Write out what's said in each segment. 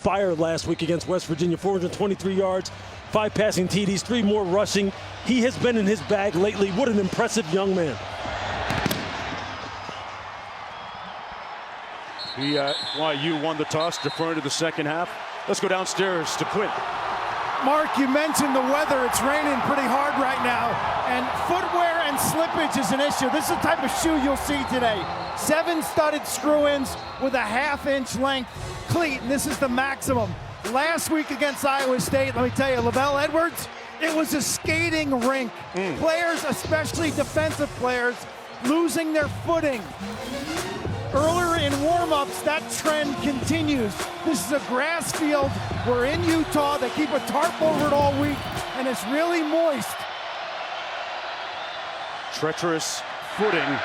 fire last week against West Virginia. 423 yards, 5 passing TDs, 3 more rushing. He has been in his bag lately. What an impressive young man. BYU won the toss, deferring to the second half. Let's go downstairs to Quinn. Mark, you mentioned the weather. It's raining pretty hard right now, and footwear and slippage is an issue. This is the type of shoe you'll see today. 7 studded screw-ins with a ½ inch length cleat, and this is the maximum. Last week against Iowa State, let me tell you, Lavelle Edwards, it was a skating rink. Players, especially defensive players, losing their footing. Earlier in warm-ups, that trend continues. This is a grass field. We're in Utah. They keep a tarp over it all week, and it's really moist. Treacherous footing.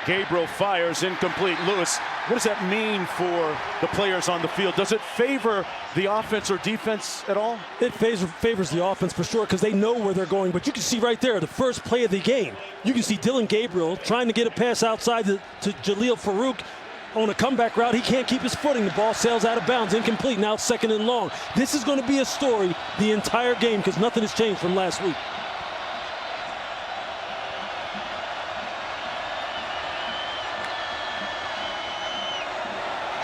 Gabriel fires, incomplete. Lewis, what does that mean for the players on the field? Does it favor the offense or defense at all? It favors the offense for sure, because they know where they're going. But you can see right there, the first play of the game, you can see Dylan Gabriel trying to get a pass outside to Jaleel Farouk on a comeback route. He can't keep his footing. The ball sails out of bounds, incomplete. Now it's 2nd and long. This is going to be a story the entire game, because nothing has changed from last week.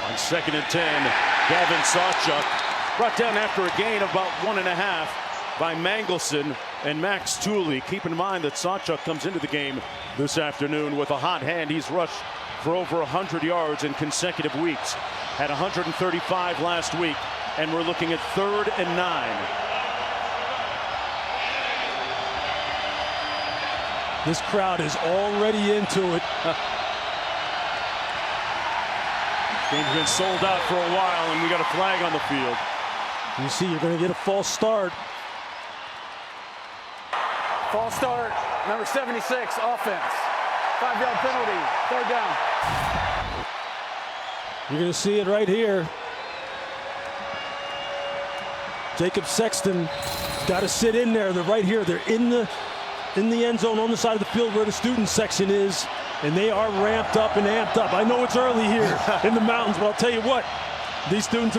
On 2nd and 10, Gavin Sawchuk brought down after a gain of about 1.5 by Mangelson and Max Tooley. Keep in mind that Sawchuk comes into the game this afternoon with a hot hand. He's rushed for over 100 yards in consecutive weeks. Had 135 last week, and we're looking at 3rd and 9. This crowd is already into it. Game's been sold out for a while, and we got a flag on the field. You see, you're going to get a false start. False start, number 76, offense. 5-yard penalty, 3rd down. You're going to see it right here. Jacob Sexton got to sit in there. They're right here. They're in the end zone on the side of the field where the student section is. And they are ramped up and amped up. I know it's early here in the mountains, but I'll tell you what, these students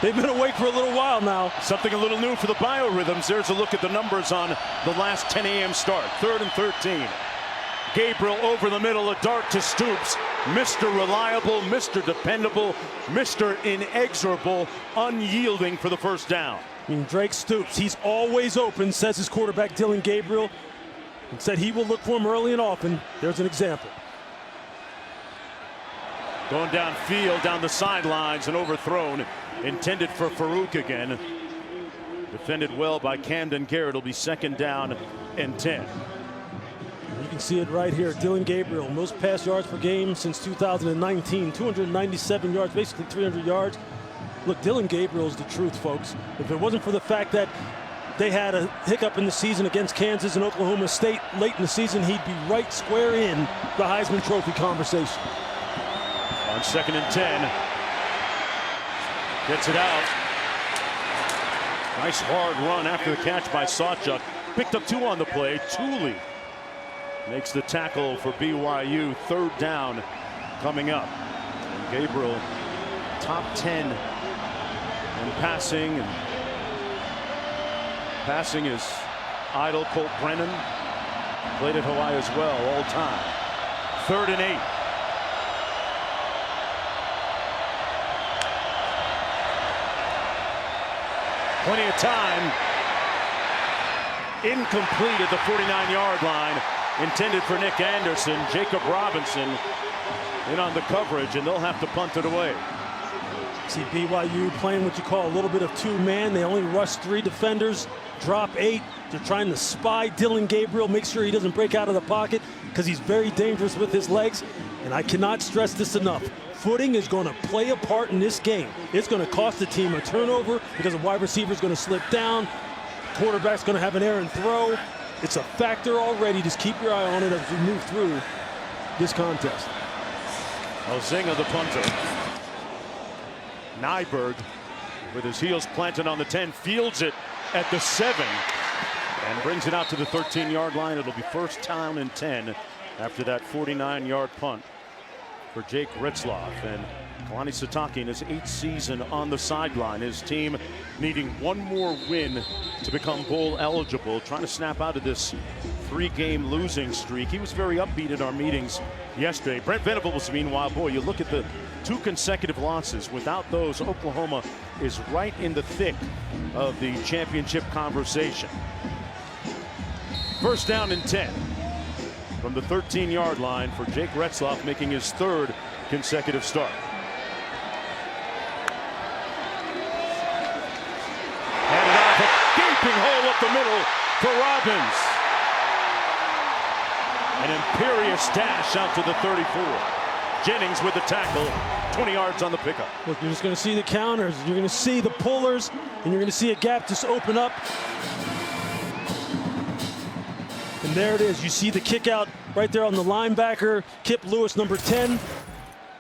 they've been awake for a little while now. Something a little new for the biorhythms. There's a look at the numbers on the last 10 a.m. start. 3rd and 13. Gabriel over the middle, a dart to Stoops. Mr. Reliable, Mr. Dependable, Mr. Inexorable, unyielding for the 1st down. I mean, Drake Stoops, he's always open, says his quarterback Dylan Gabriel. And said he will look for him early and often. There's an example. Going downfield, down the sidelines, and overthrown. Intended for Farouk again. Defended well by Camden Garrett. It'll be 2nd down and 10. You can see it right here. Dylan Gabriel, most pass yards per game since 2019. 297 yards, basically 300 yards. Look, Dylan Gabriel is the truth, folks. If it wasn't for the fact that they had a hiccup in the season against Kansas and Oklahoma State late in the season, he'd be right square in the Heisman Trophy conversation. On 2nd and 10. Gets it out. Nice hard run after the catch by Sawchuk. Picked up 2 on the play. Tooley makes the tackle for BYU. 3rd down coming up. And Gabriel, top 10 in passing. And passing is Idle. Colt Brennan played at Hawaii as well, all time. 3rd and 8. Plenty of time. Incomplete at the 49-yard line. Intended for Nick Anderson. Jacob Robinson in on the coverage, and they'll have to punt it away. See BYU playing what you call a little bit of 2-man. They only rush 3 defenders, drop 8. They're trying to spy Dylan Gabriel, make sure he doesn't break out of the pocket, because he's very dangerous with his legs. And I cannot stress this enough. Footing is going to play a part in this game. It's going to cost the team a turnover because a wide receiver is going to slip down. Quarterback's going to have an errant throw. It's a factor already. Just keep your eye on it as we move through this contest. Ozinga, the punter. Nyberg, with his heels planted on the 10, fields it at the 7 and brings it out to the 13-yard line. It'll be 1st down and 10 after that 49-yard punt for Jake Ritzloff. And Kalani Sitake in his 8th season on the sideline. His team needing one more win to become bowl eligible, trying to snap out of this 3-game losing streak. He was very upbeat in our meetings yesterday. Brent Venables, meanwhile, boy, you look at the 2 consecutive losses. Without those, Oklahoma is right in the thick of the championship conversation. First down and 10 from the 13-yard line for Jake Retzloff, making his 3rd consecutive start. Handed off a gaping hole up the middle for Robbins. An imperious dash out to the 34. Jennings with the tackle, 20 yards on the pickup. Look, you're just going to see the counters, you're going to see the pullers, and you're going to see a gap just open up. And there it is. You see the kick out right there on the linebacker, Kip Lewis, number 10.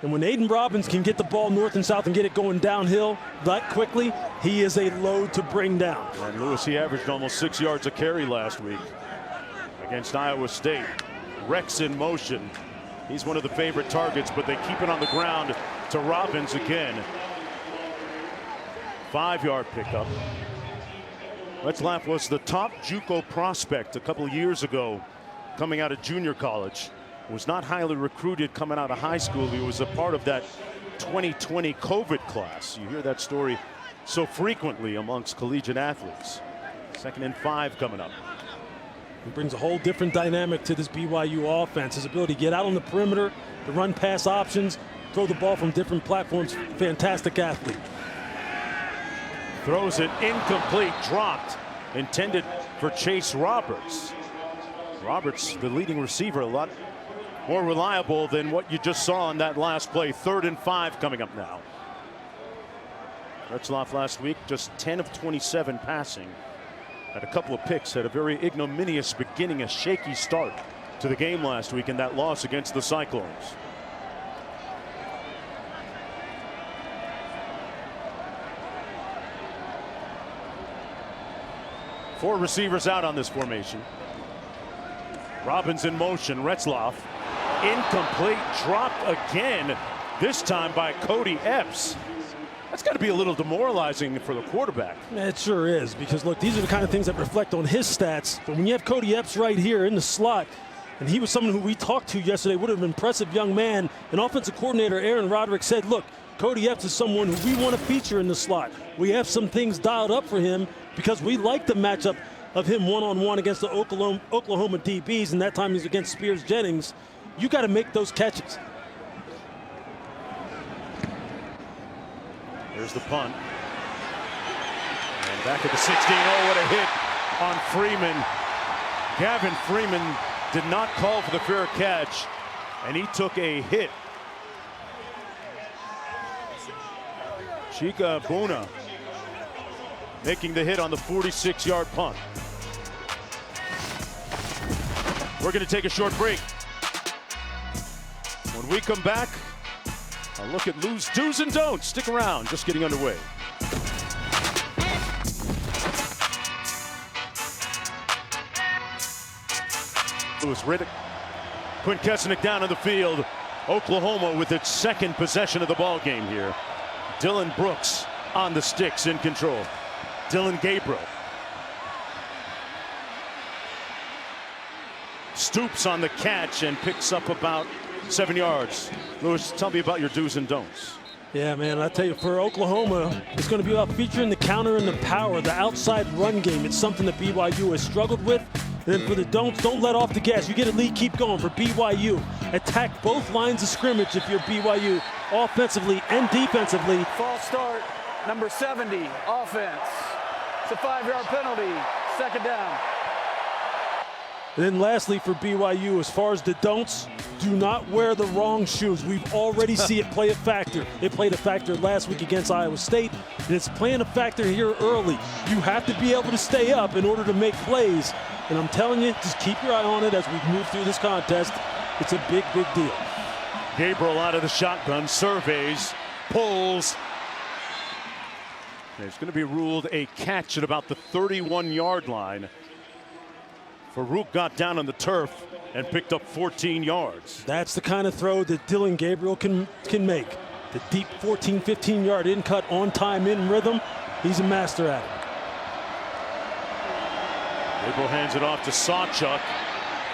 And when Aiden Robbins can get the ball north and south and get it going downhill that quickly, he is a load to bring down. And Lewis, he averaged almost 6 yards a carry last week against Iowa State. Rex in motion. He's one of the favorite targets, but they keep it on the ground to Robbins again. 5-yard pickup. Retzloff was the top JUCO prospect a couple of years ago coming out of junior college. Was not highly recruited coming out of high school. He was a part of that 2020 COVID class. You hear that story so frequently amongst collegiate athletes. 2nd and 5 coming up. He brings a whole different dynamic to this BYU offense. His ability to get out on the perimeter, to run pass options, throw the ball from different platforms. Fantastic athlete. Throws it incomplete, dropped, intended for Chase Roberts. Roberts, the leading receiver, a lot more reliable than what you just saw in that last play. 3rd and 5 coming up now. Retzloff last week just 10 of 27 passing. Had a couple of picks, had a very ignominious beginning, a shaky start to the game last week in that loss against the Cyclones. Four receivers out on this formation. Robbins in motion. Retzloff incomplete, dropped again, this time by Cody Epps. That's got to be a little demoralizing for the quarterback. It sure is, because look, these are the kind of things that reflect on his stats. But when you have Cody Epps right here in the slot, and he was someone who we talked to yesterday, would have an impressive young man, and offensive coordinator Aaron Roderick said, look, Cody Epps is someone who we want to feature in the slot. We have some things dialed up for him because we like the matchup of him one-on-one against the Oklahoma DBs, and that time he's against Spears Jennings. You got to make those catches. There's the punt. And back at the 16. Oh, what a hit on Freeman. Gavin Freeman did not call for the fair catch, and he took a hit. Chika Buna making the hit on the 46-yard punt. We're going to take a short break. When we come back, a look at Lou's do's and don'ts. Stick around, just getting underway. Louis Riddick, Quinn Kesenick down on the field. Oklahoma with its second possession of the ball game here. Dylan Brooks on the sticks in control. Dylan Gabriel stoops on the catch and picks up about 7 yards. Louis, tell me about your do's and don'ts. Yeah, man, I tell you, for Oklahoma, it's going to be about featuring the counter and the power, the outside run game. It's something that BYU has struggled with. And then for the don'ts, don't let off the gas. You get a lead, keep going. For BYU, attack both lines of scrimmage if you're BYU, offensively and defensively. False start, number 70, offense. It's a 5-yard penalty, 2nd down. And then lastly for BYU, as far as the don'ts, do not wear the wrong shoes. We've already seen it play a factor. It played a factor last week against Iowa State, and it's playing a factor here early. You have to be able to stay up in order to make plays. And I'm telling you, just keep your eye on it as we move through this contest. It's a big, big deal. Gabriel out of the shotgun, surveys, pulls. It's going to be ruled a catch at about the 31-yard line. Farouk got down on the turf and picked up 14 yards. That's the kind of throw that Dylan Gabriel can make. The deep 14, 15-yard in cut on time, in rhythm. He's a master at it. Gabriel hands it off to Sawchuk.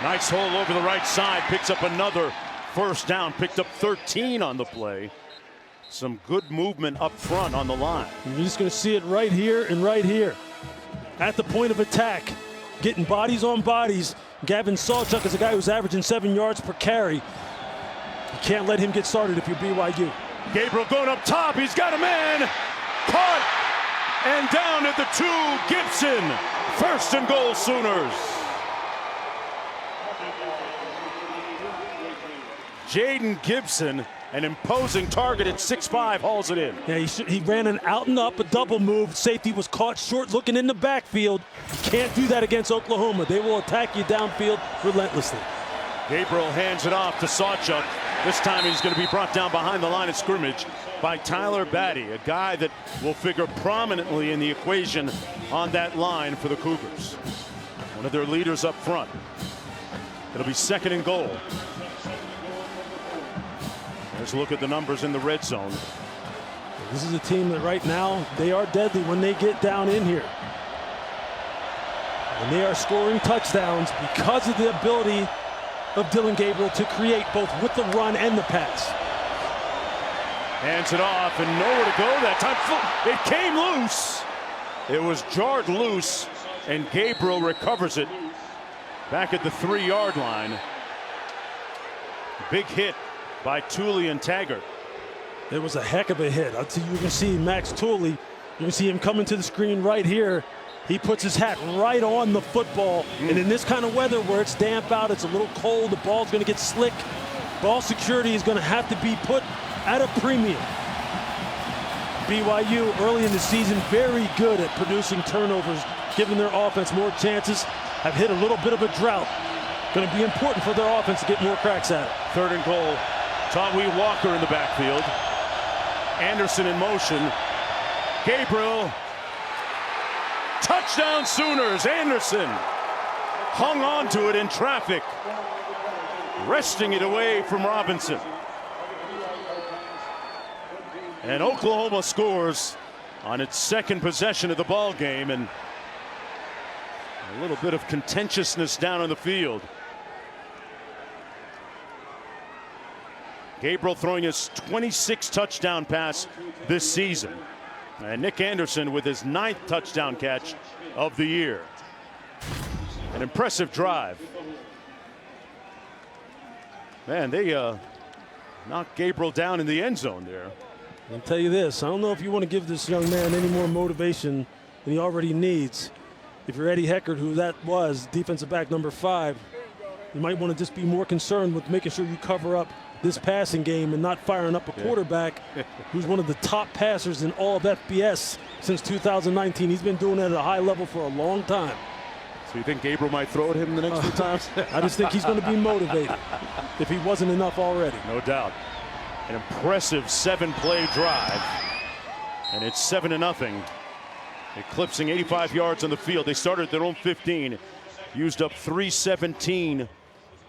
Nice hole over the right side. Picks up another first down. Picked up 13 on the play. Some good movement up front on the line. And you're just going to see it right here and right here. At the point of attack, getting bodies on bodies. Gavin Sawchuk is a guy who's averaging 7 yards per carry. You can't let him get started if you're BYU. Gabriel going up top. He's got a man. Caught. And down at the 2, Gibson. First and goal, Sooners. Jaden Gibson, an imposing target at 6'5", hauls it in. Yeah, he ran an out and up, a double move. Safety was caught short looking in the backfield. You can't do that against Oklahoma. They will attack you downfield relentlessly. Gabriel hands it off to Sawchuk. This time he's going to be brought down behind the line of scrimmage by Tyler Batty, a guy that will figure prominently in the equation on that line for the Cougars. One of their leaders up front. It'll be second and goal. Let's look at the numbers in the red zone. This is a team that right now, they are deadly when they get down in here. And they are scoring touchdowns because of the ability of Dillon Gabriel to create both with the run and the pass. Hands it off and nowhere to go that time. It came loose. It was jarred loose and Gabriel recovers it back at the 3-yard line. Big hit by Tooley and Taggart. It was a heck of a hit. I'll tell you, you can see Max Tooley. You can see him coming to the screen right here. He puts his hat right on the football. And in this kind of weather where it's damp out, it's a little cold, the ball's going to get slick. Ball security is going to have to be put at a premium. BYU early in the season very good at producing turnovers, giving their offense more chances. Have hit a little bit of a drought. Going to be important for their offense to get more cracks at it. Third and goal. Tawee Walker in the backfield. Anderson in motion. Gabriel. Touchdown Sooners. Anderson hung on to it in traffic, wresting it away from Robinson. And Oklahoma scores on its second possession of the ball game, and a little bit of contentiousness down on the field. Gabriel throwing his 26th touchdown pass this season. And Nick Anderson with his 9th touchdown catch of the year. An impressive drive. Man, they knocked Gabriel down in the end zone there. I'll tell you this, I don't know if you want to give this young man any more motivation than he already needs. If you're Eddie Heckard, who that was, defensive back number 5, you might want to just be more concerned with making sure you cover up this passing game and not firing up a quarterback who's one of the top passers in all of FBS since 2019. He's been doing it at a high level for a long time. So you think Gabriel might throw at him the next few times? I just think he's going to be motivated if he wasn't enough already. No doubt. An impressive 7-play drive. And it's 7-0. Eclipsing 85 yards on the field. They started at their own 15. Used up 3:17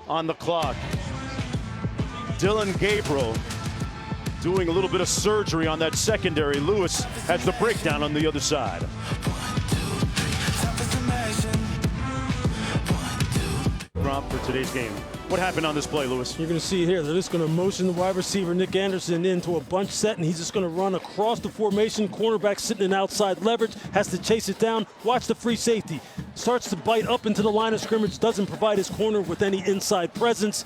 on the clock. Dillon Gabriel doing a little bit of surgery on that secondary. Lewis has the breakdown on the other side. Drop for today's game. What happened on this play, Lewis? You're going to see here, they're just going to motion the wide receiver Nick Anderson into a bunch set, and he's just going to run across the formation. Cornerback sitting in outside leverage, has to chase it down. Watch the free safety. Starts to bite up into the line of scrimmage, doesn't provide his corner with any inside presence.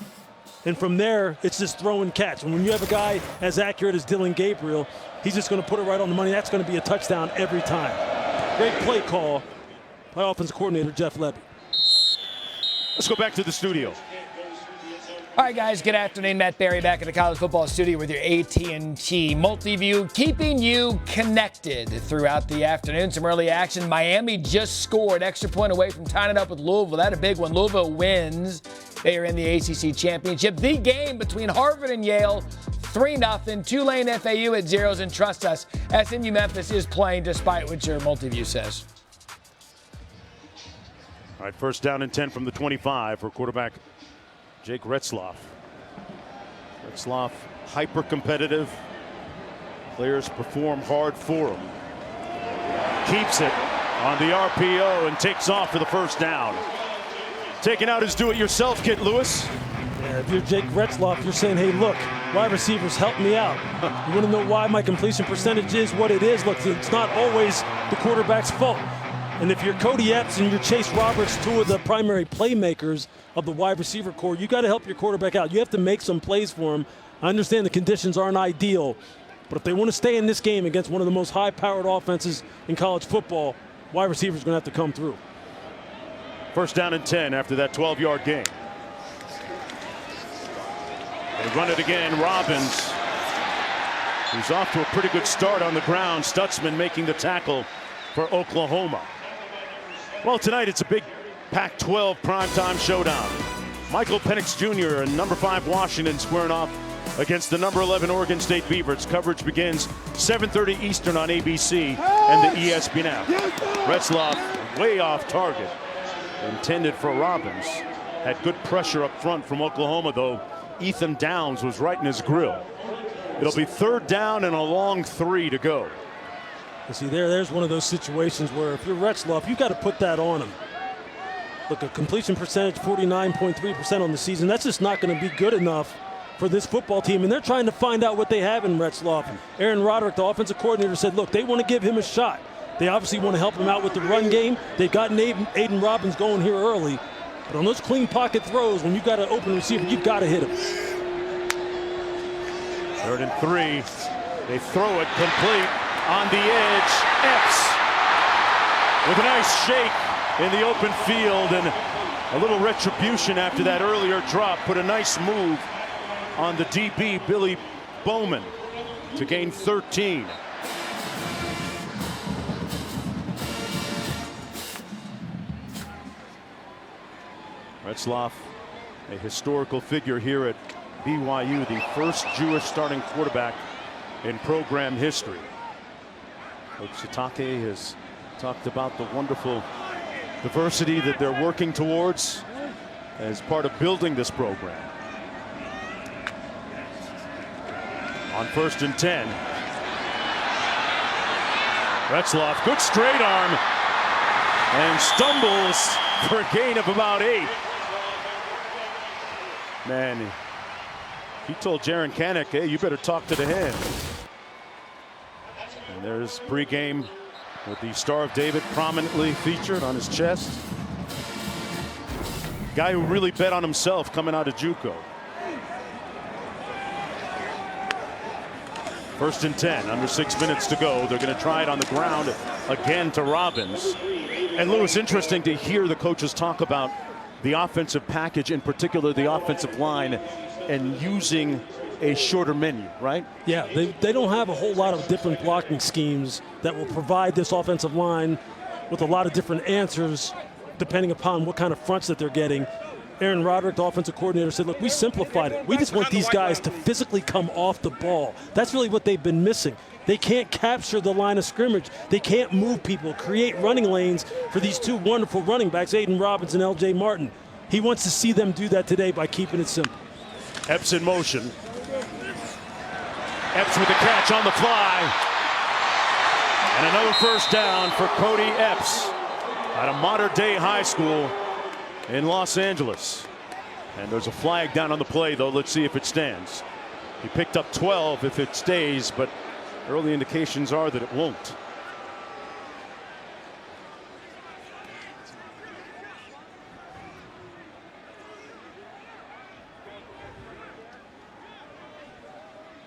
And from there, it's just throw and catch. And when you have a guy as accurate as Dillon Gabriel, he's just going to put it right on the money. That's going to be a touchdown every time. Great play call by offensive coordinator Jeff Levy. Let's go back to the studio. All right, guys, good afternoon. Matt Berry back at the college football studio with your AT&T Multiview, keeping you connected throughout the afternoon. Some early action. Miami just scored, extra point away from tying it up with Louisville. That a big one. Louisville wins. They are in the ACC Championship. The game between Harvard and Yale, 3-0. Tulane FAU at 0s, and trust us, SMU Memphis is playing despite what your Multiview says. All right, first down and 10 from the 25 for quarterback Jake Retzloff. Retzloff, hyper competitive, Players perform hard for him. Keeps it on the RPO and takes off for the first down. Taking out his do-it-yourself kit, Lewis. Yeah, if you're Jake Retzloff, you're saying, hey, look, wide receivers, help me out. You want to know why my completion percentage is what it is? Look, it's not always the quarterback's fault. And if you're Cody Epps and you're Chase Roberts, two of the primary playmakers of the wide receiver core, you got to help your quarterback out. You have to make some plays for him. I understand the conditions aren't ideal, but if they want to stay in this game against one of the most high-powered offenses in college football, wide receivers are going to have to come through. First down and 10 after that 12-yard gain. They run it again. Robbins, who's off to a pretty good start on the ground. Stutzman making the tackle for Oklahoma. Well, tonight it's a big Pac-12 primetime showdown. Michael Penix Jr. and number 5 Washington squaring off against the number 11 Oregon State Beavers. Coverage begins 7:30 Eastern on ABC and the ESPN app. Retzloff way off target. Intended for Robbins. Had good pressure up front from Oklahoma, though. Ethan Downs was right in his grill. It'll be 3rd down and a long 3 to go. You see, there's one of those situations where if you're Retzloff, you've got to put that on him. Look, a completion percentage 49.3% on the season. That's just not going to be good enough for this football team, and they're trying to find out what they have in Retzloff. Aaron Roderick, the offensive coordinator, said, look, they want to give him a shot. They obviously want to help him out with the run game. They've gotten Aiden Robbins going here early. But on those clean pocket throws, when you've got an open receiver, you've got to hit him. 3rd and 3. They throw it complete on the edge. Epps with a nice shake in the open field, and a little retribution after that earlier drop. Put a nice move on the DB, Billy Bowman, to gain 13. Retzloff, a historical figure here at BYU, the first Jewish starting quarterback in program history. Coach Sitake has talked about the wonderful diversity that they're working towards as part of building this program. On 1st and 10. Retzloff, good straight arm, and stumbles for a gain of about 8. Man, he told Jaron Kanek, hey, you better talk to the hand. And there's pregame with the Star of David prominently featured on his chest. Guy who really bet on himself coming out of JUCO. 1st and 10, under 6 minutes to go. They're going to try it on the ground again to Robbins. And Lewis, interesting to hear the coaches talk about the offensive package, in particular the offensive line, and using a shorter menu, right? Yeah, they don't have a whole lot of different blocking schemes that will provide this offensive line with a lot of different answers depending upon what kind of fronts that they're getting. Aaron Roderick, the offensive coordinator, said, look, we simplified it. We just want these guys to physically come off the ball. That's really what they've been missing. They can't capture the line of scrimmage. They can't move people, create running lanes for these two wonderful running backs, Aiden Robbins and L.J. Martin. He wants to see them do that today by keeping it simple. Epps in motion. Epps with the catch on the fly. And another first down for Cody Epps at a modern-day high school in Los Angeles. And there's a flag down on the play, though. Let's see if it stands. He picked up 12 if it stays, but early indications are that it won't.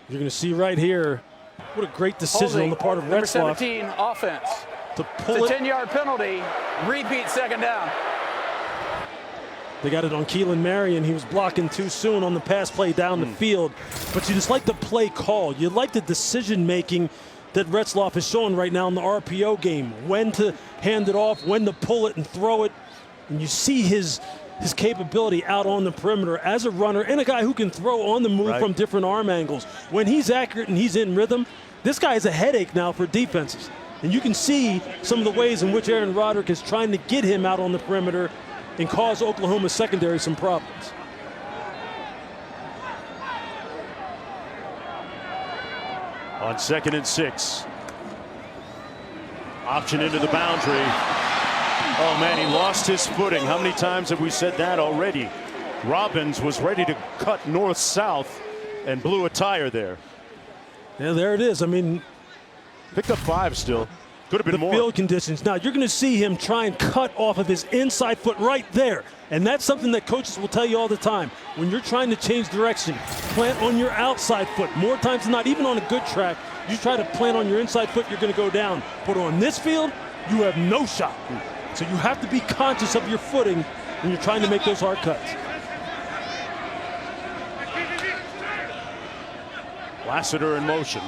You're going to see right here, what a great decision on the part of number Retzloff. 17, offense. To pull it's a it. 10-yard penalty. Repeat 2nd down. They got it on Keelan Marion. He was blocking too soon on the pass play down the field. But you just like the play call. You like the decision-making that Retzloff is showing right now in the RPO game. When to hand it off, when to pull it and throw it. And you see his capability out on the perimeter as a runner and a guy who can throw on the move from different arm angles. When he's accurate and he's in rhythm, this guy is a headache now for defenses. And you can see some of the ways in which Aaron Roderick is trying to get him out on the perimeter and cause Oklahoma's secondary some problems. On 2nd and 6. Option into the boundary. Oh man, he lost his footing. How many times have we said that already? Robbins was ready to cut north-south and blew a tire there. Yeah, there it is. I mean, picked up 5 still. Could have been more. The field conditions. Now, you're going to see him try and cut off of his inside foot right there. And that's something that coaches will tell you all the time. When you're trying to change direction, plant on your outside foot. More times than not, even on a good track, you try to plant on your inside foot, you're going to go down. But on this field, you have no shot. So you have to be conscious of your footing when you're trying to make those hard cuts. Lassiter in motion.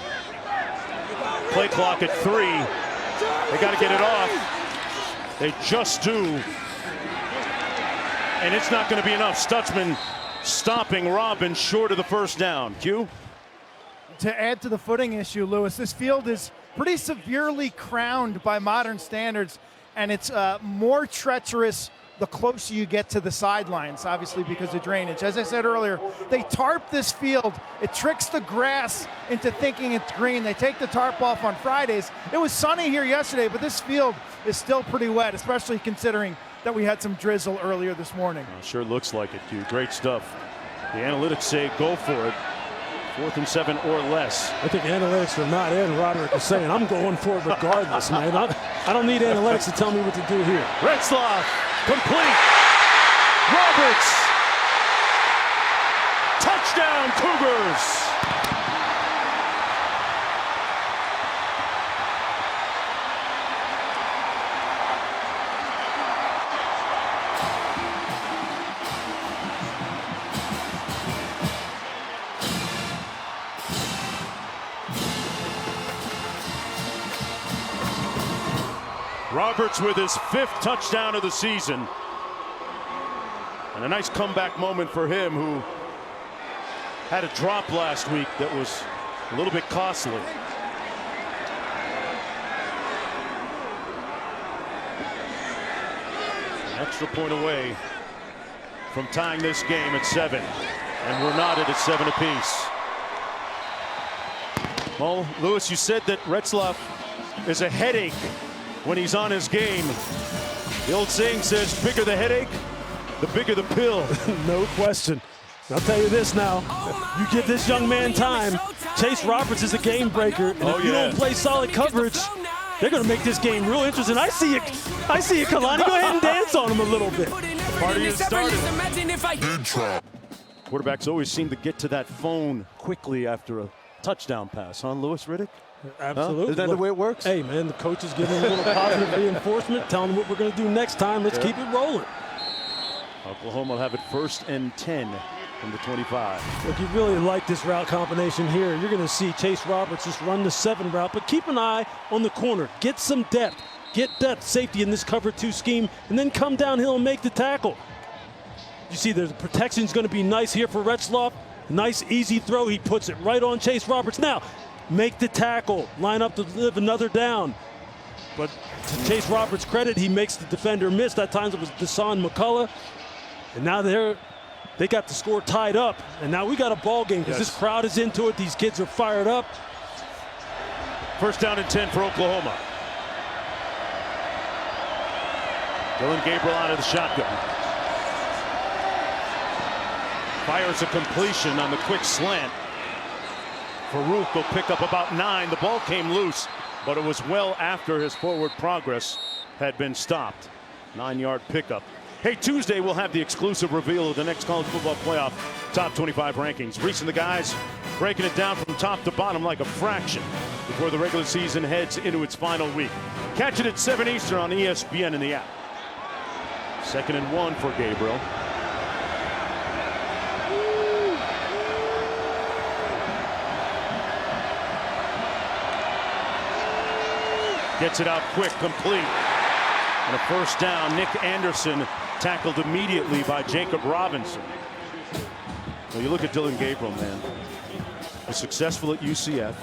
Play clock at 3. They got to get it off. They just do. And it's not going to be enough. Stutzman stopping Robbins short of the first down. Q? To add to the footing issue, Lewis, this field is pretty severely crowned by modern standards, and it's more treacherous the closer you get to the sidelines, obviously because of drainage. As I said earlier, they tarp this field. It tricks the grass into thinking it's green. They take the tarp off on Fridays. It was sunny here yesterday, but this field is still pretty wet, especially considering that we had some drizzle earlier this morning. Sure looks like it, Q. Great stuff. The analytics say go for it. 4th and 7 or less. I think analytics are not in. Roderick is saying, I'm going for it regardless, man. I don't need analytics to tell me what to do here. Retzlaff, complete. Roberts. Touchdown, Cougars. Roberts with his 5th touchdown of the season. And a nice comeback moment for him, who had a drop last week that was a little bit costly. An extra point away from tying this game at 7. And we're knotted at 7 apiece. Well, Lewis, you said that Retzlaff is a headache when he's on his game. The old saying says, bigger the headache, the bigger the pill. No question. I'll tell you this now. You give this young man time. Chase Roberts is a game breaker. And if you don't play solid coverage, they're going to make this game real interesting. I see it, Kalani. Go ahead and dance on him a little bit. Party has started. Quarterbacks always seem to get to that phone quickly after a touchdown pass, huh, Louis Riddick? Absolutely. Is that the way it works? Hey, man, the coach is giving a little positive reinforcement, telling them what we're going to do next time. Let's keep it rolling. Oklahoma will have it 1st and 10 from the 25. Look, you really like this route combination here. You're going to see Chase Roberts just run the 7 route, but keep an eye on the corner. Get some depth. Get depth safety in this cover 2 scheme, and then come downhill and make the tackle. You see the protection's going to be nice here for Retzlaff. Nice, easy throw. He puts it right on Chase Roberts. Now, make the tackle, line up to live another down. But to Chase Roberts' credit, he makes the defender miss. That time it was Deshaun McCullough. And now they got the score tied up. And now we got a ball game because this crowd is into it. These kids are fired up. 1st down and 10 for Oklahoma. Dillon Gabriel out of the shotgun. Fires a completion on the quick slant. Farouk will pick up about 9. The ball came loose, but it was well after his forward progress had been stopped. 9-yard pickup. Hey, Tuesday we'll have the exclusive reveal of the next college football playoff top 25 rankings. Reese and the guys breaking it down from top to bottom like a fraction before the regular season heads into its final week. Catch it at 7 Eastern on ESPN in the app. 2nd and 1 for Gabriel. Gets it out quick, complete. And a 1st down. Nick Anderson tackled immediately by Jacob Robinson. Well, you look at Dillon Gabriel, man. Was successful at UCF.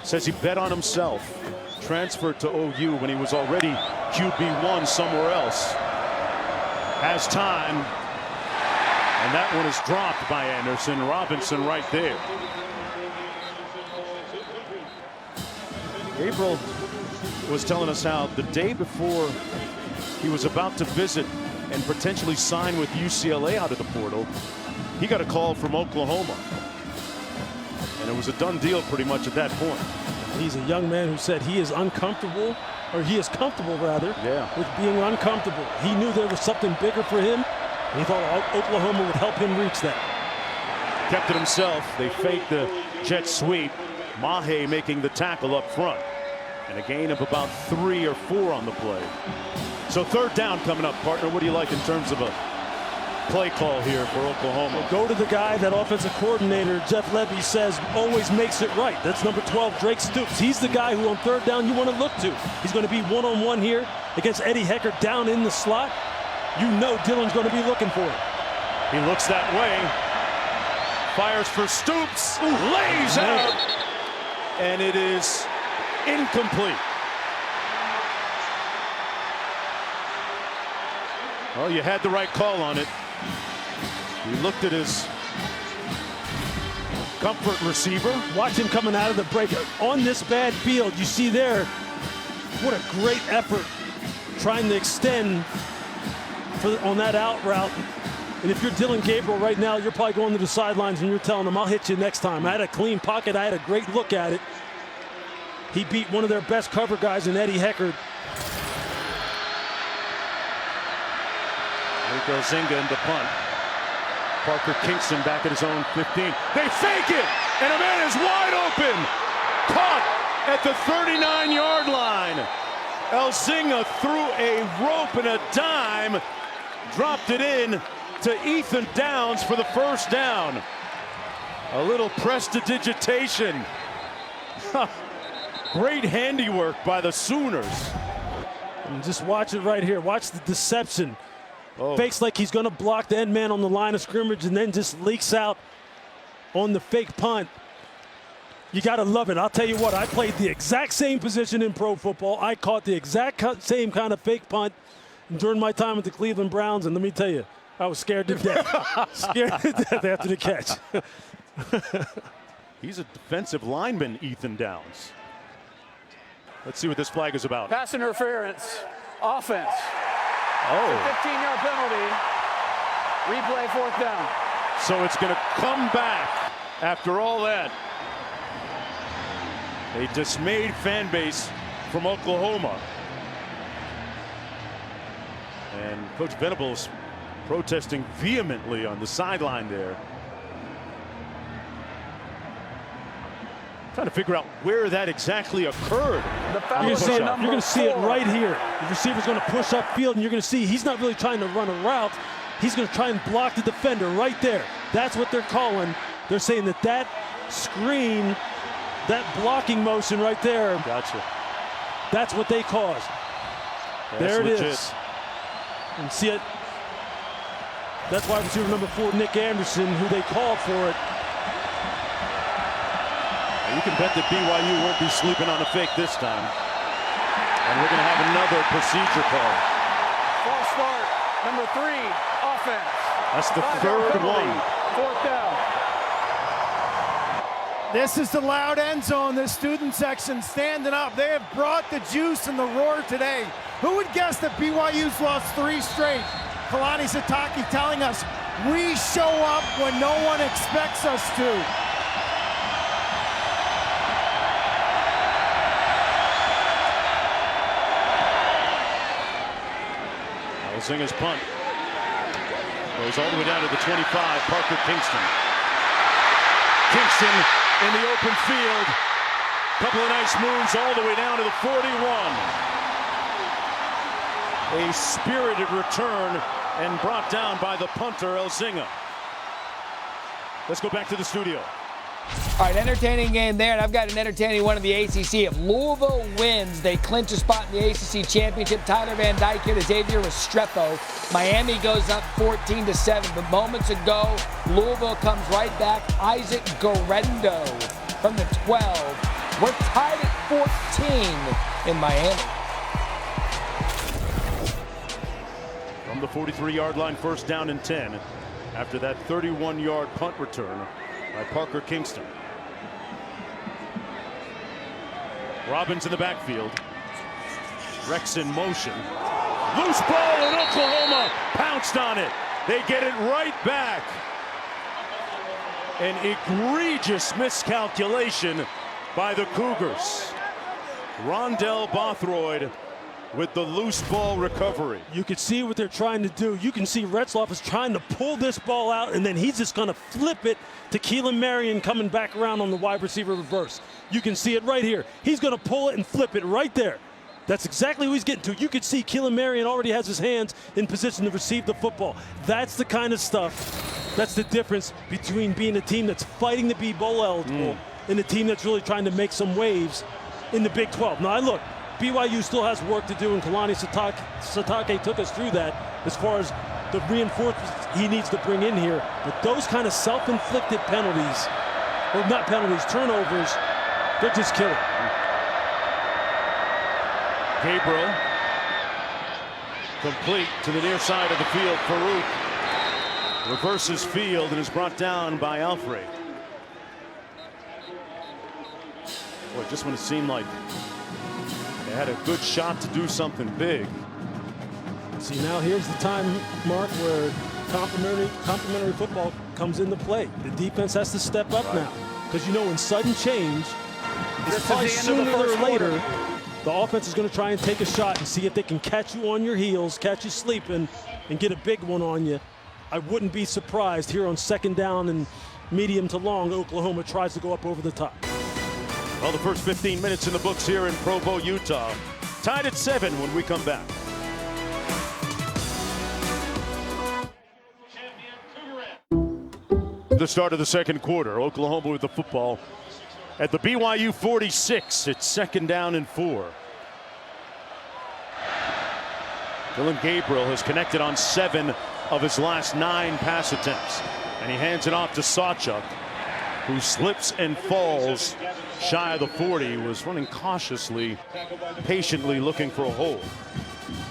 Says he bet on himself. Transferred to OU when he was already QB1 somewhere else. Has time. And that one is dropped by Anderson. Robinson right there. Gabriel was telling us how the day before he was about to visit and potentially sign with UCLA out of the portal, he got a call from Oklahoma. And it was a done deal pretty much at that point. He's a young man who said he is uncomfortable, or he is comfortable rather, with being uncomfortable. He knew there was something bigger for him, and he thought Oklahoma would help him reach that. Kept it himself. They faked the jet sweep. Mahe making the tackle up front. And a gain of about 3 or 4 on the play. So third down coming up, partner. What do you like in terms of a play call here for Oklahoma? Go to the guy that offensive coordinator, Jeff Levy, says always makes it right. That's number 12, Drake Stoops. He's the guy who on third down you want to look to. He's going to be one-on-one here against Eddie Hecker down in the slot. You know Dillon's going to be looking for it. He looks that way. Fires for Stoops. Lays out. And it is incomplete. Well, you had the right call on it. He looked at his comfort receiver. Watch him coming out of the break. On this bad field, you see there, what a great effort trying to extend on that out route. And if you're Dillon Gabriel right now, you're probably going to the sidelines and you're telling him, I'll hit you next time. I had a clean pocket. I had a great look at it. He beat one of their best cover guys in Eddie Hecker. Zinga in the punt. Parker Kingston back at his own 15. They fake it, and a man is wide open. Caught at the 39-yard line. Elzinga threw a rope and a dime, dropped it in to Ethan Downs for the first down. A little prestidigitation. Great handiwork by the Sooners. And just watch it right here. Watch the deception. Oh. Fakes like he's going to block the end man on the line of scrimmage and then just leaks out on the fake punt. You got to love it. I'll tell you what, I played the exact same position in pro football. I caught the exact same kind of fake punt during my time with the Cleveland Browns, and let me tell you, I was scared to death. Scared to death after the catch. He's a defensive lineman, Ethan Downs. Let's see what this flag is about. Pass interference, offense. Oh. 15-yard penalty. Replay, fourth down. So it's going to come back after all that. A dismayed fan base from Oklahoma. And Coach Venables protesting vehemently on the sideline there. Trying to figure out where that exactly occurred. You're going to see it right here. The receiver's going to push upfield, and you're going to see he's not really trying to run a route. He's going to try and block the defender right there. That's what they're calling. They're saying that screen, that blocking motion right there, gotcha. That's what they caused. That's there it legit. is. And see it. That's why receiver number 4, Nick Anderson, who they called for it. You can bet that BYU won't be sleeping on a fake this time. And we're going to have another procedure call. False start, number 3, offense. That's the third one. Fourth down. This is the loud end zone. This student section standing up. They have brought the juice and the roar today. Who would guess that BYU's lost 3 straight? Kalani Sitake telling us, we show up when no one expects us to. Elzinga's punt goes all the way down to the 25. Parker Kingston. Kingston in the open field. Couple of nice moves all the way down to the 41. A spirited return and brought down by the punter, Elzinga. Let's go back to the studio. All right, entertaining game there, and I've got an entertaining one in the ACC. If Louisville wins, they clinch a spot in the ACC championship. Tyler Van Dyke here to Xavier Restrepo. Miami goes up 14-7, but moments ago, Louisville comes right back. Isaac Guerrero from the 12. We're tied at 14 in Miami. From the 43-yard line, first down and 10 after that 31-yard punt return by Parker Kingston. Robbins in the backfield. Rex in motion. Loose ball, and Oklahoma pounced on it. They get it right back. An egregious miscalculation by the Cougars. Rondell Bothroyd with the loose ball recovery. You can see what they're trying to do. You can see Retzloff is trying to pull this ball out, and then he's just going to flip it to Keelan Marion coming back around on the wide receiver reverse. You can see it right here. He's going to pull it and flip it right there. That's exactly who he's getting to. You could see Keelan Marion already has his hands in position to receive the football. That's the kind of stuff. That's the difference between being a team that's fighting to be bowl eligible and a team that's really trying to make some waves in the Big 12. Now, look, BYU still has work to do, and Kalani Sitake took us through that as far as the reinforcements he needs to bring in here. But those kind of self-inflicted penalties, or not penalties, turnovers, they're just killing. Gabriel, complete to the near side of the field. Farouk reverses field and is brought down by Alfred. Boy, just when it seemed like they had a good shot to do something big. See, now here's the time, Mark, where complementary football comes into play. The defense has to step up now, because you know in sudden change, it's probably sooner or later, the offense is going to try and take a shot and see if they can catch you on your heels, catch you sleeping, and get a big one on you. I wouldn't be surprised here on second down and medium to long, Oklahoma tries to go up over the top. Well, the first 15 minutes in the books here in Provo, Utah. Tied at 7 when we come back. The start of the second quarter, Oklahoma with the football at the BYU 46. It's second down and 4. Dylan Gabriel has connected on 7 of his last 9 pass attempts, and he hands it off to Sawchuk, who slips and falls shy of the 40. Was running cautiously, patiently looking for a hole.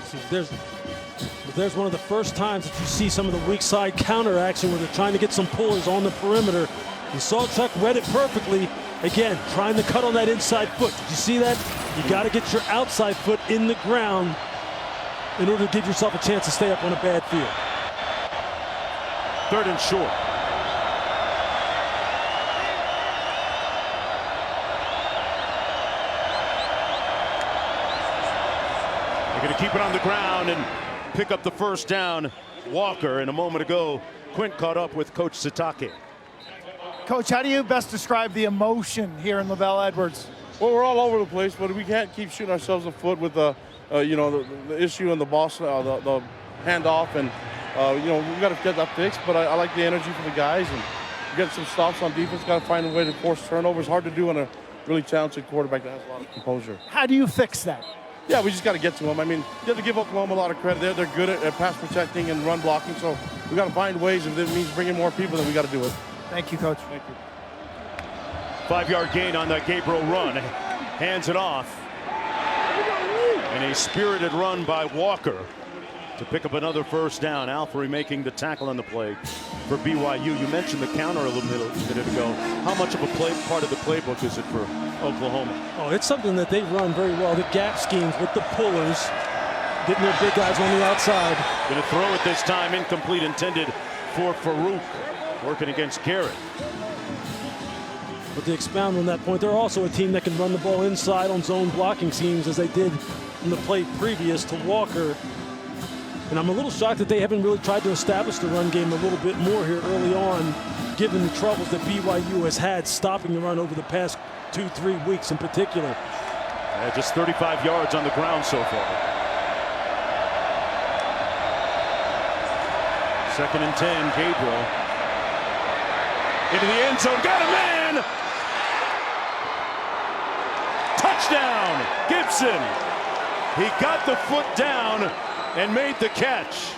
See, there's one of the first times that you see some of the weak side counter action where they're trying to get some pullers on the perimeter. And Sawchuk read it perfectly. Again, trying to cut on that inside foot. Did you see that? You got to get your outside foot in the ground in order to give yourself a chance to stay up on a bad field. Third and short. They're going to keep it on the ground and pick up the first down. Walker, and a moment ago, Quint caught up with Coach Sitake. Coach, how do you best describe the emotion here in Lavelle Edwards? Well, we're all over the place, but we can't keep shooting ourselves in the foot with the issue in the boss, the handoff, and we got to get that fixed. But I like the energy for the guys, and get some stops on defense. Got to find a way to force turnovers. Hard to do on a really talented quarterback that has a lot of composure. How do you fix that? Yeah, we just got to get to them. I mean, you have to give Oklahoma a lot of credit. They're good at pass protecting and run blocking, so we got to find ways. If it means bringing more people, then we got to do it. Thank you, Coach. Thank you. 5-yard gain on that Gabriel run. Hands it off. And a spirited run by Walker to pick up another first down. Alfred making the tackle on the play for BYU. You mentioned the counter a little minute ago. How much of a part of the playbook is it for Oklahoma? Oh, it's something that they run very well. The gap schemes with the pullers, getting their big guys on the outside. Going to throw it this time. Incomplete, intended for Farouk. Working against Garrett. But to expound on that point, they're also a team that can run the ball inside on zone blocking schemes, as they did in the play previous to Walker. And I'm a little shocked that they haven't really tried to establish the run game a little bit more here early on, given the troubles that BYU has had stopping the run over the past 2-3 weeks in particular. Yeah, just 35 yards on the ground so far. Second and 10, Gabriel. Into the end zone, got a man! Touchdown, Gibson! He got the foot down and made the catch.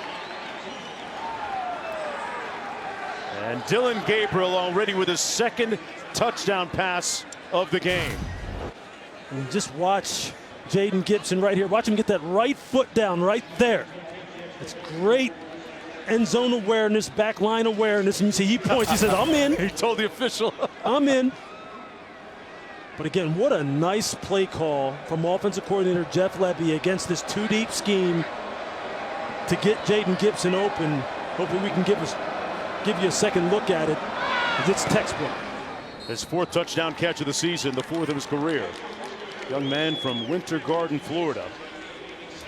And Dylan Gabriel already with his second touchdown pass of the game. And just watch Jaden Gibson right here. Watch him get that right foot down right there. It's great end zone awareness, back line awareness, and you see he points, he says, I'm in. He told the official. I'm in. But again, what a nice play call from offensive coordinator Jeff Lebby against this two-deep scheme to get Jaden Gibson open. Hopefully we can give you a second look at it. It's textbook. His 4th touchdown catch of the season, the 4th of his career. Young man from Winter Garden, Florida.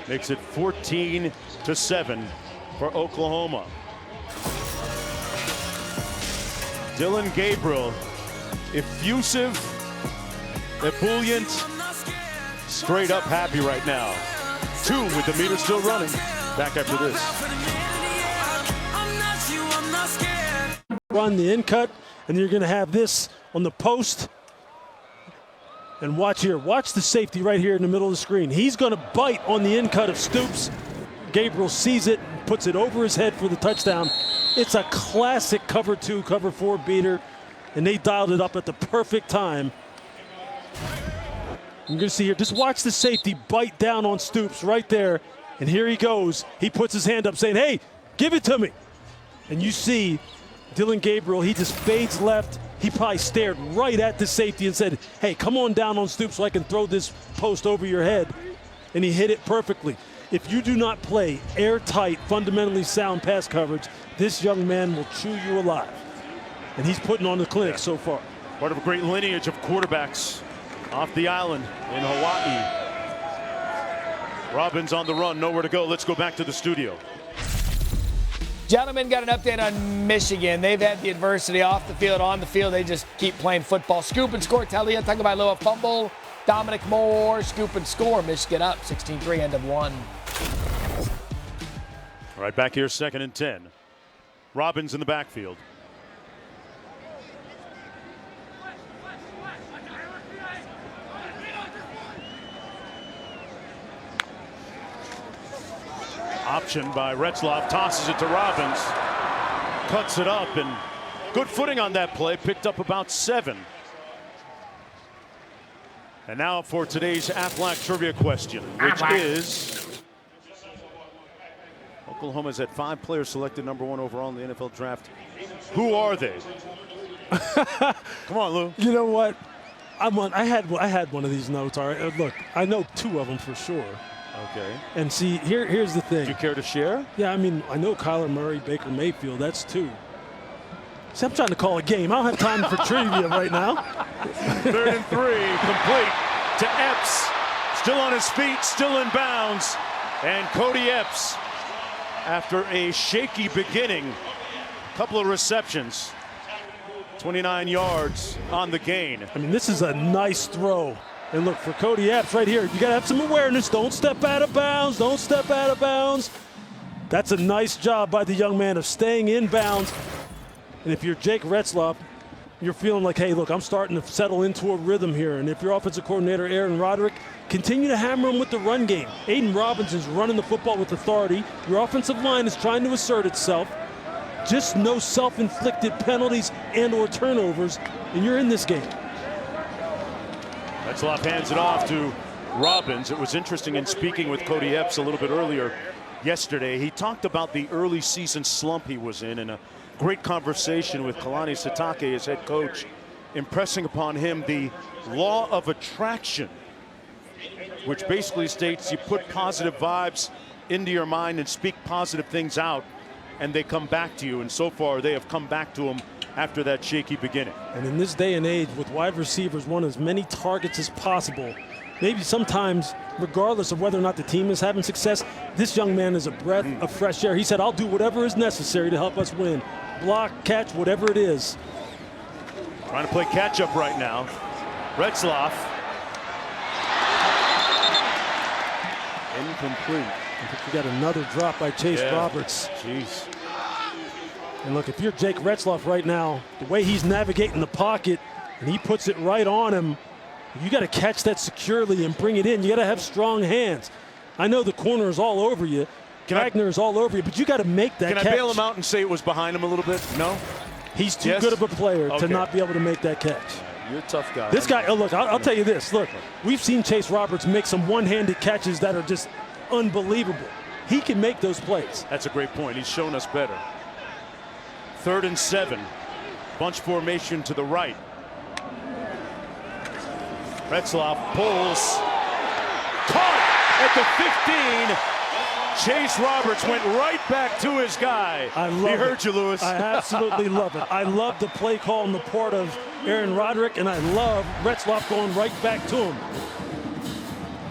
Makes it 14-7 for Oklahoma. Dylan Gabriel, effusive, ebullient, straight up happy right now. 2 with the meter still running. Back after this. Run the in cut, and you're going to have this on the post. And watch here. Watch the safety right here in the middle of the screen. He's going to bite on the in cut of Stoops. Gabriel sees it, puts it over his head for the touchdown. It's a classic cover 2, cover 4 beater, and they dialed it up at the perfect time. You're going to see here, just watch the safety bite down on Stoops right there. And here he goes. He puts his hand up saying, hey, give it to me. And you see Dylan Gabriel, he just fades left. He probably stared right at the safety and said, hey, come on down on Stoops so I can throw this post over your head. And he hit it perfectly. If you do not play airtight, fundamentally sound pass coverage, this young man will chew you alive. And he's putting on the clinic so far. Part of a great lineage of quarterbacks off the island in Hawaii. Robbins on the run, nowhere to go. Let's go back to the studio. Gentlemen, got an update on Michigan. They've had the adversity off the field, on the field. They just keep playing football. Scoop and score. Talia Tagovailoa fumble. Dominic Moore, scoop and score. Michigan up 16-3, end of 1. All right, back here, 2nd and 10. Robbins in the backfield. Option by Retzloff, tosses it to Robbins, cuts it up, and good footing on that play, picked up about 7. And now for today's Aflac trivia question, which is, Oklahoma's had 5 players selected number 1 overall in the NFL draft. Who are they? Come on, Lou. You know what? I had one of these notes. All right, look, I know 2 of them for sure. Okay. And see, here's the thing. Do you care to share? Yeah, I mean, I know Kyler Murray, Baker Mayfield. That's 2. See, I'm trying to call a game. I don't have time for trivia right now. 3rd and 3, complete to Epps. Still on his feet, still in bounds. And Cody Epps, after a shaky beginning, a couple of receptions, 29 yards on the gain. I mean, this is a nice throw. And look, for Cody Epps right here, you got to have some awareness. Don't step out of bounds. Don't step out of bounds. That's a nice job by the young man of staying in bounds. And if you're Jake Retzloff, you're feeling like, hey, look, I'm starting to settle into a rhythm here. And if your offensive coordinator, Aaron Roderick, continue to hammer him with the run game. Aiden Robinson's running the football with authority. Your offensive line is trying to assert itself. Just no self-inflicted penalties and or turnovers, and you're in this game. Retzloff hands it off to Robbins. It was interesting in speaking with Cody Epps a little bit earlier yesterday. He talked about the early season slump he was in a great conversation with Kalani Sitake, his head coach, impressing upon him the law of attraction, which basically states you put positive vibes into your mind and speak positive things out, and they come back to you. And so far, they have come back to him after that shaky beginning. And in this day and age, with wide receivers wanting as many targets as possible, maybe sometimes, regardless of whether or not the team is having success, this young man is a breath of fresh air. He said, I'll do whatever is necessary to help us win. Block, catch, whatever it is. Trying to play catch-up right now. Retzloff. Incomplete. I think we got another drop by Chase Roberts. Jeez. And look, if you're Jake Retzloff right now, the way he's navigating the pocket, and he puts it right on him, you got to catch that securely and bring it in. You got to have strong hands. I know the corner is all over you. Wagner is all over you, but you got to make that catch. Can I bail him out and say it was behind him a little bit? No? He's too good of a player to not be able to make that catch. You're a tough guy. This guy, oh, look, I'll tell you this. Look, we've seen Chase Roberts make some one-handed catches that are just unbelievable. He can make those plays. That's a great point. He's shown us better. 3rd and 7. Bunch formation to the right. Retzloff pulls. Caught at the 15. Chase Roberts went right back to his guy. I love He heard you, Lewis. I absolutely love it. I love the play call on the part of Aaron Roderick, and I love Retzloff going right back to him.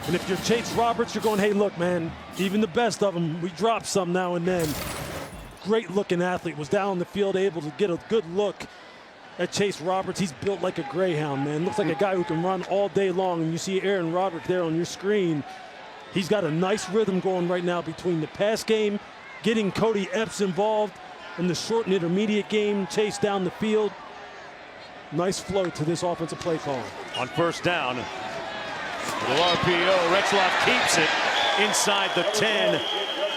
And if you're Chase Roberts, you're going, hey, look, man, even the best of them, we drop some now and then. Great looking athlete, was down on the field, able to get a good look at Chase Roberts. He's built like a greyhound, man. Looks like a guy who can run all day long. And you see Aaron Roderick there on your screen. He's got a nice rhythm going right now between the pass game, getting Cody Epps involved in the short and intermediate game, Chase down the field. Nice flow to this offensive play call. On first down, little RPO, Retzloff keeps it inside the 10.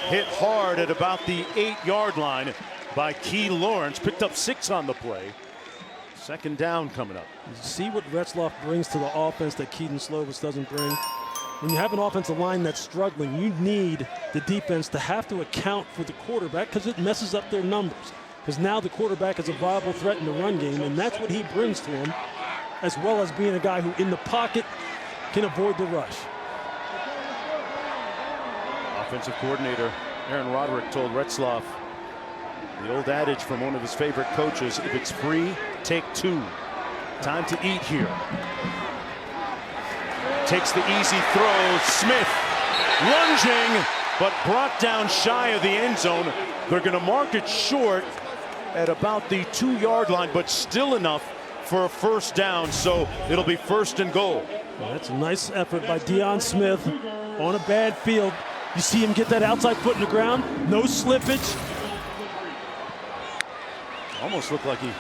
Hit hard at about the 8-yard line by Key Lawrence. Picked up 6 on the play. Second down coming up. See what Retzloff brings to the offense that Keaton Slovis doesn't bring. When you have an offensive line that's struggling, you need the defense to have to account for the quarterback because it messes up their numbers. Because now the quarterback is a viable threat in the run game, and that's what he brings to him, as well as being a guy who in the pocket can avoid the rush. Offensive coordinator Aaron Roderick told Retzloff the old adage from one of his favorite coaches, if it's free, take 2. Time to eat here. Takes the easy throw. Smith lunging, but brought down shy of the end zone. They're going to mark it short at about the 2-yard line, but still enough for a first down, so it'll be first and goal. Well, that's a nice effort by Deion Smith on a bad field. You see him get that outside foot in the ground, no slippage. Almost looked like he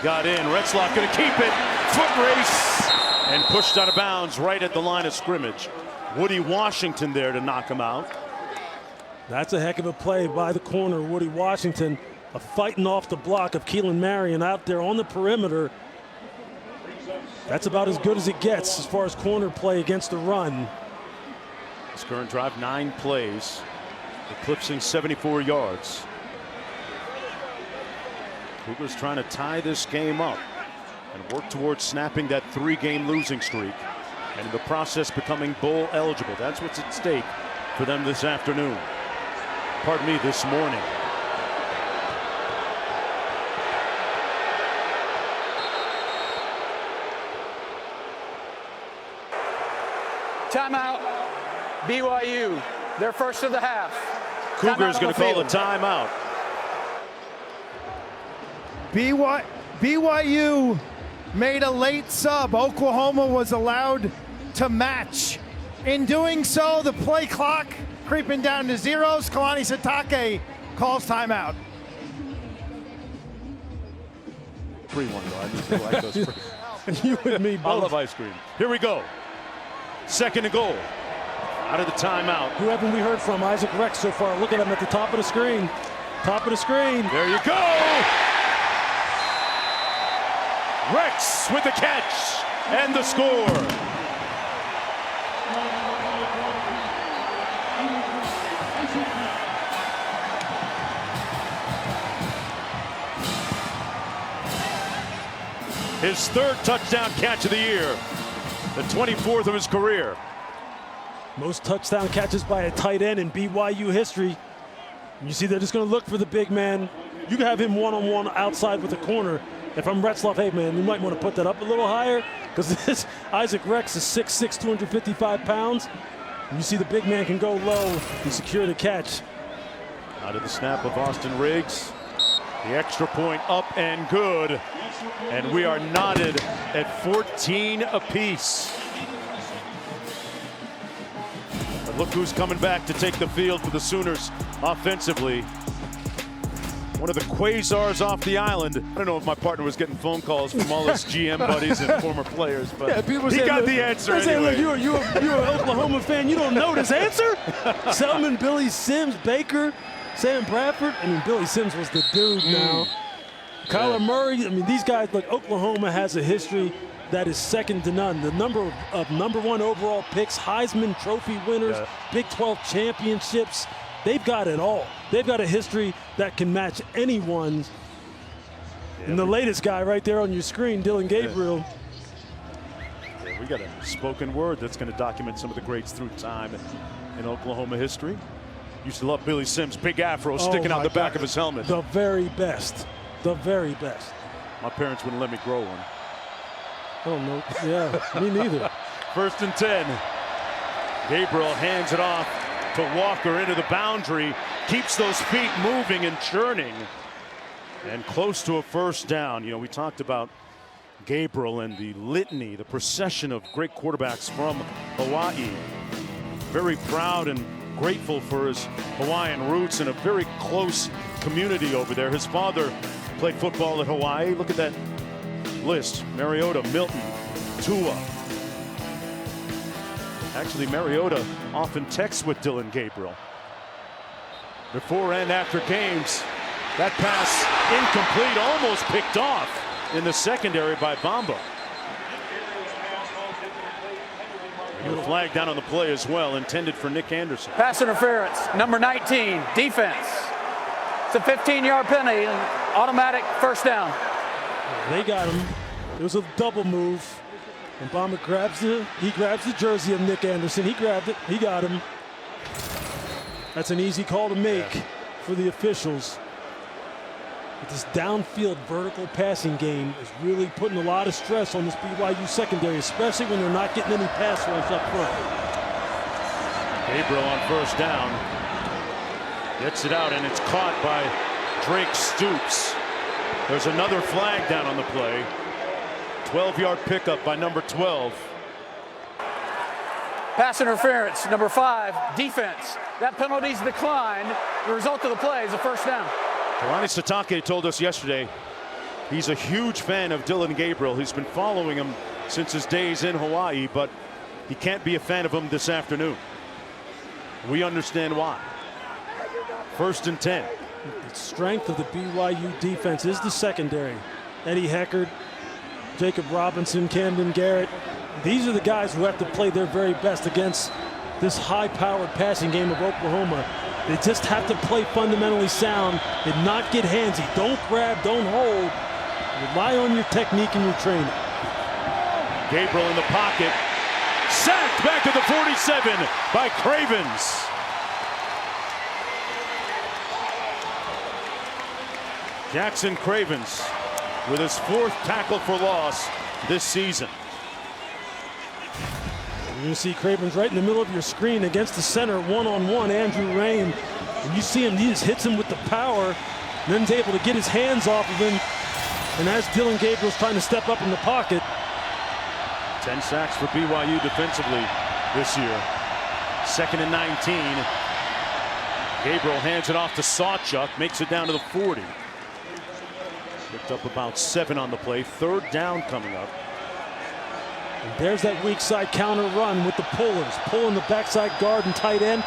got in. Retzloff going to keep it. Foot race. And pushed out of bounds right at the line of scrimmage. Woody Washington there to knock him out. That's a heck of a play by the corner, Woody Washington, fighting off the block of Keelan Marion out there on the perimeter. That's about as good as it gets as far as corner play against the run. This current drive, 9 plays, eclipsing 74 yards. Cougars trying to tie this game up and work towards snapping that 3-game losing streak, and in the process becoming bowl eligible. That's what's at stake for them this afternoon. Pardon me, this morning. Timeout. BYU. Their first of the half. Cougars going to call a timeout. BYU made a late sub. Oklahoma was allowed to match. In doing so, the play clock creeping down to zeros. Kalani Sitake calls timeout. Free one, though. I just like those free. You and me both. I love ice cream. Here we go. Second and goal. Out of the timeout. Who haven't we heard from? Isaac Rex so far. Look at him at the top of the screen. Top of the screen. There you go. Rex with the catch and the score. His 3rd touchdown catch of the year, the 24th of his career. Most touchdown catches by a tight end in BYU history. You see they're just going to look for the big man. You can have him one-on-one outside with the corner. If I'm Retzloff, hey, man, you might want to put that up a little higher because this Isaac Rex is 6'6", 255 pounds. And you see the big man can go low and secure the catch. Out of the snap of Austin Riggs. The extra point up and good. And we are knotted at 14 apiece. But look who's coming back to take the field for the Sooners offensively. One of the Quasars off the island. I don't know if my partner was getting phone calls from all his GM buddies and former players, but yeah, people he say, got look, the answer they anyway. say, look, you're an Oklahoma fan. You don't know this answer? Selman, Billy Sims, Baker, Sam Bradford. I mean, Billy Sims was the dude now. Kyler Murray. I mean, these guys, look, Oklahoma has a history that is second to none. The number of #1 overall picks, Heisman Trophy winners, Big 12 championships. They've got it all. They've got a history that can match anyone's. And the latest guy right there on your screen, Dylan Gabriel. Yeah, We got a spoken word that's going to document some of the greats through time in Oklahoma history. Used to love Billy Sims, big afro sticking out the back of his helmet. The very best. The very best. My parents wouldn't let me grow one. Oh, no. Yeah, me neither. 1st and 10. Gabriel hands it off to Walker into the boundary. Keeps those feet moving and churning. And close to a 1st down. You know, we talked about Gabriel and the litany, the procession of great quarterbacks from Hawaii. Very proud and grateful for his Hawaiian roots and a very close community over there. His father played football at Hawaii. Look at that list. Mariota, Milton, Tua. Actually, Mariota often texts with Dillon Gabriel. Before and after games, that pass incomplete, almost picked off in the secondary by Bamba. And a flag down on the play as well, intended for Nick Anderson. Pass interference, number 19, defense. It's a 15-yard penalty, automatic 1st down. They got him. It was a double move. And Bamba grabs the jersey of Nick Anderson. He grabbed it. He got him. That's an easy call to make for the officials. But this downfield vertical passing game is really putting a lot of stress on this BYU secondary, especially when they're not getting any pass rush up front. Gabriel on 1st down. Gets it out, and it's caught by Drake Stoops. There's another flag down on the play. 12-yard pickup by number 12. Pass interference, number 5, defense. That penalty's declined. The result of the play is a 1st down. Kalani Sitake told us yesterday he's a huge fan of Dillon Gabriel. He's been following him since his days in Hawaii, but he can't be a fan of him this afternoon. We understand why. 1st and 10. The strength of the BYU defense is the secondary. Eddie Heckard, Jacob Robinson, Camden Garrett. These are the guys who have to play their very best against this high-powered passing game of Oklahoma. They just have to play fundamentally sound and not get handsy. Don't grab, don't hold. Rely on your technique and your training. Gabriel in the pocket. Sacked back to the 47 by Cravens. Jackson Cravens with his 4th tackle for loss this season. You're going to see Cravens right in the middle of your screen against the center, one-on-one, Andrew Rain. And you see him, he just hits him with the power, and then is able to get his hands off of him. And as Dillon Gabriel's trying to step up in the pocket. 10 sacks for BYU defensively this year. 2nd and 19. Gabriel hands it off to Sawchuk, makes it down to the 40. Picked up about 7 on the play. 3rd down coming up. And there's that weak side counter run with the pullers, pulling the backside guard and tight end.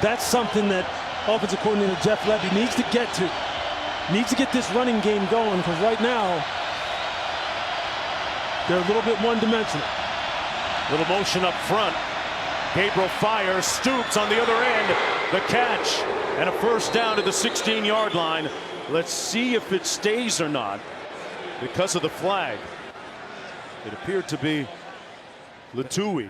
That's something that offensive coordinator Jeff Levy needs to get to. Needs to get this running game going, because right now they're a little bit one-dimensional. Little motion up front. Gabriel fires, Stoops on the other end. The catch and a 1st down to the 16-yard line. Let's see if it stays or not because of the flag. It appeared to be Latui.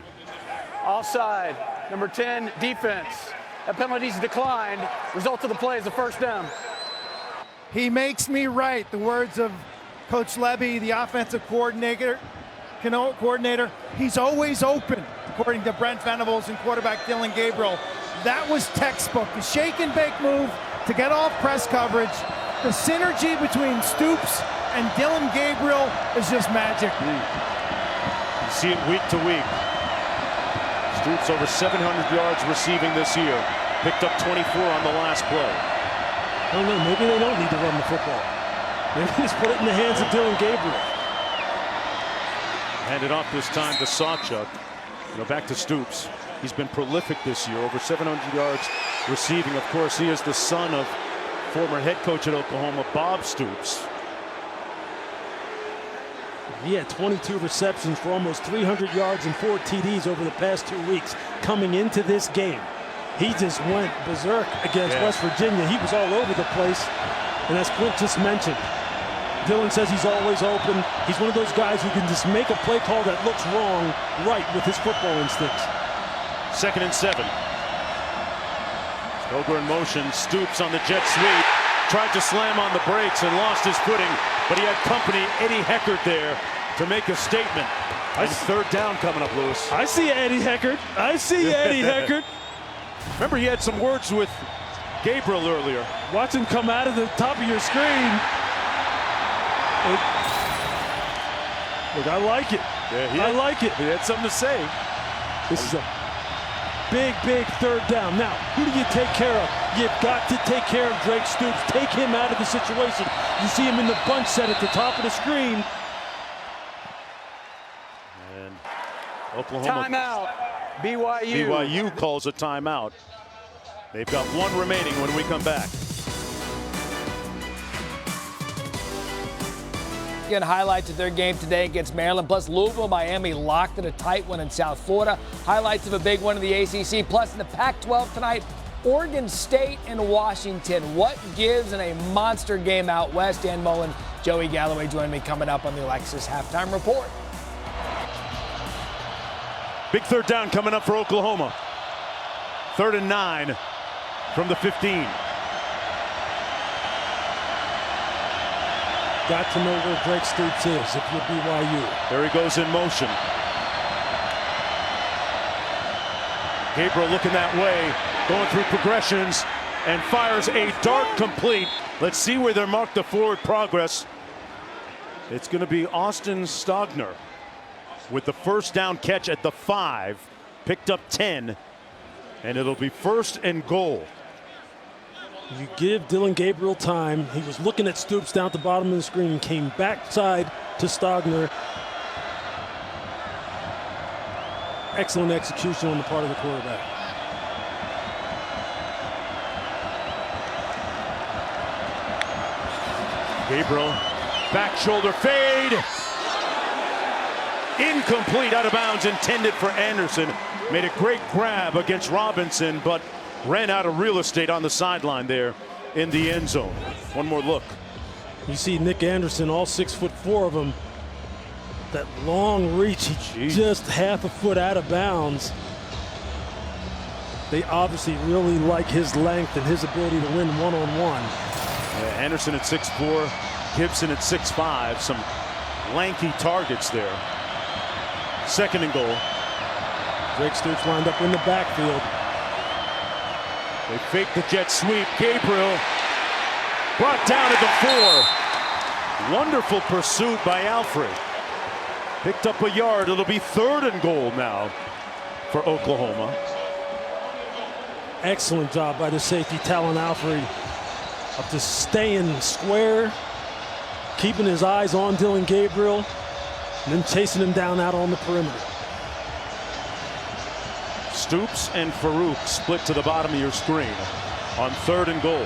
Offside, number 10, defense. That penalty's declined. Result of the play is a 1st down. He makes me right. The words of Coach Levy, the offensive coordinator. He's always open, according to Brent Venables and quarterback Dillon Gabriel. That was textbook. The shake and bake move to get off press coverage. The synergy between Stoops and Dillon Gabriel is just magic. You see it week to week. Stoops over 700 yards receiving this year. Picked up 24 on the last play. I don't know, maybe they don't need to run the football. Maybe just put it in the hands of Dillon Gabriel. Handed off this time to Sawchuk. Back to Stoops. He's been prolific this year, over 700 yards receiving. Of course, he is the son of former head coach at Oklahoma, Bob Stoops. He had 22 receptions for almost 300 yards and 4 TDs over the past 2 weeks. Coming into this game, he just went berserk against West Virginia. He was all over the place. And as Clint just mentioned, Dylan says he's always open. He's one of those guys who can just make a play call that looks wrong right with his football instincts. 2nd and 7. Stoger in motion, Stoops on the jet sweep. Tried to slam on the brakes and lost his footing, but he had company, Eddie Heckert, there to make a statement. And 3rd down coming up, Lewis. I see Eddie Heckert. I see Eddie Heckert. Remember, he had some words with Gabriel earlier. Watch him come out of the top of your screen. Look, I like it. Yeah, I like it. He had something to say. This is a big 3rd down. Now, who do you take care of? You've got to take care of Drake Stoops. Take him out of the situation. You see him in the bunch set at the top of the screen. And Oklahoma. Timeout. BYU. BYU calls a timeout. They've got 1 remaining when we come back. Again, highlights of their game today against Maryland, plus Louisville, Miami locked in a tight one in South Florida. Highlights of a big one in the ACC, plus in the Pac-12 tonight, Oregon State and Washington. What gives in a monster game out west? Dan Mullen, Joey Galloway join me coming up on the Alexis Halftime Report. Big 3rd down coming up for Oklahoma. 3rd and 9 from the 15. Got to know where Drake Stoops is if you're BYU. There he goes in motion. Gabriel looking that way, going through progressions, and fires a dart complete. Let's see where they mark the forward progress. It's going to be Austin Stogner with the 1st down catch at the 5. Picked up 10, and it'll be 1st and goal. You give Dylan Gabriel time. He was looking at Stoops down at the bottom of the screen, came backside to Stogner. Excellent execution on the part of the quarterback. Gabriel, back shoulder fade. Incomplete, out of bounds, intended for Anderson. Made a great grab against Robinson, but ran out of real estate on the sideline there in the end zone. One more look. You see Nick Anderson, all 6'4" of him. That long reach, he just half a foot out of bounds. They obviously really like his length and his ability to win one-on-one. Yeah, Anderson at 6'4", Gibson at 6'5", some lanky targets there. 2nd and goal. Drake Stoops lined up in the backfield. They fake the jet sweep. Gabriel brought down at the 4. Wonderful pursuit by Alfred. Picked up a yard. It'll be 3rd and goal now for Oklahoma. Excellent job by the safety, Talon Alfred, of just staying square, keeping his eyes on Dylan Gabriel, and then chasing him down out on the perimeter. Stoops and Farouk split to the bottom of your screen on 3rd and goal.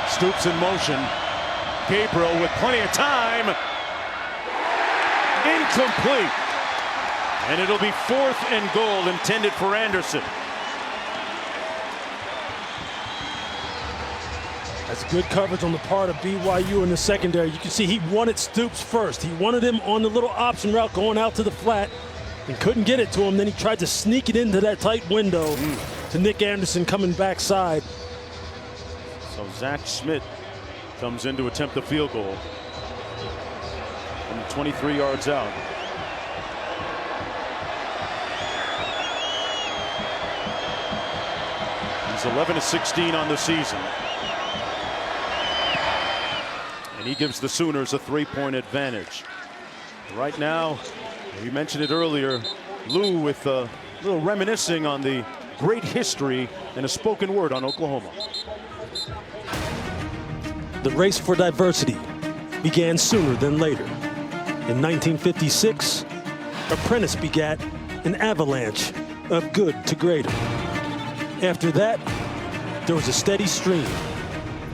Stoops in motion. Gabriel with plenty of time. Incomplete. And it'll be 4th and goal intended for Anderson. That's good coverage on the part of BYU in the secondary. You can see he wanted Stoops first. He wanted him on the little option route going out to the flat and couldn't get it to him. Then he tried to sneak it into that tight window to Nick Anderson coming backside. So Zach Schmidt comes in to attempt the field goal from 23 yards out. He's 11-16 on the season. And he gives the Sooners a 3-point advantage. Right now, you mentioned it earlier, Lou with a little reminiscing on the great history and a spoken word on Oklahoma. The race for diversity began sooner than later. In 1956, Apprentice begat an avalanche of good to greater. After that, there was a steady stream.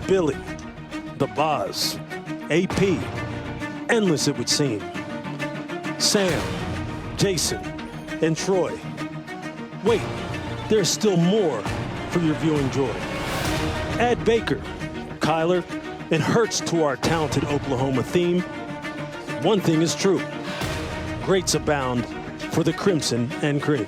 Billy, the Boz, AP, endless it would seem. Sam, Jason, and Troy. Wait, there's still more for your viewing joy. Add Baker, Kyler, and Hurts to our talented Oklahoma theme. One thing is true. Greats abound for the Crimson and Cream.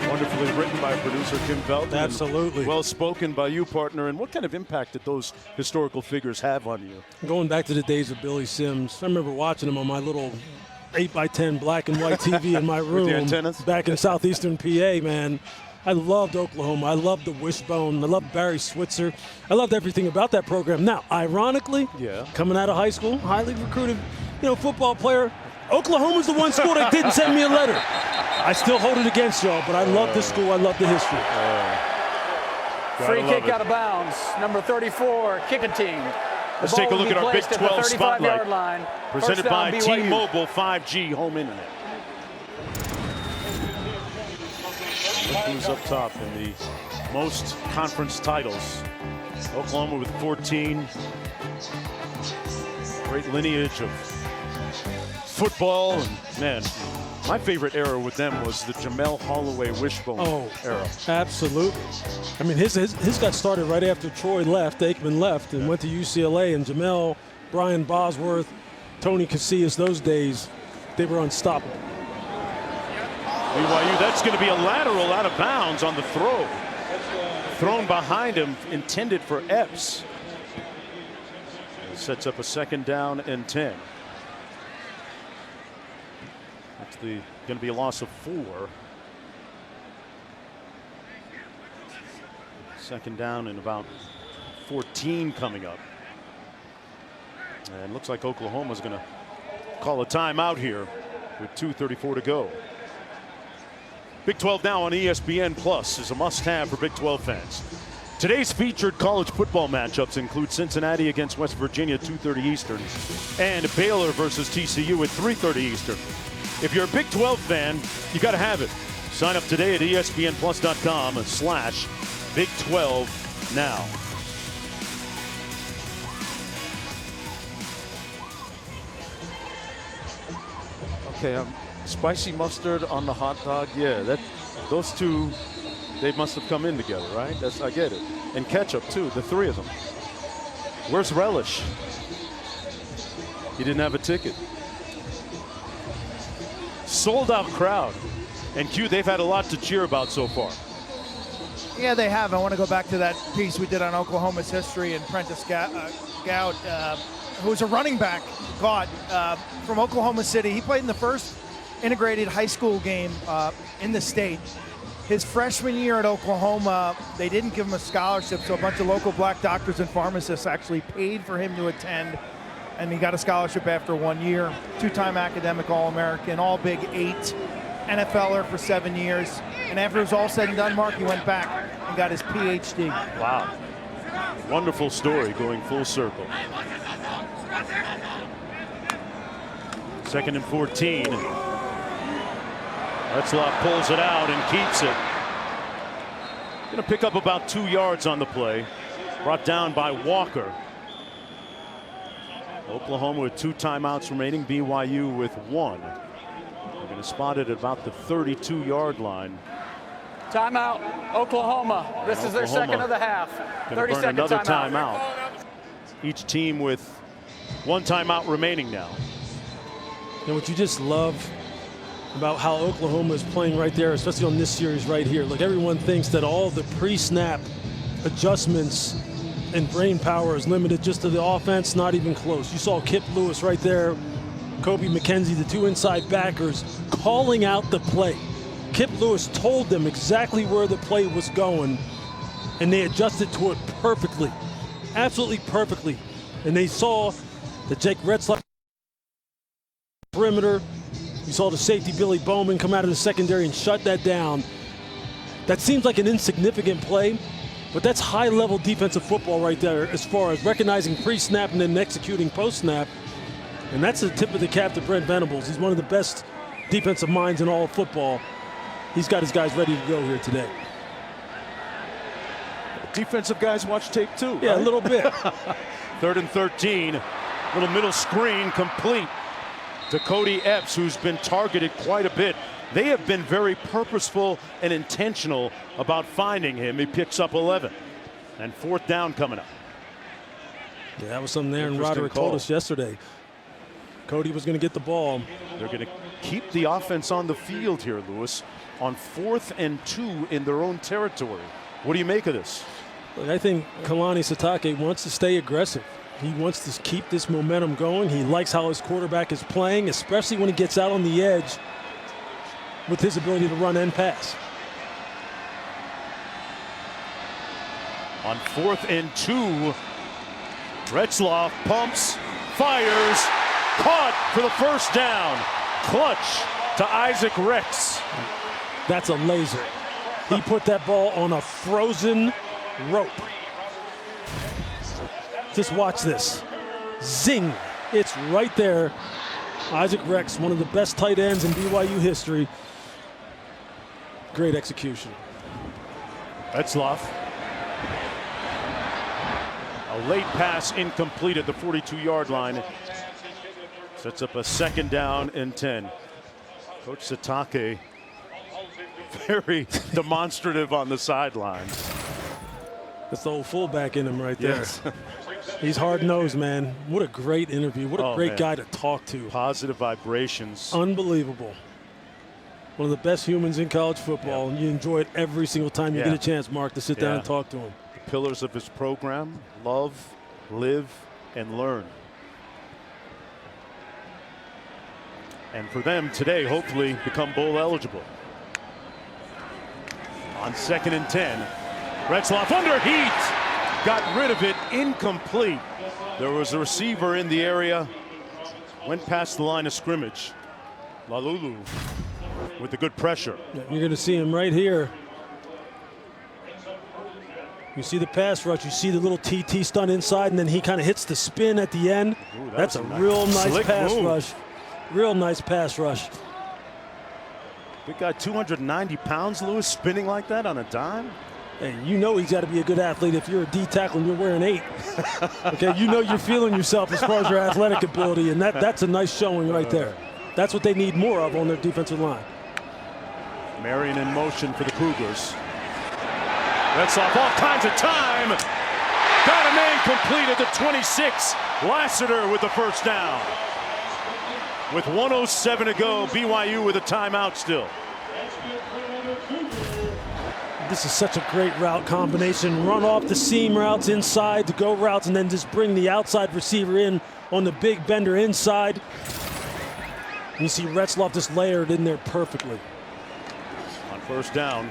Wonderfully written by producer Kim Belton. Absolutely. Well spoken by you, partner. And what kind of impact did those historical figures have on you? Going back to the days of Billy Sims, I remember watching him on my little 8x10 black and white TV in my room the antennas? back in southeastern PA, man. I loved Oklahoma. I loved the wishbone. I loved Barry Switzer. I loved everything about that program. Now, ironically, coming out of high school, highly recruited, football player, Oklahoma's the one school that didn't send me a letter. I still hold it against y'all, but I love this school. I love the history. Free kick out of bounds. Number 34, Kicketing. Let's take a look at our Big 12 Spotlight. Line. Presented by T-Mobile 5G Home Internet. Look who's up top in the most conference titles. Oklahoma with 14. Great lineage of football. And man, my favorite era with them was the Jamel Holloway Wishbone era. Absolutely. I mean, his got started right after Troy left, Aikman left, and went to UCLA. And Jamel, Brian Bosworth, Tony Casillas, those days, they were unstoppable. BYU, that's going to be a lateral out of bounds on the throw. Thrown behind him, intended for Epps. It sets up a 2nd down and 10. That's going to be a loss of 4. 2nd down and about 14 coming up. And looks like Oklahoma's going to call a timeout here with 2:34 to go. Big 12 now on ESPN Plus is a must-have for Big 12 fans. Today's featured college football matchups include Cincinnati against West Virginia 2:30 Eastern and Baylor versus TCU at 3:30 Eastern. If you're a Big 12 fan, you got to have it. Sign up today at ESPNplus.com/Big 12 now. Okay, spicy mustard on the hot dog. Yeah, those two, they must have come in together, right? I get it. And ketchup too, the 3 of them. Where's Relish? He didn't have a ticket. Sold out crowd. And Q, they've had a lot to cheer about so far. Yeah, they have. I want to go back to that piece we did on Oklahoma's history and Prentice Gout, who was a running back, from Oklahoma City. He played in the first integrated high school game in the state. His freshman year at Oklahoma, they didn't give him a scholarship, so a bunch of local black doctors and pharmacists actually paid for him to attend, and he got a scholarship after 1 year. 2-time academic All-American, all Big 8, NFLer for 7 years, and after it was all said and done, Mark, he went back and got his PhD. Wow. Wonderful story going full circle. 2nd and 14. Retzloff pulls it out and keeps it. Going to pick up about 2 yards on the play. Brought down by Walker. Oklahoma with 2 timeouts remaining. BYU with 1. They're going to spot it at about the 32-yard line. Timeout, Oklahoma. This is their second of the half. 30-second another timeout. Each team with 1 timeout remaining now. And what you just love about how Oklahoma is playing right there, especially on this series right here. Look, everyone thinks that all the pre-snap adjustments and brain power is limited just to the offense. Not even close. You saw Kip Lewis right there, Kobe McKenzie, the 2 inside backers, calling out the play. Kip Lewis told them exactly where the play was going, and they adjusted to it perfectly, absolutely perfectly. And they saw that Jake Retzloff perimeter. You saw the safety Billy Bowman come out of the secondary and shut that down. That seems like an insignificant play, but that's high-level defensive football right there as far as recognizing pre-snap and then executing post-snap. And that's the tip of the cap to Brent Venables. He's one of the best defensive minds in all of football. He's got his guys ready to go here today. Defensive guys watch tape too. Yeah, right? a little bit. 3rd and 13. Little middle screen complete to Cody Epps, who's been targeted quite a bit. They have been very purposeful and intentional about finding him. He picks up 11. And 4th down coming up. Yeah, that was something there, and Roderick told us yesterday. Cody was going to get the ball. They're going to keep the offense on the field here, Lewis, on 4th and 2 in their own territory. What do you make of this? Look, I think Kalani Sitake wants to stay aggressive. He wants to keep this momentum going. He likes how his quarterback is playing, especially when he gets out on the edge with his ability to run and pass. On 4th and 2, Retzloff pumps, fires, caught for the first down. Clutch to Isaac Rex. That's a laser. He put that ball on a frozen rope. Just watch this. Zing. It's right there. Isaac Rex, one of the best tight ends in BYU history. Great execution. Retzloff. A late pass incomplete at the 42-yard line. Sets up a 2nd down and 10. Coach Sitake very demonstrative on the sidelines. That's the old fullback in him right there. Yes. He's hard-nosed, man. What a great interview. What a great guy to talk to. Positive vibrations. Unbelievable. One of the best humans in college football, and you enjoy it every single time you get a chance, Mark, to sit down and talk to him. The pillars of his program: love, live, and learn. And for them today, hopefully become bowl eligible. On 2nd and 10, Retzloff under heat, got rid of it, incomplete. There was a receiver in the area, went past the line of scrimmage. Lalulu with the good pressure. You're going to see him right here. You see the pass rush, you see the little TT stunt inside, and then he kind of hits the spin at the end. Ooh, that's a real nice pass rush. Real nice pass rush. Big guy, 290 pounds, Lewis, spinning like that on a dime. Hey, you know he's got to be a good athlete if you're a D tackle and you're wearing 8. Okay, you know you're feeling yourself as far as your athletic ability, and that's a nice showing right there. That's what they need more of on their defensive line. Marion in motion for the Cougars. Retzloff all kinds of time. Got a man complete at the 26. Lassiter with the first down. With 1:07 to go, BYU with a timeout still. This is such a great route combination. Run off the seam routes inside to go routes, and then just bring the outside receiver in on the big bender inside. And you see Retzloff just layered in there perfectly. On 1st down.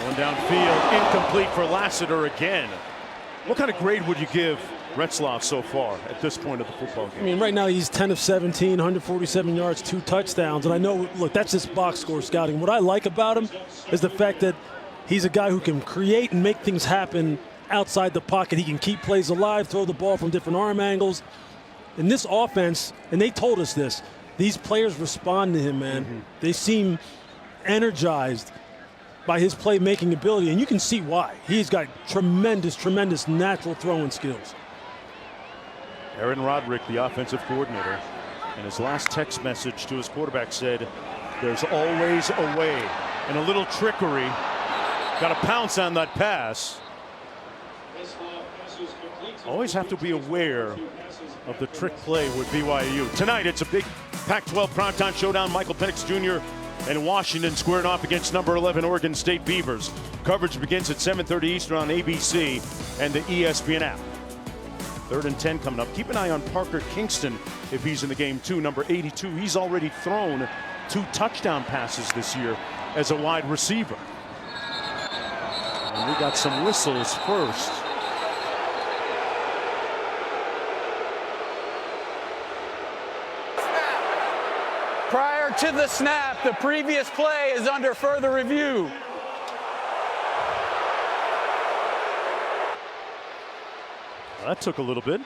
Going downfield, incomplete for Lassiter again. What kind of grade would you give Retzloff so far at this point of the football game? I mean, right now he's 10 of 17, 147 yards, 2 touchdowns. And I know, look, that's just box score scouting. What I like about him is the fact that he's a guy who can create and make things happen outside the pocket. He can keep plays alive, throw the ball from different arm angles. In this offense, and they told us this, these players respond to him, man. They seem energized by his playmaking ability, and you can see why. He's got tremendous, tremendous natural throwing skills. Aaron Roderick, the offensive coordinator, in his last text message to his quarterback said, there's always a way. And a little trickery. Got to pounce on that pass. Always have to be aware of the trick play with BYU. Tonight, it's a big Pac-12 primetime showdown. Michael Penix Jr. and Washington squaring off against number 11 Oregon State Beavers. Coverage begins at 7:30 Eastern on ABC and the ESPN app. 3rd and 10 coming up. Keep an eye on Parker Kingston if he's in the game too. Number 82. He's already thrown 2 touchdown passes this year as a wide receiver. And we got some whistles first. Prior to the snap, the previous play is under further review. Well, that took a little bit. I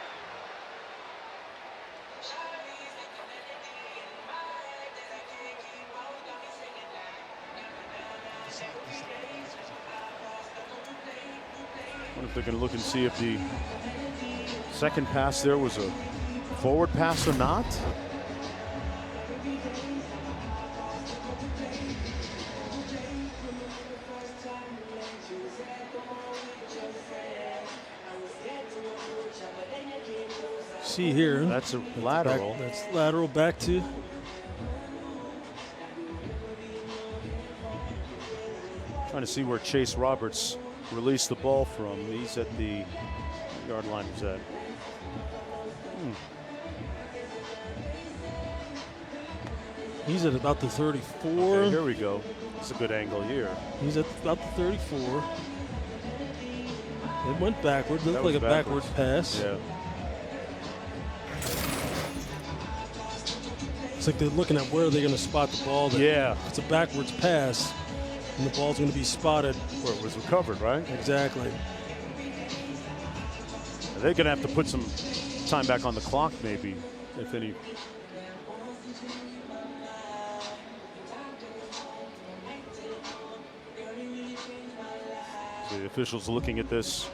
wonder if they're going to look and see if the second pass there was a forward pass or not. see here. That's a lateral. That's lateral back to. Trying to see where Chase Roberts released the ball from. He's at the yard line. He's at. He's at about the 34. Okay, here we go. It's a good angle here. He's at about the 34. It went backwards. Looked like a backwards pass. Yeah. It's like they're looking at where they're going to spot the ball. Yeah. It's a backwards pass, and the ball's going to be spotted where it was recovered, right? Exactly. They're going to have to put some time back on the clock, maybe, if any. So the officials looking at this.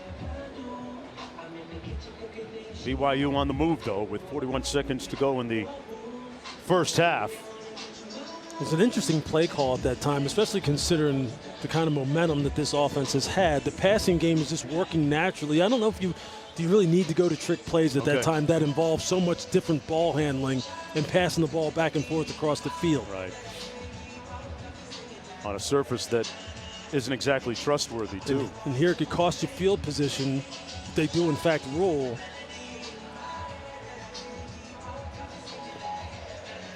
BYU on the move, though, with 41 seconds to go in the first half. It's an interesting play call at that time, especially considering the kind of momentum that this offense has had. The passing game is just working naturally. I don't know if do you really need to go to trick plays at that time that involves so much different ball handling and passing the ball back and forth across the field. Right. On a surface that isn't exactly trustworthy, too. And here it could cost you field position if they do, in fact, roll.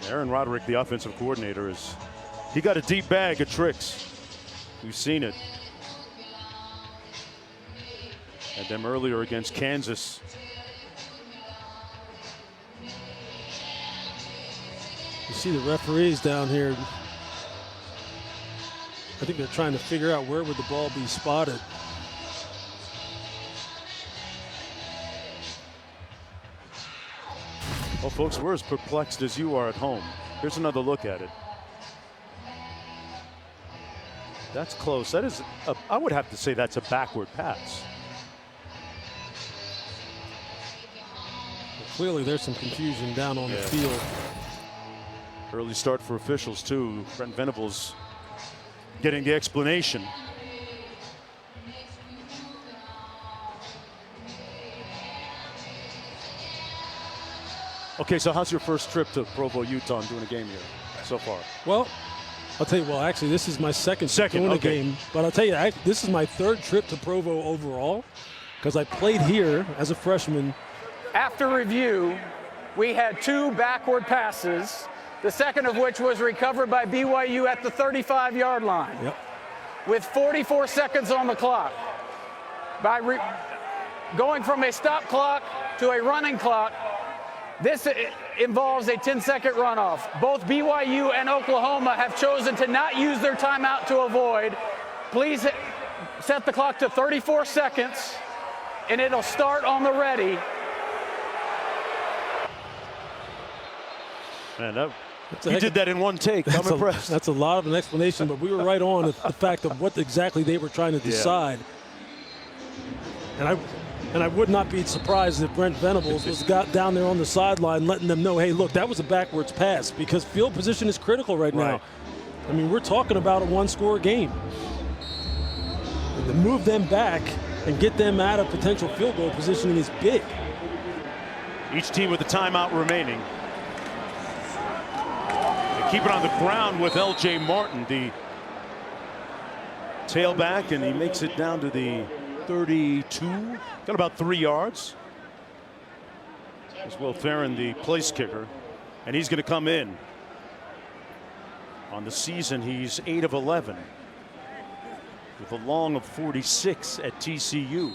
Aaron Roderick, the offensive coordinator, he got a deep bag of tricks. We've seen it. Had them earlier against Kansas. You see the referees down here. I think they're trying to figure out where would the ball be spotted. Well, folks, we're as perplexed as you are at home. Here's another look at it. That's close. That is, I would have to say that's a backward pass. Well, clearly there's some confusion down on the field. Early start for officials, too. Brent Venables getting the explanation. Okay, so how's your first trip to Provo, Utah, and doing a game here so far? Well, I'll tell you, actually, this is my second doing a game. But I'll tell you, this is my third trip to Provo overall because I played here as a freshman. After review, we had 2 backward passes, the second of which was recovered by BYU at the 35-yard line. Yep. With 44 seconds on the clock. By going from a stop clock to a running clock, this involves a 10-second runoff. Both BYU and Oklahoma have chosen to not use their timeout to avoid. Please set the clock to 34 seconds, and it'll start on the ready. Man, you did that in one take. I'm impressed. That's a lot of an explanation, but we were right on the fact of what exactly they were trying to decide. And I would not be surprised if Brent Venables was got down there on the sideline letting them know, hey, look, that was a backwards pass because field position is critical right now. I mean, we're talking about a one-score game. And to move them back and get them out of potential field goal positioning is big. Each team with a timeout remaining. They keep it on the ground with L.J. Martin, the tailback, and he makes it down to the 32. Got about 3 yards. There's Will Farron, the place kicker, and he's going to come in. On the season, he's 8 of 11 with a long of 46 at TCU.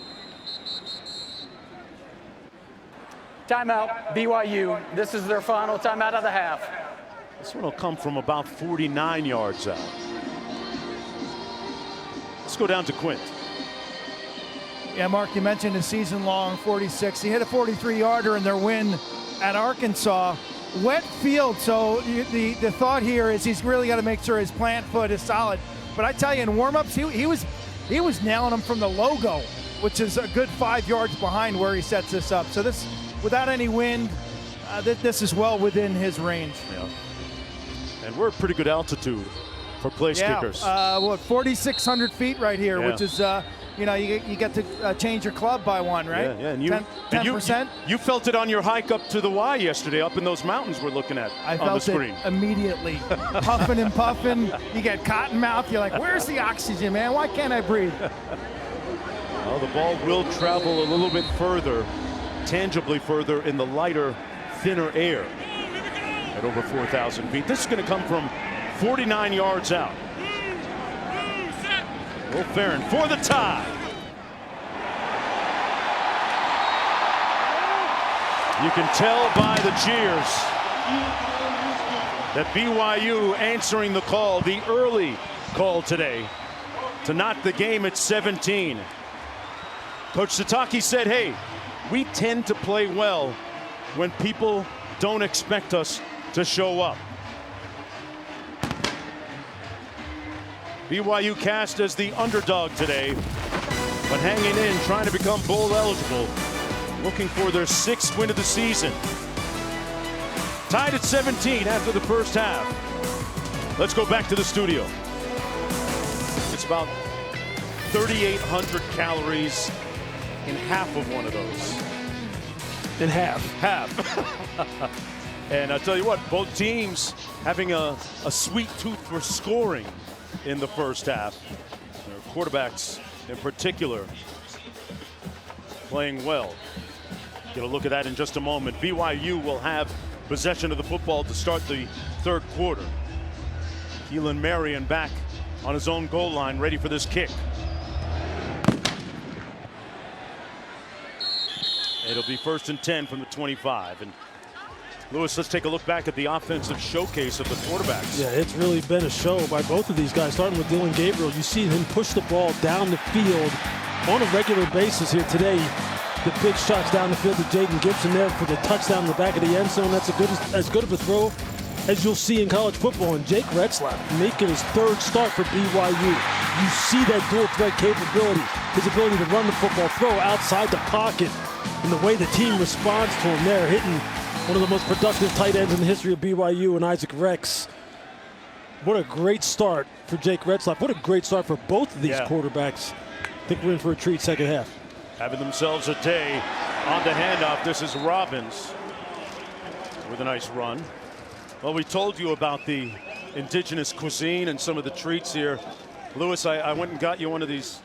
Timeout, BYU. This is their final timeout of the half. This one will come from about 49 yards out. Let's go down to Quint. Yeah, Mark, you mentioned his season-long 46. He hit a 43-yarder in their win at Arkansas. Wet field, so the thought here is he's really got to make sure his plant foot is solid. But I tell you, in warm-ups, he was nailing them from the logo, which is a good 5 yards behind where he sets this up. So this, without any wind, this is well within his range. Yeah. And we're at pretty good altitude for place kickers. What, 4,600 feet right here, which is you know, you get to change your club by one, right? Yeah, and 10%. You felt it on your hike up to the Y yesterday, up in those mountains we're looking at I on the felt screen. it immediately. Puffing and puffing. You get cotton mouth. You're like, where's the oxygen, man? Why can't I breathe? Well, the ball will travel a little bit further, tangibly further in the lighter, thinner air at over 4,000 feet. This is going to come from 49 yards out. Will Farron for the tie. You can tell by the cheers that BYU answering the call, the early call today, to knock the game at 17. Coach Sataki said, hey, we tend to play well when people don't expect us to show up. BYU cast as the underdog today, but hanging in, trying to become bowl eligible, looking for their 6th win of the season. Tied at 17 after the first half. Let's go back to the studio. It's about 3,800 calories in half of one of those. In half. And I'll tell you what, both teams having a sweet tooth for scoring in the first half. Their quarterbacks in particular playing well. Get a look at that in just a moment. BYU will have possession of the football to start the third quarter. Keelan Marion back on his own goal line, ready for this kick. It'll be 1st and 10 from the 25. And Lewis, let's take a look back at the offensive showcase of the quarterbacks. Yeah, it's really been a show by both of these guys, starting with Dylan Gabriel. You see him push the ball down the field on a regular basis here today. The big shots down the field to Jaden Gibson there for the touchdown in the back of the end zone. That's as good of a throw as you'll see in college football. And Jake Retzlaff making his 3rd start for BYU. You see that dual threat capability, his ability to run the football, throw outside the pocket, and the way the team responds to him there, hitting one of the most productive tight ends in the history of BYU and Isaac Rex. What a great start for Jake Retzlaff. What a great start for both of these quarterbacks. I think we're in for a treat second half. Having themselves a day on the handoff. This is Robbins with a nice run. Well, we told you about the indigenous cuisine and some of the treats here. Lewis, I went and got you one of these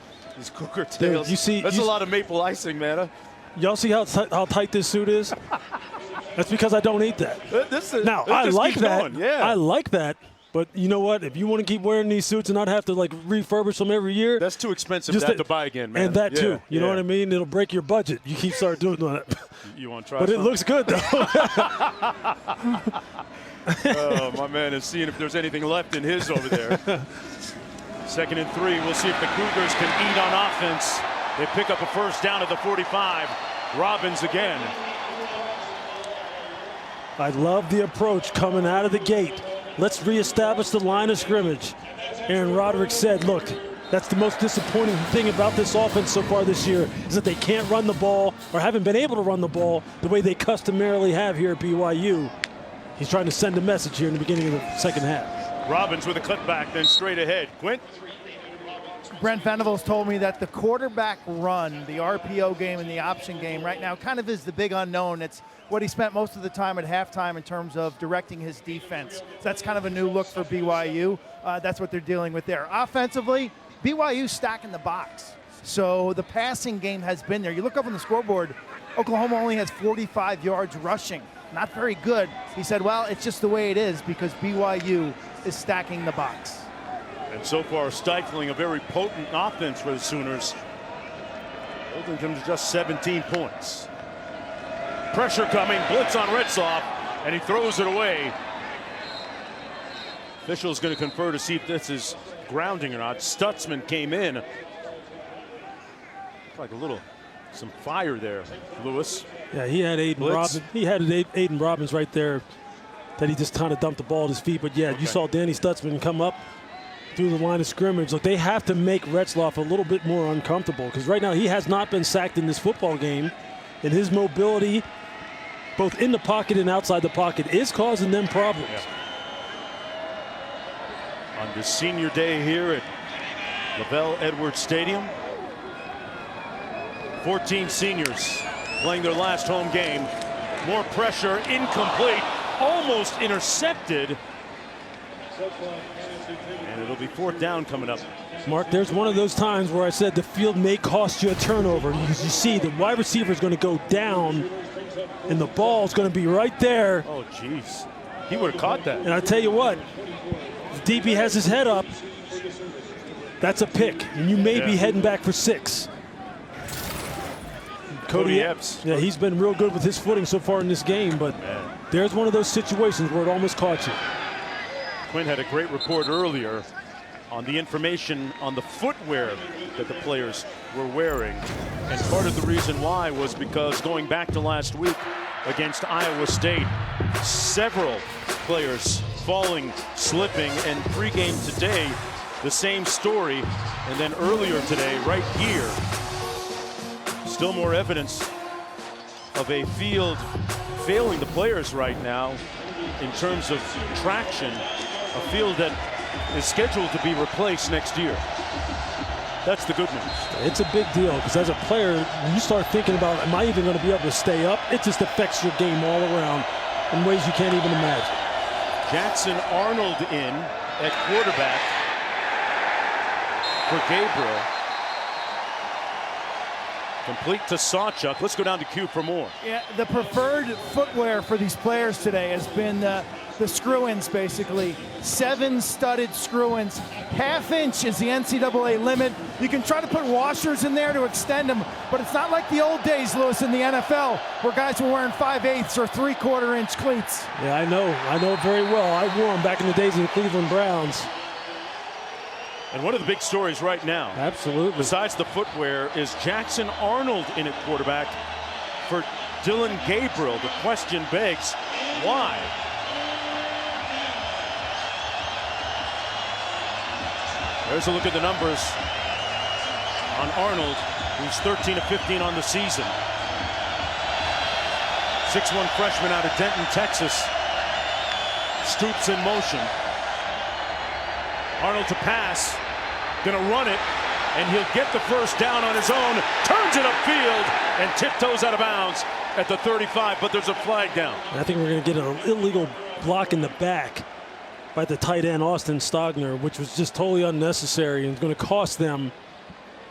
Cougar tails. That's a lot of maple icing, man. Y'all see how tight this suit is? That's because I don't eat that. I like that. Yeah. I like that. But you know what? If you want to keep wearing these suits and not have to like refurbish them every year, that's too expensive to have to buy again, man. And that too. You know what I mean? It'll break your budget. You keep start doing that. You want to try? But it looks good though. Oh, my man is seeing if there's anything left in his over there. 2nd and 3. We'll see if the Cougars can eat on offense. They pick up a 1st down at the 45. Robbins again. I love the approach coming out of the gate. Let's reestablish the line of scrimmage. Aaron Roderick said, look, that's the most disappointing thing about this offense so far this year is that they can't run the ball or haven't been able to run the ball the way they customarily have here at BYU. He's trying to send a message here in the beginning of the second half. Robbins with a cutback, then straight ahead. Quint? Brent Venables told me that the quarterback run, the RPO game and the option game right now kind of is the big unknown. It's what he spent most of the time at halftime in terms of directing his defense. So that's kind of a new look for BYU. That's what they're dealing with there. Offensively, BYU stacking the box. So the passing game has been there. You look up on the scoreboard, Oklahoma only has 45 yards rushing. Not very good. He said, well, it's just the way it is because BYU is stacking the box. And so far stifling a very potent offense for the Sooners. Holding them to just 17 points. Pressure coming, blitz on Retzlaff, and he throws it away. Official's going to confer to see if this is grounding or not. Stutzman came in. Like some fire there, Lewis. Yeah, he had Aiden Robbins. He had Aiden Robbins right there that he just kind of dumped the ball at his feet. But yeah, you saw Danny Stutzman come up through the line of scrimmage. Look, they have to make Retzlaff a little bit more uncomfortable because right now he has not been sacked in this football game. And his mobility, both in the pocket and outside the pocket, is causing them problems. Yeah. On this senior day here at LaVell Edwards Stadium, 14 seniors playing their last home game. More pressure, incomplete, almost intercepted. And it'll be 4th down coming up. Mark, there's one of those times where I said the field may cost you a turnover, because you see the wide receiver is going to go down and the ball is going to be right there. Oh, jeez. He would have caught that. And I tell you what, if DB has his head up, that's a pick, and you may be heading back for 6. Cody Epps. Yeah, he's been real good with his footing so far in this game, but there's one of those situations where it almost caught you. Quinn had a great report earlier on the information on the footwear that the players were wearing. And part of the reason why was because going back to last week against Iowa State, several players falling, slipping, and pregame today, the same story. And then earlier today, right here, still more evidence of a field failing the players right now in terms of traction, a field that is scheduled to be replaced next year. That's the good news. It's a big deal, because as a player, when you start thinking about, am I even going to be able to stay up? It just affects your game all around in ways you can't even imagine. Jackson Arnold in at quarterback for Gabriel. Complete to Sawchuk. Let's go down to Q for more. Yeah, the preferred footwear for these players today has been the screw-ins, basically. 7 studded screw-ins. ½ inch is the NCAA limit. You can try to put washers in there to extend them, but it's not like the old days, Lewis, in the NFL, where guys were wearing 5/8 or 3/4 inch cleats. Yeah, I know it very well. I wore them back in the days of the Cleveland Browns. And one of the big stories right now, absolutely, besides the footwear, is Jackson Arnold in at quarterback for Dillon Gabriel. The question begs, why? There's a look at the numbers on Arnold, who's 13 of 15 on the season. 6'1" freshman out of Denton, Texas. Stoops in motion. Arnold to pass, gonna run it, and he'll get the first down on his own, turns it upfield, and tiptoes out of bounds at the 35, but there's a flag down. I think we're gonna get an illegal block in the back by the tight end, Austin Stogner, which was just totally unnecessary and going to cost them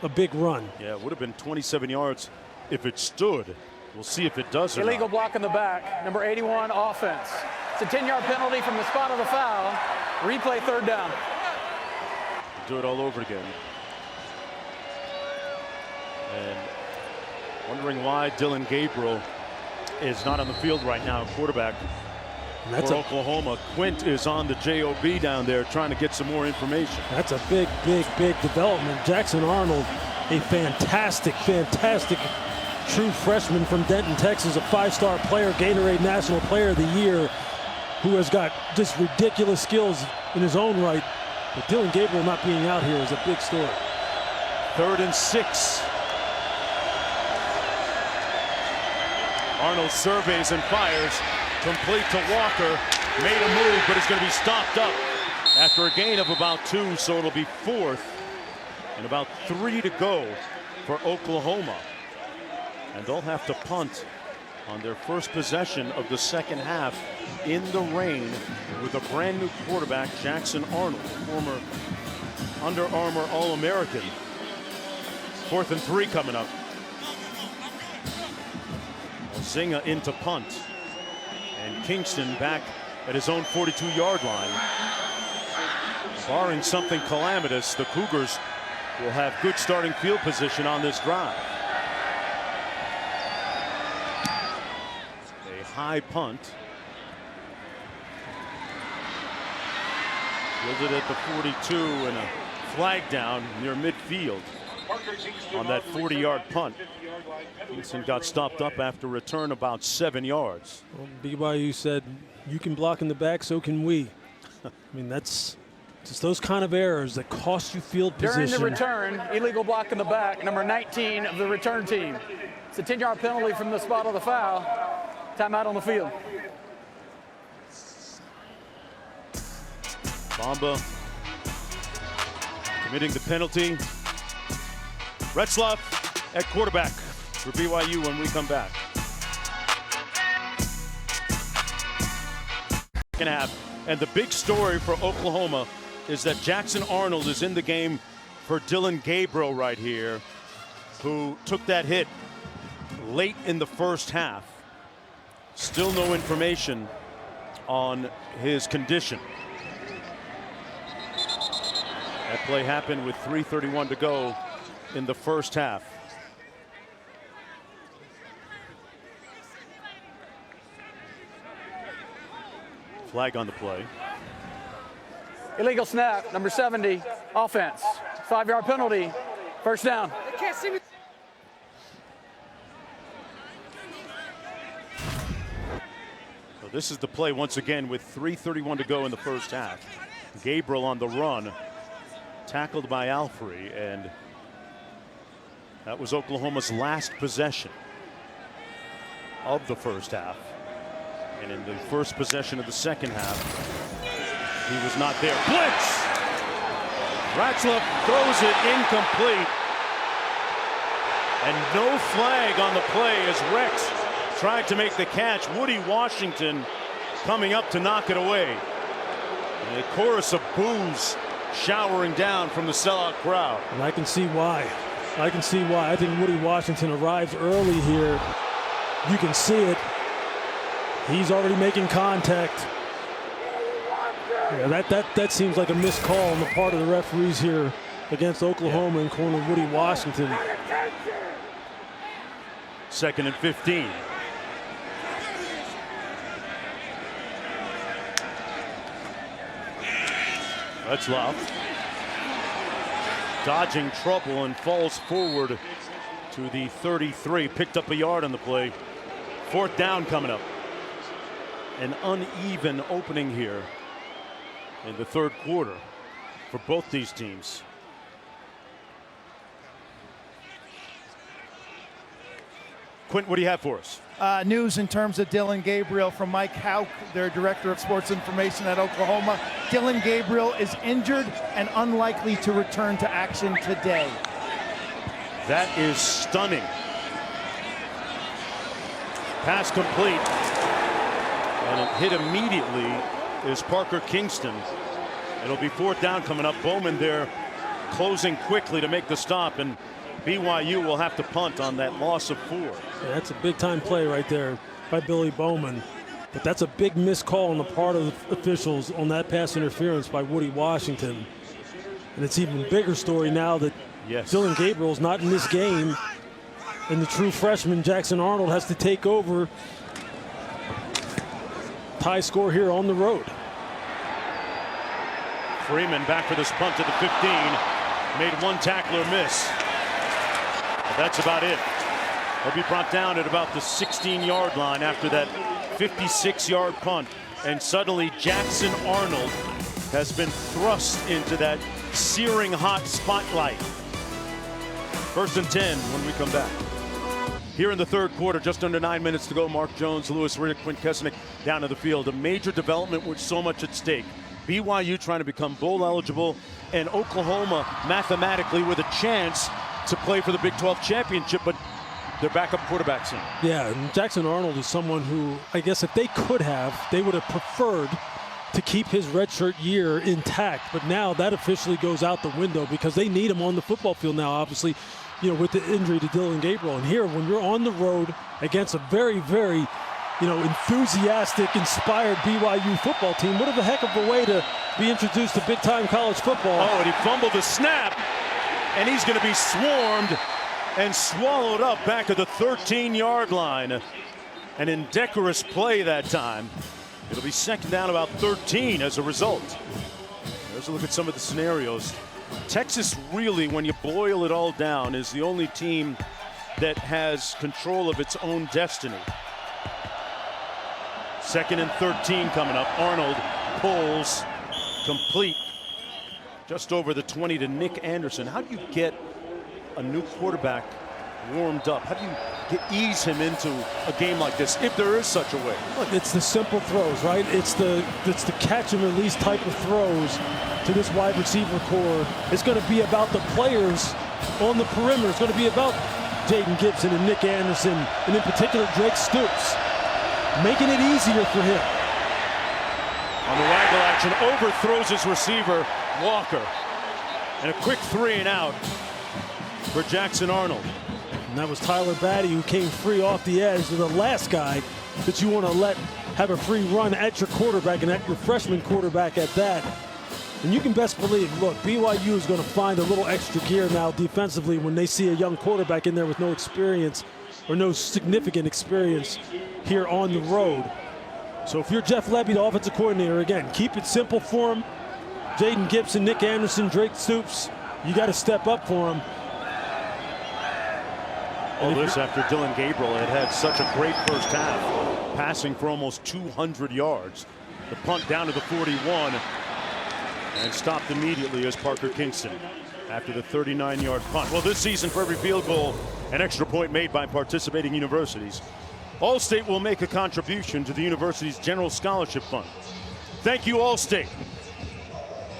a big run. Yeah, it would have been 27 yards if it stood. We'll see if it does or Illegal not. block in the back, number 81, offense. It's a 10-yard penalty from the spot of the foul. Replay, 3rd down. Do it all over again. And wondering why Dillon Gabriel is not on the field right now, quarterback for Oklahoma. Quint is on the JOB down there trying to get some more information. That's a big development. Jackson Arnold, a fantastic true freshman from Denton, Texas, a 5-star player, Gatorade National Player of the Year, who has got just ridiculous skills in his own right. But Dillon Gabriel not being out here is a big story. 3rd and 6. Arnold surveys and fires. Complete to Walker. Made a move, but it's going to be stopped up after a gain of about 2, so it'll be 4th and about 3 to go for Oklahoma. And they'll have to punt on their first possession of the second half in the rain with a brand new quarterback, Jackson Arnold, former Under Armour All-American. 4th and 3 coming up. Zinga into punt. And Kingston back at his own 42-yard line. Barring something calamitous, the Cougars will have good starting field position on this drive. A high punt. Fielded at the 42 and a flag down near midfield on that 40-yard punt. Kingston got stopped up after return about 7 yards. Well, BYU said, you can block in the back, so can we. I mean, that's just those kind of errors that cost you field position. During the return, illegal block in the back, number 19 of the return team. It's a 10-yard penalty from the spot of the foul. Timeout on the field. Bamba committing the penalty. Retzlaff at quarterback for BYU when we come back. Second half. And the big story for Oklahoma is that Jackson Arnold is in the game for Dillon Gabriel right here, who took that hit late in the first half. Still no information on his condition. That play happened with 3:31 to go in the first half. Flag on the play. Illegal snap, number 70, offense. 5-yard penalty, first down. They can't see me. So this is the play once again with 3:31 to go in the first half. Gabriel on the run, tackled by Alfrey, and that was Oklahoma's last possession of the first half. And in the first possession of the second half, he was not there. Blitz! Ratzlaff throws it incomplete. And no flag on the play as Rex tried to make the catch. Woody Washington coming up to knock it away. And a chorus of boos showering down from the sellout crowd. And I can see why. I can see why. I think Woody Washington arrives early here. You can see it. He's already making contact. Yeah, that seems like a missed call on the part of the referees here against Oklahoma in corner Woody Washington. 2nd and 15. Retzlaff dodging trouble and falls forward to the 33. Picked up a yard on the play. 4th down coming up. An uneven opening here in the third quarter for both these teams. Quint, what do you have for us? News in terms of Dillon Gabriel from Mike Houck, their director of sports information at Oklahoma. Dillon Gabriel is injured and unlikely to return to action today. That is stunning. Pass complete. And it hit immediately is Parker Kingston. It'll be 4th down coming up. Bowman there closing quickly to make the stop, and BYU will have to punt on that loss of 4. Yeah, that's a big time play right there by Billy Bowman. But that's a big missed call on the part of the officials on that pass interference by Woody Washington. And it's even bigger story now that Dillon Gabriel's not in this game, and the true freshman Jackson Arnold has to take over. Tie score here on the road. Freeman back for this punt to the 15. Made one tackler miss. But that's about it. He'll be brought down at about the 16-yard line after that 56-yard punt. And suddenly Jackson Arnold has been thrust into that searing hot spotlight. 1st and 10 when we come back. Here in the third quarter, just under 9 minutes to go. Mark Jones, Lewis Riddick, Quint Kesnick down to the field. A major development with so much at stake. BYU trying to become bowl eligible, and Oklahoma mathematically with a chance to play for the Big 12 championship, but their backup quarterback's in. Yeah, and Jackson Arnold is someone who, I guess if they could have, they would have preferred to keep his redshirt year intact. But now that officially goes out the window because they need him on the football field now, obviously, you know, with the injury to Dillon Gabriel. And here, when you're on the road against a very, very, you know, enthusiastic, inspired BYU football team, what a heck of a way to be introduced to big-time college football. Oh, and he fumbled the snap, and he's going to be swarmed and swallowed up back at the 13-yard line. An indecorous play that time. It'll be 2nd down about 13 as a result. There's a look at some of the scenarios. Texas really, when you boil it all down, is the only team that has control of its own destiny. 2nd and 13 coming up. Arnold pulls complete just over the 20 to Nick Anderson. How do you get a new quarterback warmed up? How do you ease him into a game like this, if there is such a way? Look, it's the simple throws, right? It's the catch and release type of throws to this wide receiver core. It's going to be about the players on the perimeter. It's going to be about Jaden Gibson and Nick Anderson, and in particular Drake Stoops, making it easier for him. On the waggle action, overthrows his receiver, Walker. And a quick 3 and out for Jackson Arnold. And that was Tyler Batty, who came free off the edge. To the last guy that you want to let have a free run at your quarterback, and at your freshman quarterback at that. And you can best believe, look, BYU is going to find a little extra gear now defensively when they see a young quarterback in there with no experience or no significant experience here on the road. So if you're Jeff Lebby, the offensive coordinator, again, keep it simple for him. Jaden Gibson, Nick Anderson, Drake Stoops, you got to step up for him. All this after Dylan Gabriel had such a great first half, passing for almost 200 yards. The punt down to the 41 and stopped immediately as Parker Kingston after the 39-yard punt. Well, this season, for every field goal, an extra point made by participating universities, Allstate will make a contribution to the university's general scholarship fund. Thank you, Allstate.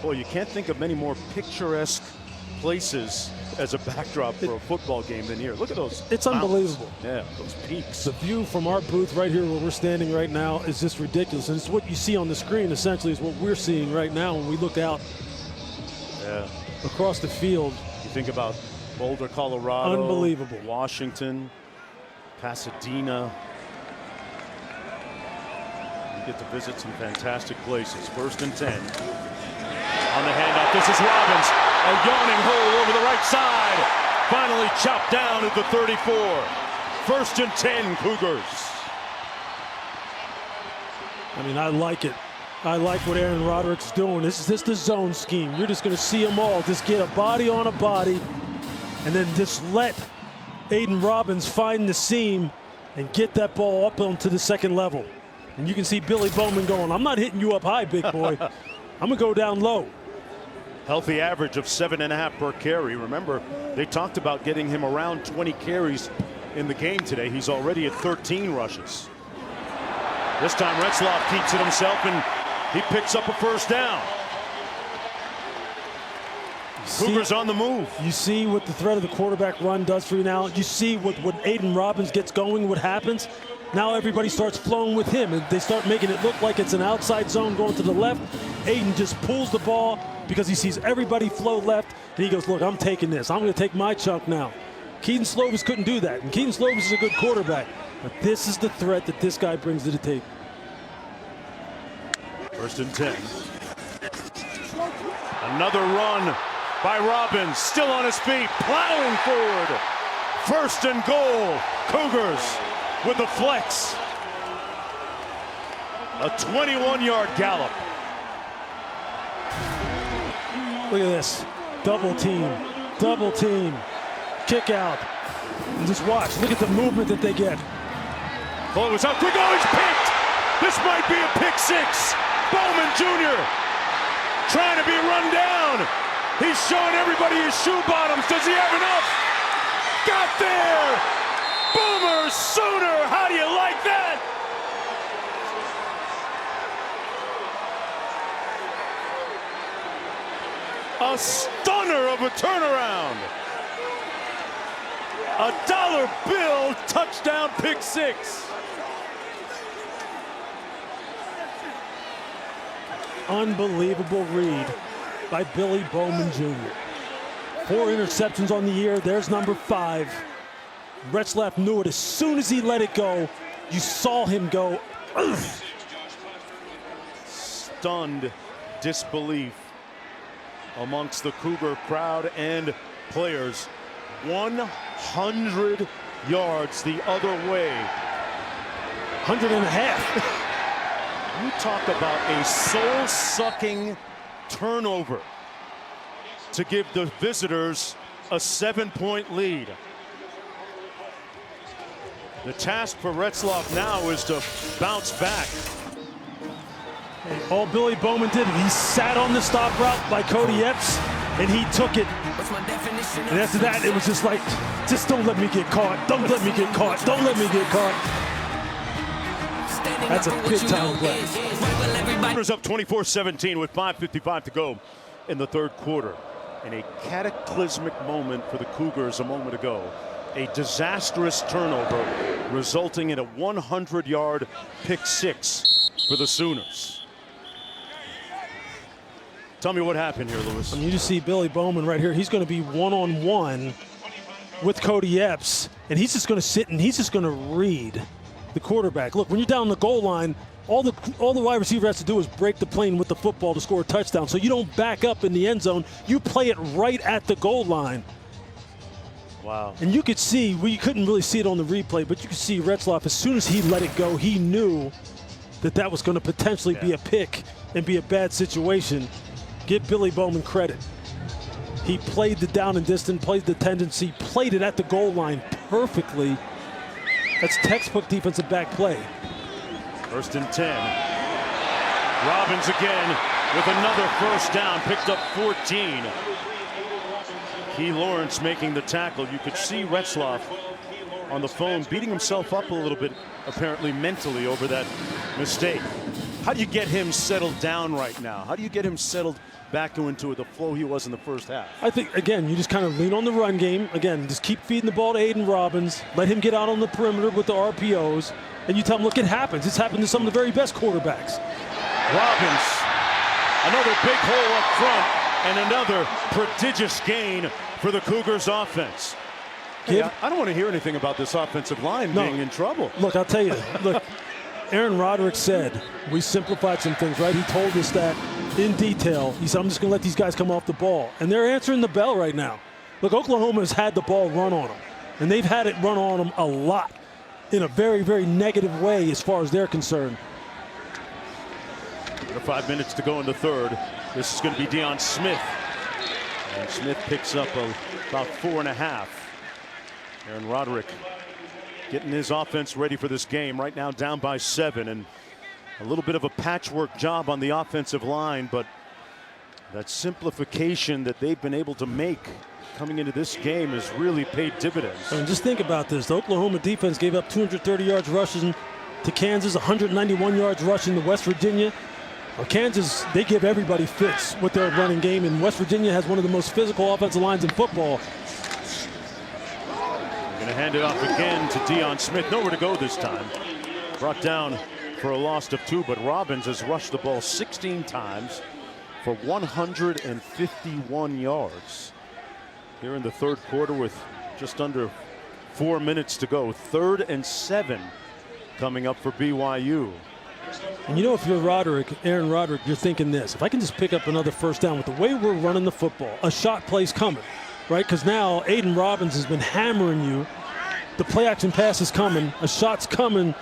Boy, you can't think of many more picturesque places as a backdrop for a football game than here. Look at those. It's mountains. unbelievable. Yeah, those peaks. The view from our booth right here where we're standing right now is just ridiculous. And it's what you see on the screen essentially is what we're seeing right now when we look out across the field. You think about Boulder, Colorado. Unbelievable. Washington, Pasadena. You get to visit some fantastic places. 1st and 10. On the handoff, this is Robbins. A yawning hole over the right side. Finally chopped down at the 34. 1st and 10, Cougars. I mean, I like it. I like what Aaron Roderick's doing. This is just the zone scheme. You're just going to see them all. Just get a body on a body, and then just let Aiden Robbins find the seam and get that ball up onto the second level. And you can see Billy Bowman going, I'm not hitting you up high, big boy. I'm going to go down low. Healthy average of 7.5 per carry. Remember, they talked about getting him around 20 carries in the game today. He's already at 13 rushes. This time Retzlaff keeps it himself and he picks up a 1st down. Cougars on the move. You see what the threat of the quarterback run does for you now. You see what Aiden Robbins gets going, what happens. Now everybody starts flowing with him, and they start making it look like it's an outside zone going to the left. Aiden just pulls the ball because he sees everybody flow left, and he goes, look, I'm taking this. I'm going to take my chunk now. Keaton Slovis couldn't do that, and Keaton Slovis is a good quarterback. But this is the threat that this guy brings to the table. 1st and 10. Another run by Robbins, still on his feet, plowing forward. 1st and goal, Cougars with the flex. A 21-yard gallop. Look at this. Double team, kick out. And just watch, look at the movement that they get. Oh, it was out quick, oh, he's picked! This might be a pick 6. Bowman Jr. trying to be run down. He's showing everybody his shoe bottoms. Does he have enough? Got there! Boomer Sooner! How do you like that? A stunner of a turnaround. A dollar bill touchdown pick 6. Unbelievable read by Billy Bowman Jr. 4 interceptions on the year. There's number 5. Retzlaff knew it as soon as he let it go. You saw him go. Stunned disbelief amongst the Cougar crowd and players. 100 yards the other way. 100.5. You talk about a soul-sucking turnover to give the visitors a 7-point lead. The task for Retzlaff now is to bounce back. All Billy Bowman did, he sat on the stop route by Cody Epps, and he took it. And after that, it was just like, just don't let me get caught. Don't let me get caught. Don't let me get caught. That's a big-time play. Cougars up 24-17 with 5:55 to go in the 3rd quarter. And a cataclysmic moment for the Cougars a moment ago a disastrous turnover, resulting in a 100-yard pick six for the Sooners. Tell me what happened here, Lewis. I mean, you just see Billy Bowman right here. He's going to be one-on-one with Cody Epps, and he's just going to sit and he's just going to read the quarterback. Look, when you're down the goal line, all the wide receiver has to do is break the plane with the football to score a touchdown. So you don't back up in the end zone. You play it right at the goal line. Wow. And you could see, well, you couldn't really see it on the replay, but you could see Retzloff, as soon as he let it go, he knew that that was going to potentially be a pick and be a bad situation. Give Billy Bowman credit. He played the down and distance, played the tendency, played it at the goal line perfectly. That's textbook defensive back play. 1st and 10. Robbins again with another first down, picked up 14. Key Lawrence making the tackle. You could see Retzloff on the phone beating himself up a little bit, apparently mentally, over that mistake. How do you get him settled down right now? How do you get him settled back into the flow he was in the first half? I think, again, you just kind of lean on the run game. Again, just keep feeding the ball to Aiden Robbins. Let him get out on the perimeter with the RPOs. And you tell him, look, it happens. It's happened to some of the very best quarterbacks. Robbins, another big hole up front, and another prodigious gain for the Cougars offense. Hey, I don't want to hear anything about this offensive line being in trouble. Look, I'll tell you, look, Aaron Roderick said, we simplified some things, right? He told us that in detail. He said, I'm just going to let these guys come off the ball. And they're answering the bell right now. Look, Oklahoma has had the ball run on them. And they've had it run on them a lot in a very, very negative way as far as they're concerned. 5 minutes to go in the third. This is going to be Deion Smith. And Smith picks up about 4.5. Aaron Roderick getting his offense ready for this game. Right now down by 7. And a little bit of a patchwork job on the offensive line. But that simplification that they've been able to make coming into this game has really paid dividends. I mean, just think about this. The Oklahoma defense gave up 230 yards rushing to Kansas, 191 yards rushing to West Virginia. Well, Kansas, they give everybody fits with their running game, and West Virginia has one of the most physical offensive lines in football. They're going to hand it off again to Deion Smith. Nowhere to go this time. Brought down for a loss of 2, but Robbins has rushed the ball 16 times for 151 yards. Here in the third quarter with just under 4 minutes to go. 3rd and 7 coming up for BYU. And you know, if you're Aaron Roderick, you're thinking this. If I can just pick up another first down with the way we're running the football, a shot play's coming, right? Because now Aiden Robbins has been hammering you. The play action pass is coming. A shot's coming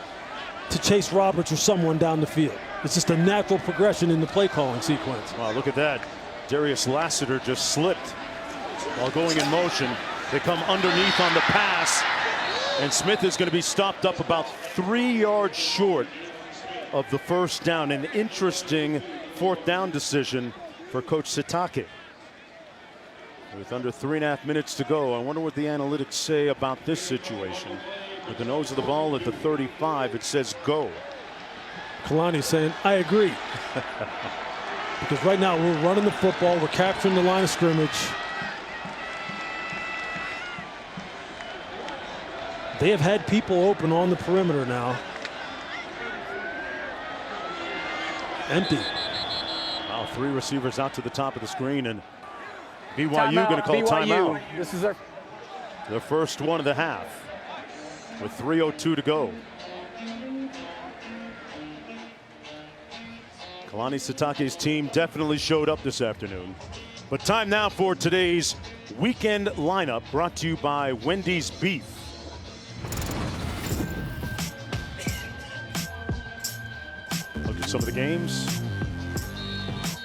to Chase Roberts or someone down the field. It's just a natural progression in the play calling sequence. Wow, look at that. Darius Lassiter just slipped while going in motion. They come underneath on the pass, and Smith is going to be stopped up about 3 yards short of the first down. An interesting 4th down decision for Coach Sitake. With under 3.5 minutes to go, I wonder what the analytics say about this situation. With the nose of the ball at the 35, it says go. Kalani saying, I agree. Because right now we're running the football, we're capturing the line of scrimmage. They have had people open on the perimeter now. Empty. Wow, 3 receivers out to the top of the screen, and BYU going to call timeout. This is their first one of the half with 3:02 to go. Kalani Sitake's team definitely showed up this afternoon. But time now for today's weekend lineup, brought to you by Wendy's Beef. Look at some of the games.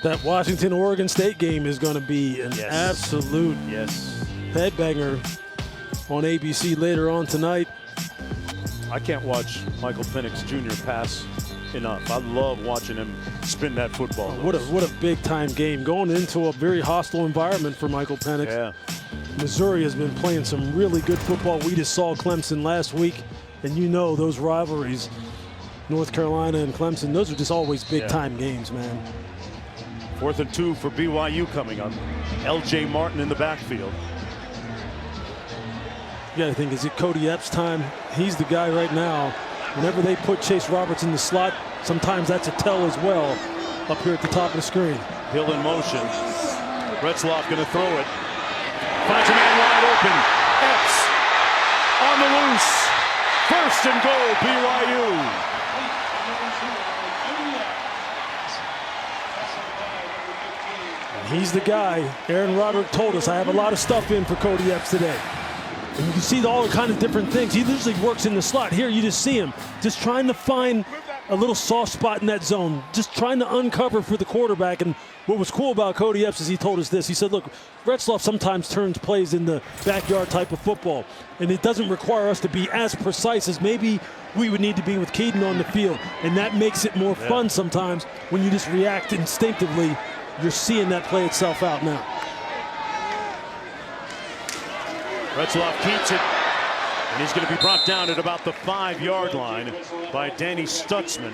That Washington-Oregon State game is going to be an absolute headbanger on ABC later on tonight. I can't watch Michael Penix Jr. pass enough. I love watching him spin that football. What a big time game going into a very hostile environment for Michael Penix. Yeah. Missouri has been playing some really good football. We just saw Clemson last week, and you know those rivalries, North Carolina and Clemson, those are just always big time games, man. 4th and 2 for BYU coming up. L.J. Martin in the backfield. You got to think, is it Cody Epps' time? He's the guy right now. Whenever they put Chase Roberts in the slot, sometimes that's a tell as well up here at the top of the screen. Hill in motion. Retzloff going to throw it. Finds a man wide open. Epps on the loose. First and goal, BYU. He's the guy. Aaron Roderick told us, I have a lot of stuff in for Cody Epps today. And you can see all the kind of different things. He usually works in the slot. Here you just see him just trying to find a little soft spot in that zone, just trying to uncover for the quarterback. And what was cool about Cody Epps is he told us this. He said, look, Retzloff sometimes turns plays in the backyard type of football, and it doesn't require us to be as precise as maybe we would need to be with Keaton on the field. And that makes it more fun sometimes when you just react instinctively. You're seeing that play itself out now. Retzloff keeps it, and he's going to be brought down at about the 5-yard line by Danny Stutzman.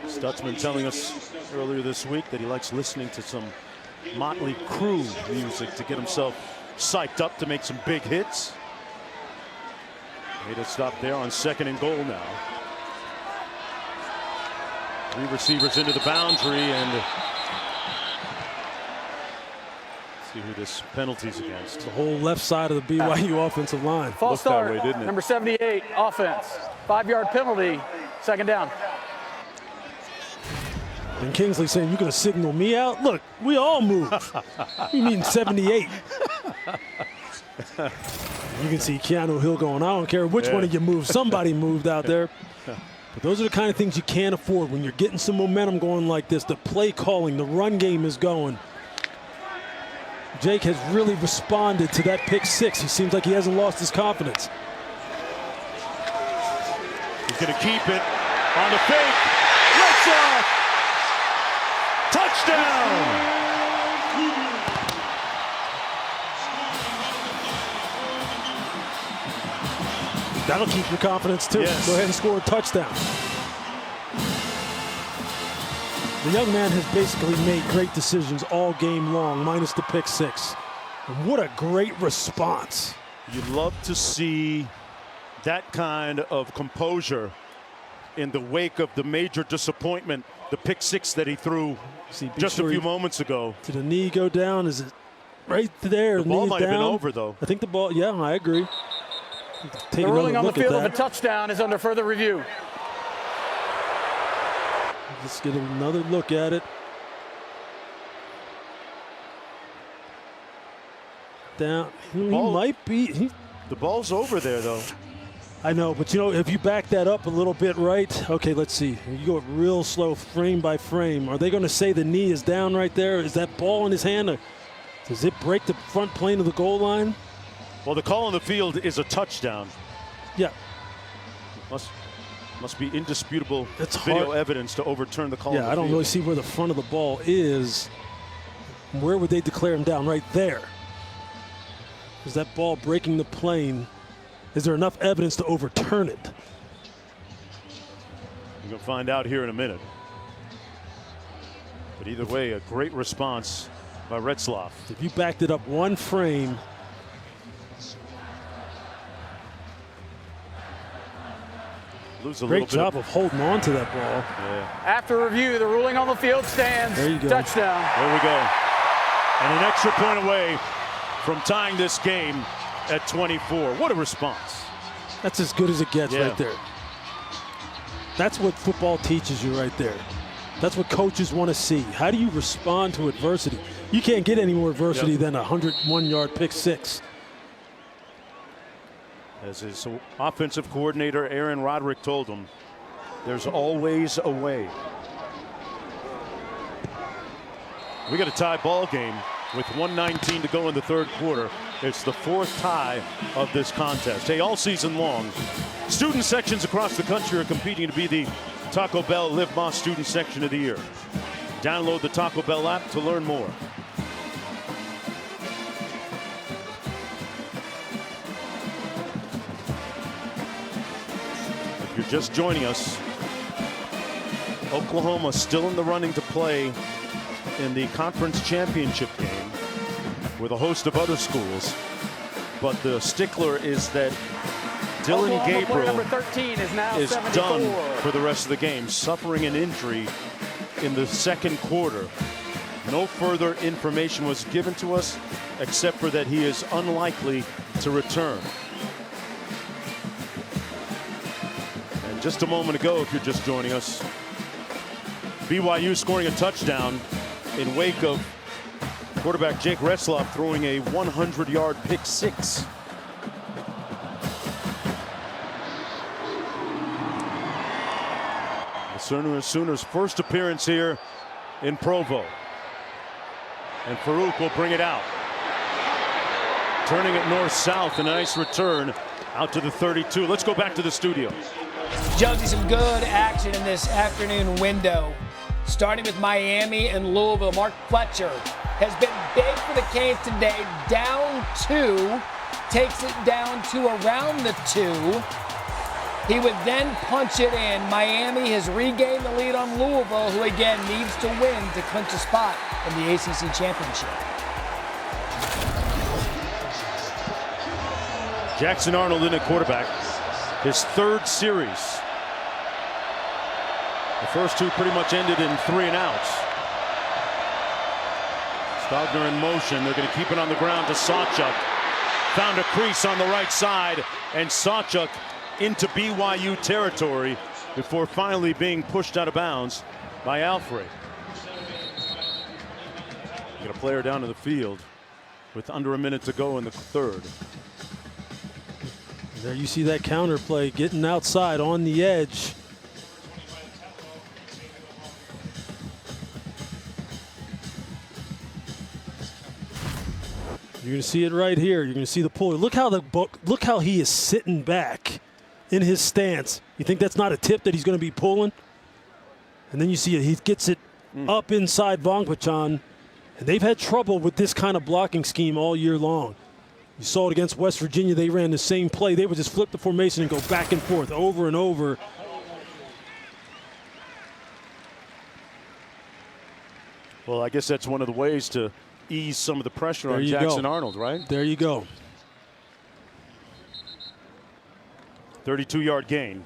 Stutzman telling us earlier this week that he likes listening to some Motley Crue music to get himself psyched up to make some big hits. Made a stop there on 2nd and goal now. 3 receivers into the boundary, and see who this penalty's against. The whole left side of the BYU offensive line. False start, that way, didn't it? number 78, offense. 5-yard penalty, 2nd down. And Kingsley saying, you're going to signal me out? Look, we all move. You mean 78? You can see Keanu Hill going, I don't care which one of you moved. Somebody moved out there. But those are the kind of things you can't afford when you're getting some momentum going like this. The play calling, the run game is going. Jake has really responded to that pick 6. He seems like he hasn't lost his confidence. He's going to keep it on the fake. Retzloff! Touchdown! That'll keep your confidence too. Yes. Go ahead and score a touchdown. The young man has basically made great decisions all game long, minus the pick 6. And what a great response. You'd love to see that kind of composure in the wake of the major disappointment, the pick 6 that he threw just a few moments ago. Did the knee go down? Is it right there? The ball might have been over, though. I think the ball, yeah, I agree. The ruling on the field of a touchdown is under further review. Let's get another look at it. Down. He might be. The ball's over there, though. I know, but you know, if you back that up a little bit, right? Okay, let's see. You go real slow, frame by frame. Are they going to say the knee is down right there? Is that ball in his hand? Does it break the front plane of the goal line? Well, the call on the field is a touchdown. Yeah. Must be indisputable It's video hard. evidence to overturn the call. Yeah, on the I don't field. really see where the front of the ball is. Where would they declare him down? Right there. Is that ball breaking the plane? Is there enough evidence to overturn it? We're going to find out here in a minute. But either way, a great response by Retzloff. If you backed it up one frame, Lose a great job of holding on to that ball. Yeah. After review, the ruling on the field stands. There you go. Touchdown. There we go. And an extra point away from tying this game at 24. What a response. That's as good as it gets Yeah. right there. That's what football teaches you right there. That's what coaches want to see. How do you respond to adversity? You can't get any more adversity than a 101-yard pick 6. As his offensive coordinator, Aaron Roderick, told him, there's always a way. We got a tie ball game with 1:19 to go in the 3rd quarter. It's the 4th tie of this contest. Hey, all season long, student sections across the country are competing to be the Taco Bell Live Moss Student Section of the Year. Download the Taco Bell app to learn more. If you're just joining us, Oklahoma still in the running to play in the conference championship game with a host of other schools. but the stickler is that Dylan Oklahoma player Gabriel number 13 is now is 74. done for the rest of the game, suffering an injury in the second quarter. No further information was given to us except for that he is unlikely to return. And just a moment ago, if you're just joining us, BYU scoring a touchdown in wake of quarterback Jake Retzlaff throwing a 100-yard pick six. The Sooners' first appearance here in Provo. And Farouk will bring it out. Turning it north-south, a nice return out to the 32. Let's go back to the studio. Jonesy, some good action in this afternoon window. Starting with Miami and Louisville. Mark Fletcher has been big for the Canes today. Down 2, takes it down to around the 2. He would then punch it in. Miami has regained the lead on Louisville, who again needs to win to clinch a spot in the ACC championship. Jackson Arnold in at quarterback. His third series. The first two pretty much ended in 3 and outs. Stogner in motion. They're going to keep it on the ground to Sawchuk. Found a crease on the right side, and Sawchuk into BYU territory before finally being pushed out of bounds by Alfred. Get a player down to the field with under a minute to go in the third. There you see that counter play, getting outside on the edge. You're going to see it right here. You're going to see the puller. Look how he is sitting back in his stance. You think that's not a tip that he's going to be pulling? And then you see it. He gets it up inside Vongpachan. And they've had trouble with this kind of blocking scheme all year long. You saw it against West Virginia. They ran the same play. They would just flip the formation and go back and forth over and over. Well, I guess that's one of the ways to ease some of the pressure on Jackson Arnold, right? There you go. 32-yard gain.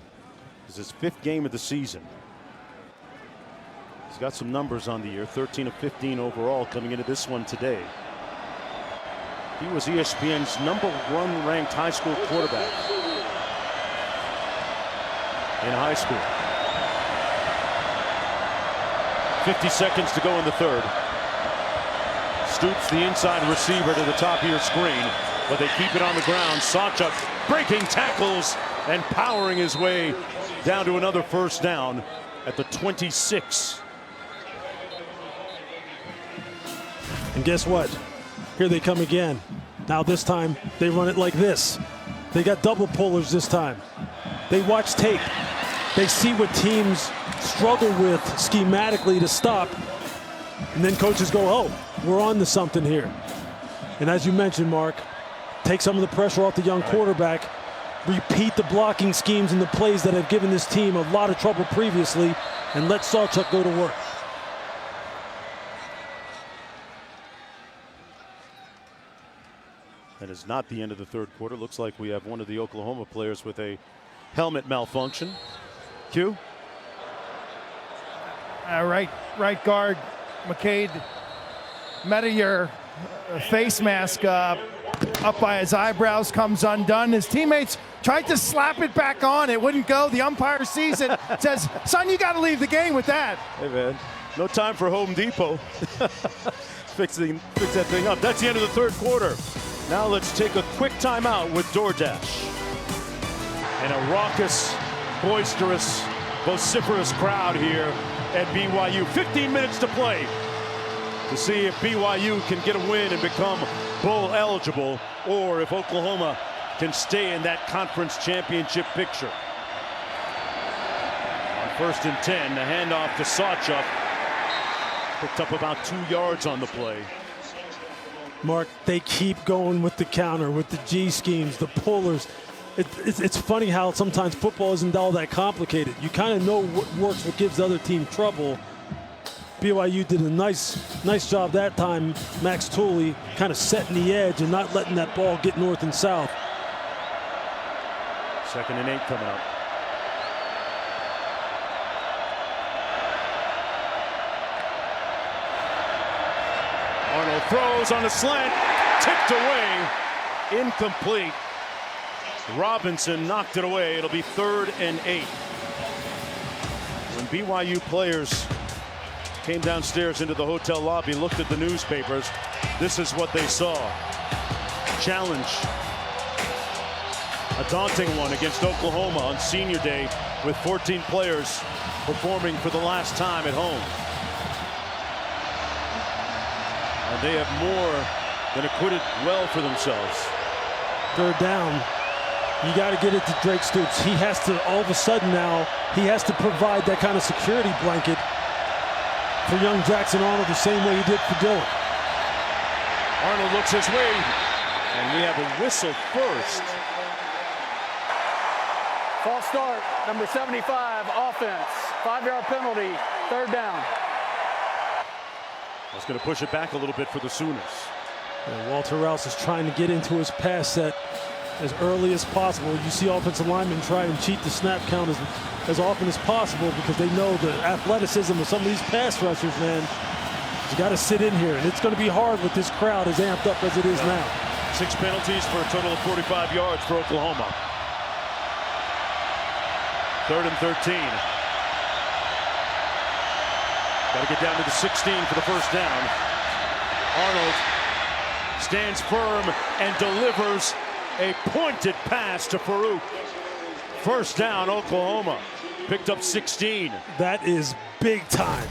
This is his 5th game of the season. He's got some numbers on the year, 13 of 15 overall coming into this one today. He was ESPN's #1 ranked high school quarterback in high school. 50 seconds to go in the third. Stoops the inside receiver to the top of your screen, but they keep it on the ground. Sawchuk breaking tackles and powering his way down to another first down at the 26. And guess what? Here they come again. Now this time they run it like this. They got double pullers this time. They watch tape. They see what teams struggle with schematically to stop. And then coaches go, oh, we're on to something here. And as you mentioned, Mark, take some of the pressure off the young quarterback, repeat the blocking schemes and the plays that have given this team a lot of trouble previously, and let Sawchuk go to work. That is not the end of the third quarter. Looks like we have one of the Oklahoma players with a helmet malfunction. Q. Right guard, McCade Metiyer, face mask up by his eyebrows, comes undone. His teammates tried to slap it back on. It wouldn't go. The umpire sees it, says, son, you got to leave the game with that. Hey, man, no time for Home Depot. Fix that thing up. That's the end of the third quarter. Now let's take a quick timeout with DoorDash. And a raucous, boisterous, vociferous crowd here at BYU. 15 minutes to play to see if BYU can get a win and become bowl eligible, or if Oklahoma can stay in that conference championship picture. On 1st and 10, the handoff to Sawchuk. Picked up about 2 yards on the play. Mark, they keep going with the counter, with the G schemes, the pullers. It's funny how sometimes football isn't all that complicated. You kind of know what works, what gives the other team trouble, BYU did a nice job that time. Max Tooley kind of setting the edge and not letting that ball get north and south. 2nd and 8 coming up. Arnold throws on a slant, tipped away, incomplete. Robinson knocked it away. It'll be 3rd and 8. When BYU players came downstairs into the hotel lobby, looked at the newspapers, this is what they saw. Challenge. A daunting one against Oklahoma on senior day with 14 players performing for the last time at home. And they have more than acquitted well for themselves. 3rd down. You got to get it to Drake Stoops. He has to, all of a sudden now, he has to provide that kind of security blanket for young Jackson Arnold the same way he did for Dylan. Arnold looks his way, and we have a whistle first. False start, number 75, offense. 5-yard penalty, 3rd down. That's going to push it back a little bit for the Sooners. And Walter Rouse is trying to get into his pass set as early as possible. You see offensive linemen try and cheat the snap count as often as possible because they know the athleticism of some of these pass rushers, man. You got to sit in here, and it's going to be hard with this crowd as amped up as it is now. 6 penalties for a total of 45 yards for Oklahoma. 3rd and 13. Got to get down to the 16 for the 1st down. Arnold stands firm and delivers a pointed pass to Farouk. 1st down, Oklahoma. Picked up 16. That is big time.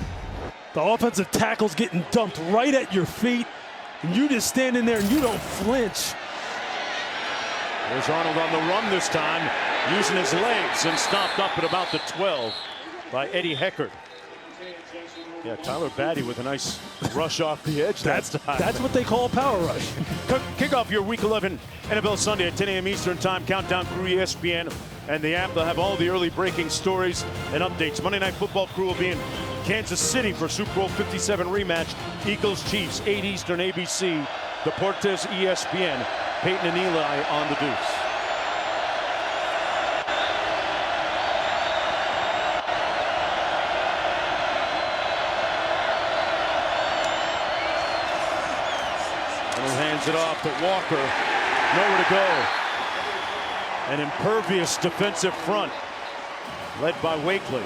The offensive tackle's getting dumped right at your feet, and you just standing there and you don't flinch. There's Arnold on the run this time, using his legs, and stopped up at about the 12 by Eddie Heckard. Yeah, Tyler Batty with a nice rush off the edge. That's what they call a power rush. Kick off your Week 11 NFL Sunday at 10 a.m. Eastern Time. Countdown Crew, ESPN, and the app. They'll have all the early breaking stories and updates. Monday Night Football Crew will be in Kansas City for Super Bowl 57 rematch. Eagles-Chiefs, 8 Eastern, ABC. Deportes, ESPN. Peyton and Eli on the Deuce. Hands it off to Walker. Nowhere to go. An impervious defensive front led by Wakely.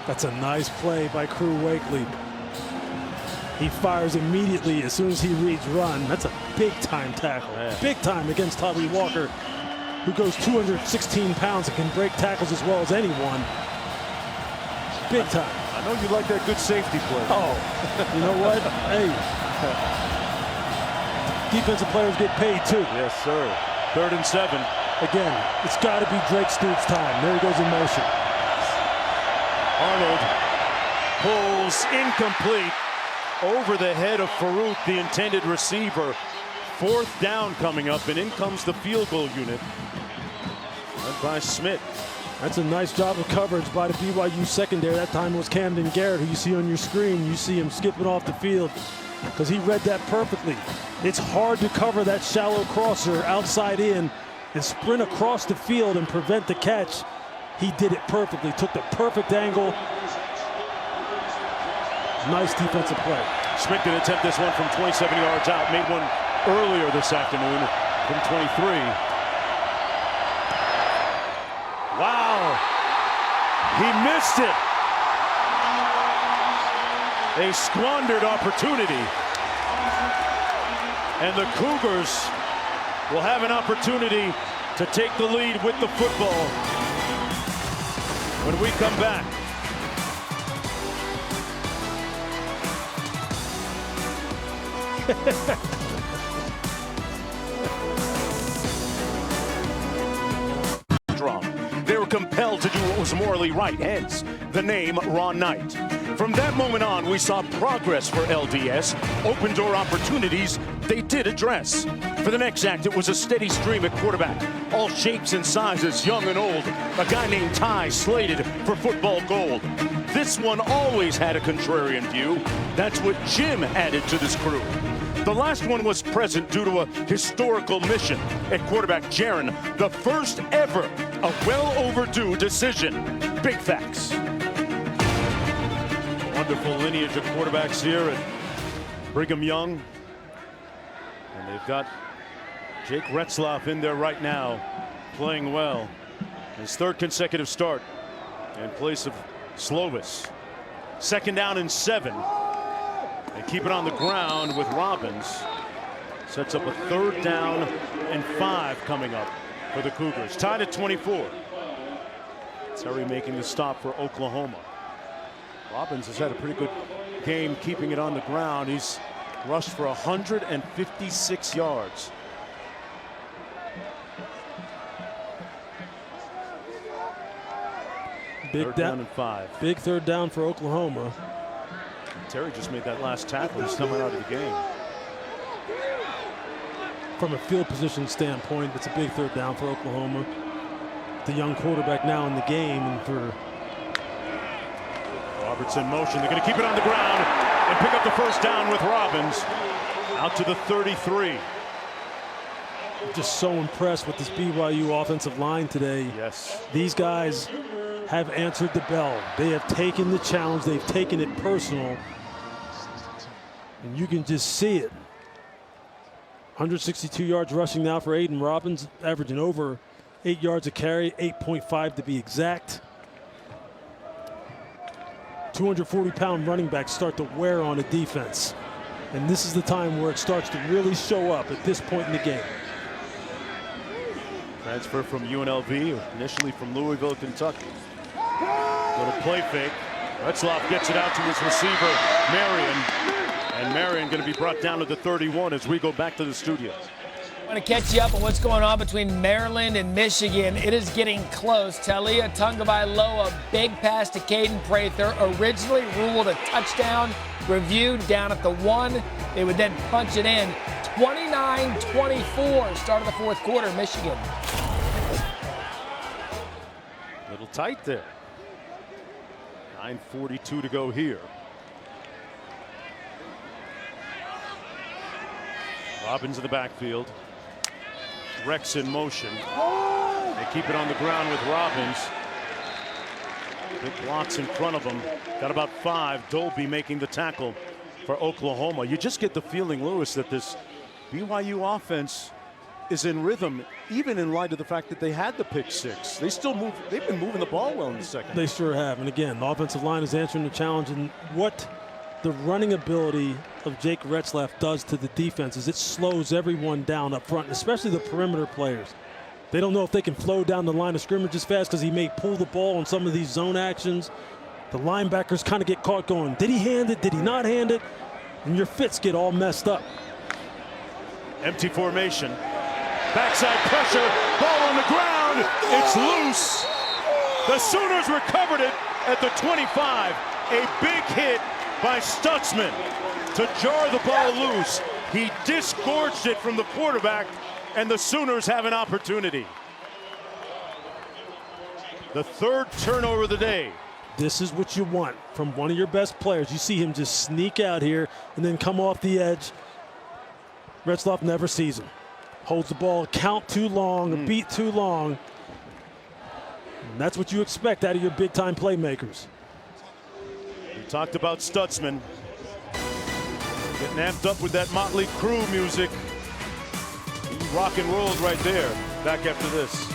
That's a nice play by Crew Wakely. He fires immediately as soon as he reads run. That's a big time tackle. Yeah. Big time against Tommy Walker, who goes 216 pounds and can break tackles as well as anyone. Big time. I know you like that good safety play. Oh, you know what? Hey. Defensive players get paid too. Yes, sir. 3rd and 7. Again, it's got to be Drake Stoops' time. There he goes in motion. Arnold pulls incomplete over the head of Farouk, the intended receiver. 4th down coming up, and in comes the field goal unit led by Smith. That's a nice job of coverage by the BYU secondary. That time was Camden Garrett, who you see on your screen. You see him skipping off the field because he read that perfectly. It's hard to cover that shallow crosser outside in and sprint across the field and prevent the catch. He did it perfectly, took the perfect angle. Nice defensive play. Smith can attempt this one from 27 yards out. Made one earlier this afternoon from 23. Wow. He missed it. A squandered opportunity. And the Cougars will have an opportunity to take the lead with the football when we come back. They were compelled to do what was morally right, hence the name Ron Knight. From that moment on, we saw progress for LDS, open door opportunities they did address. For the next act, it was a steady stream at quarterback. All shapes and sizes, young and old. A guy named Ty slated for football gold. This one always had a contrarian view. That's what Jim added to this crew. The last one was present due to a historical mission. At quarterback, Jaron, the first ever, a well overdue decision. Big facts. Wonderful lineage of quarterbacks here at Brigham Young. And they've got Jake Retzlaff in there right now, playing well. His third consecutive start in place of Slovis. 2nd down and 7. They keep it on the ground with Robbins. Sets up a 3rd down and 5 coming up for the Cougars. Tied at 24. Terry making the stop for Oklahoma. Robbins has had a pretty good game keeping it on the ground. He's rushed for 156 yards. Big down and 5. Big 3rd down for Oklahoma. Terry just made that last tackle. He's coming out of the game. From a field position standpoint, it's a big 3rd down for Oklahoma. The young quarterback now in the game, and for Roberts in motion. They're going to keep it on the ground and pick up the 1st down with Robbins out to the 33. Just so impressed with this BYU offensive line today. Yes. These guys have answered the bell. They have taken the challenge. They've taken it personal. And you can just see it. 162 yards rushing now for Aiden Robbins, averaging over 8 yards a carry, 8.5 to be exact. 240-pound running backs start to wear on a defense. And this is the time where it starts to really show up at this point in the game. Transfer from UNLV, initially from Louisville, Kentucky. Little play fake. Retzlaff gets it out to his receiver, Marion. And Marion going to be brought down to the 31 as we go back to the studio. I want to catch you up on what's going on between Maryland and Michigan. It is getting close. Talia Tungavailoa, big pass to Caden Prather, originally ruled a touchdown, reviewed down at the 1. They would then punch it in. 29-24, start of the 4th quarter, Michigan. A little tight there. 9:42 to go here. Robbins in the backfield. Rex in motion. They keep it on the ground with Robbins. Big blocks in front of him. Got about 5. Dolby making the tackle for Oklahoma. You just get the feeling, Lewis, that this BYU offense is in rhythm, even in light of the fact that they had the pick 6. They still move. They've been moving the ball well in the second. They sure have. And again, the offensive line is answering the challenge. And what the running ability of Jake Retzlaff does to the defense is it slows everyone down up front, especially the perimeter players. They don't know if they can flow down the line of scrimmage as fast because he may pull the ball on some of these zone actions. The linebackers kind of get caught going, did he hand it, did he not hand it? And your fits get all messed up. Empty formation. Backside pressure, ball on the ground, it's loose. The Sooners recovered it at the 25. A big hit by Stutzman to jar the ball loose. He disgorged it from the quarterback, and the Sooners have an opportunity. The 3rd turnover of the day. This is what you want from one of your best players. You see him just sneak out here and then come off the edge. Retzlaff never sees him. Holds the ball, count too long, a beat too long. And that's what you expect out of your big-time playmakers. We talked about Stutzman. Getting amped up with that Motley Crue music. He rock and rolled right there. Back after this.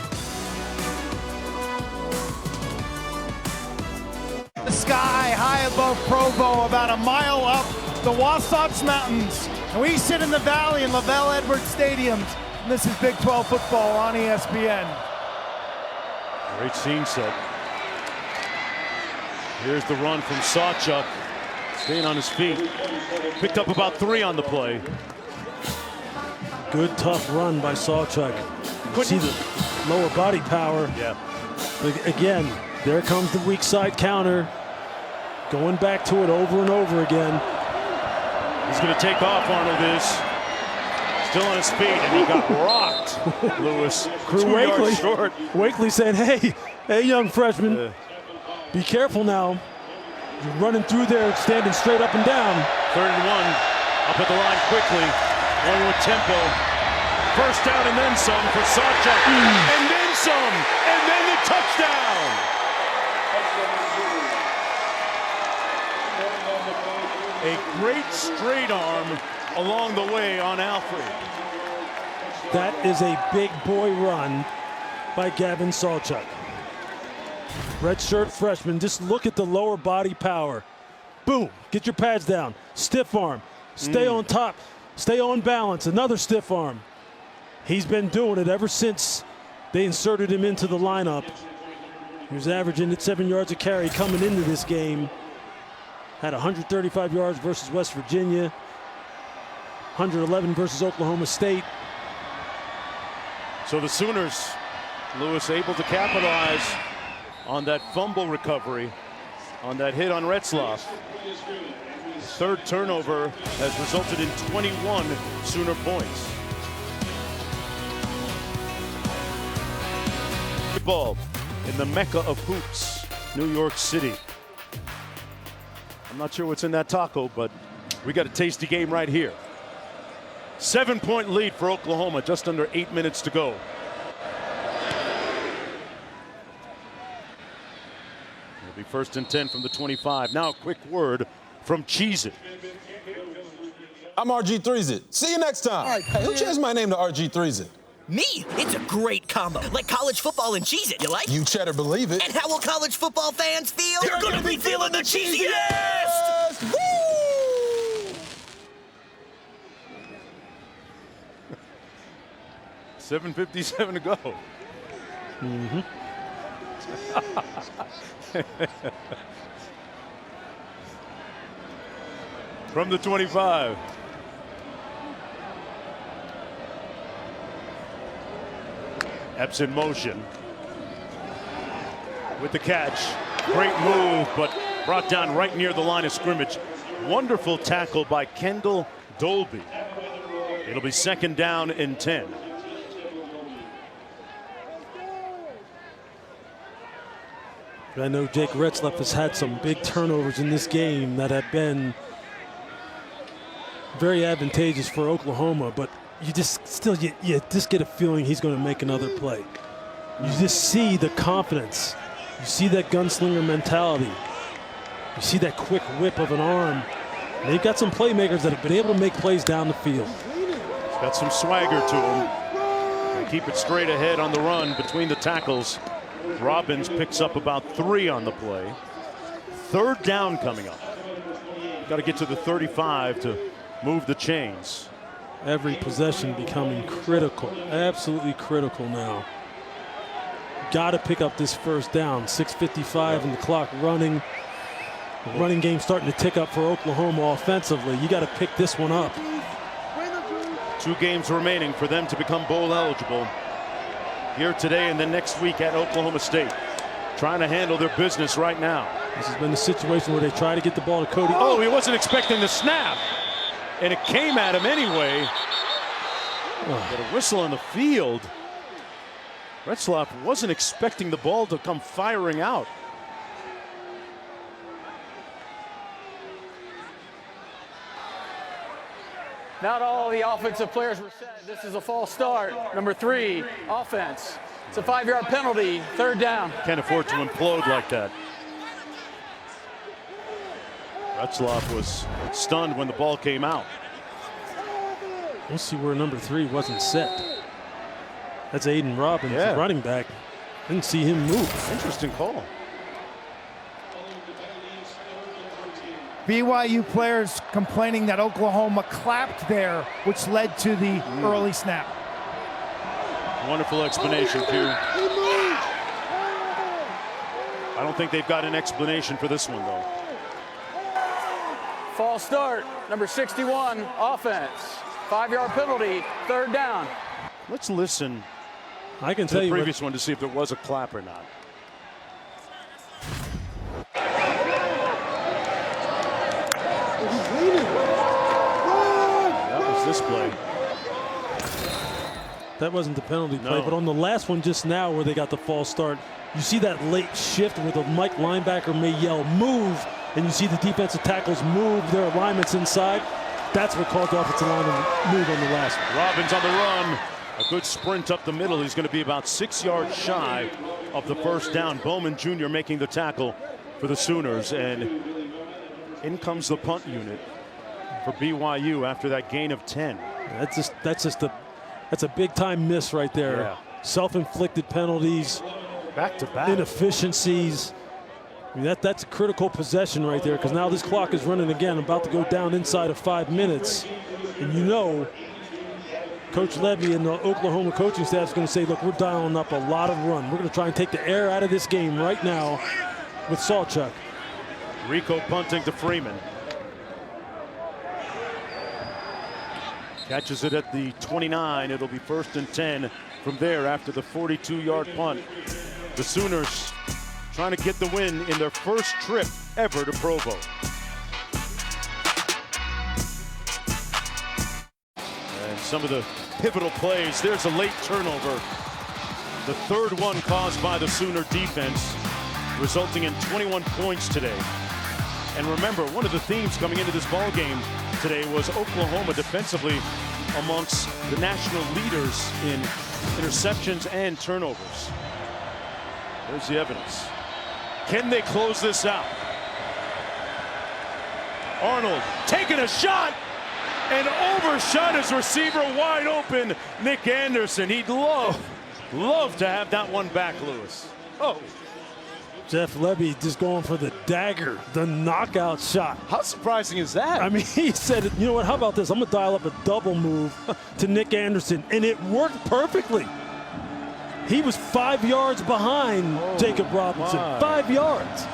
The sky high above Provo, about a mile up the Wasatch Mountains. And we sit in the valley in Lavelle Edwards Stadium. And this is Big 12 football on ESPN. Great scene set. Here's the run from Sawchuk. Staying on his feet. Picked up about 3 on the play. Good tough run by Sawchuk. You see the lower body power. Yeah. But again, there comes the weak side counter. Going back to it over and over again. He's going to take off, Arnold is. Still on his feet, and he got rocked. Lewis, Crew 2 yards Wakely. short. Wakely said, hey, young freshman, be careful now. You're running through there, standing straight up and down. 3rd and 1. Up at the line quickly. Going with tempo. First down and then some for Sawchuk. And then some. And then the touchdown. A great straight arm along the way on Alfred. That is a big boy run by Gavin Sawchuk. Redshirt freshman, just look at the lower body power. Boom, get your pads down. Stiff arm, stay on top, stay on balance, another stiff arm. He's been doing it ever since they inserted him into the lineup. He was averaging at 7 yards a carry coming into this game. Had 135 yards versus West Virginia, 111 versus Oklahoma State. So the Sooners, Lewis able to capitalize on that fumble recovery, on that hit on Retzlaff. The 3rd turnover has resulted in 21 Sooner points. Football in the Mecca of hoops, New York City. I'm not sure what's in that taco, but we got a tasty game right here. 7-point lead for Oklahoma, just under 8 minutes to go. It'll be 1st and 10 from the 25. Now a quick word from Cheez-It. I'm RG3Z. See you next time. Hey, who changed my name to RG3Z? Me? It's a great combo. Like college football and Cheez-It, you like? You cheddar believe it. And how will college football fans feel? They're gonna be feeling the cheesiest! Woo! 7:57 to go. From the 25. Epps in motion with the catch. Great move, but brought down right near the line of scrimmage. Wonderful tackle by Kendall Dolby. It'll be 2nd down and 10. I know Jake Retzlaff has had some big turnovers in this game that have been very advantageous for Oklahoma, but you just you just get a feeling he's going to make another play. You just see the confidence. You see that gunslinger mentality. You see that quick whip of an arm. They've got some playmakers that have been able to make plays down the field. He's got some swagger to him. And keep it straight ahead on the run between the tackles. Robbins picks up about 3 on the play. 3rd down coming up. Got to get to the 35 to move the chains. Every possession becoming critical, absolutely critical now. Got to pick up this 1st down. 6:55 and the clock running. The running game starting to tick up for Oklahoma offensively. You got to pick this one up. 2 games remaining for them to become bowl eligible. Here today and then next week at Oklahoma State. Trying to handle their business right now. This has been the situation where they try to get the ball to Cody. Oh, he wasn't expecting the snap. And it came at him anyway. Got a whistle on the field. Retzlaff wasn't expecting the ball to come firing out. Not all the offensive players were set. This is a false start. Number 3, offense. It's a 5-yard penalty, 3rd down. Can't afford to implode like that. Retzlaff was stunned when the ball came out. We'll see where number 3 wasn't set. That's Aiden Robbins, Yeah. running back. Didn't see him move. Interesting call. BYU players complaining that Oklahoma clapped there, which led to the early snap. Wonderful explanation, Q. I don't think they've got an explanation for this one, though. False start. Number 61, offense. 5-yard penalty, 3rd down. Let's listen I can to tell the you previous one to see if there was a clap or not. That was this play. That wasn't the penalty play, No. but on the last one just now where they got the false start, you see that late shift where the Mike linebacker may yell move, and you see the defensive tackles move their alignments inside. That's what caused the offensive line to move on the last one. Robbins on the run. A good sprint up the middle. He's going to be about 6 yards shy of the first down. Bowman Jr. making the tackle for the Sooners, and in comes the punt unit for BYU after that gain of 10. That's a big time miss right there. Yeah. Self-inflicted penalties, Back to back. inefficiencies. I mean, that's a critical possession right there, because now this clock is running again, about to go down inside of 5 minutes. And you know, Coach Levy and the Oklahoma coaching staff is going to say, look, we're dialing up a lot of run. We're going to try and take the air out of this game right now with Sawchuk. Rico punting to Freeman. Catches it at the 29. It'll be 1st and 10 from there after the 42-yard punt. The Sooners trying to get the win in their first trip ever to Provo. And some of the pivotal plays. There's a late turnover. The third one caused by the Sooner defense, resulting in 21 points today. And remember, one of the themes coming into this ball game today was Oklahoma defensively amongst the national leaders in interceptions and turnovers. There's the evidence. Can they close this out? Arnold taking a shot and overshot his receiver wide open, Nick Anderson. He'd love to have that one back, Lewis. Oh. Jeff Levy just going for the dagger, the knockout shot. How surprising is that? I mean, he said, you know what, how about this? I'm going to dial up a double move to Nick Anderson, and it worked perfectly. He was 5 yards behind Jacob Robinson, 5 yards,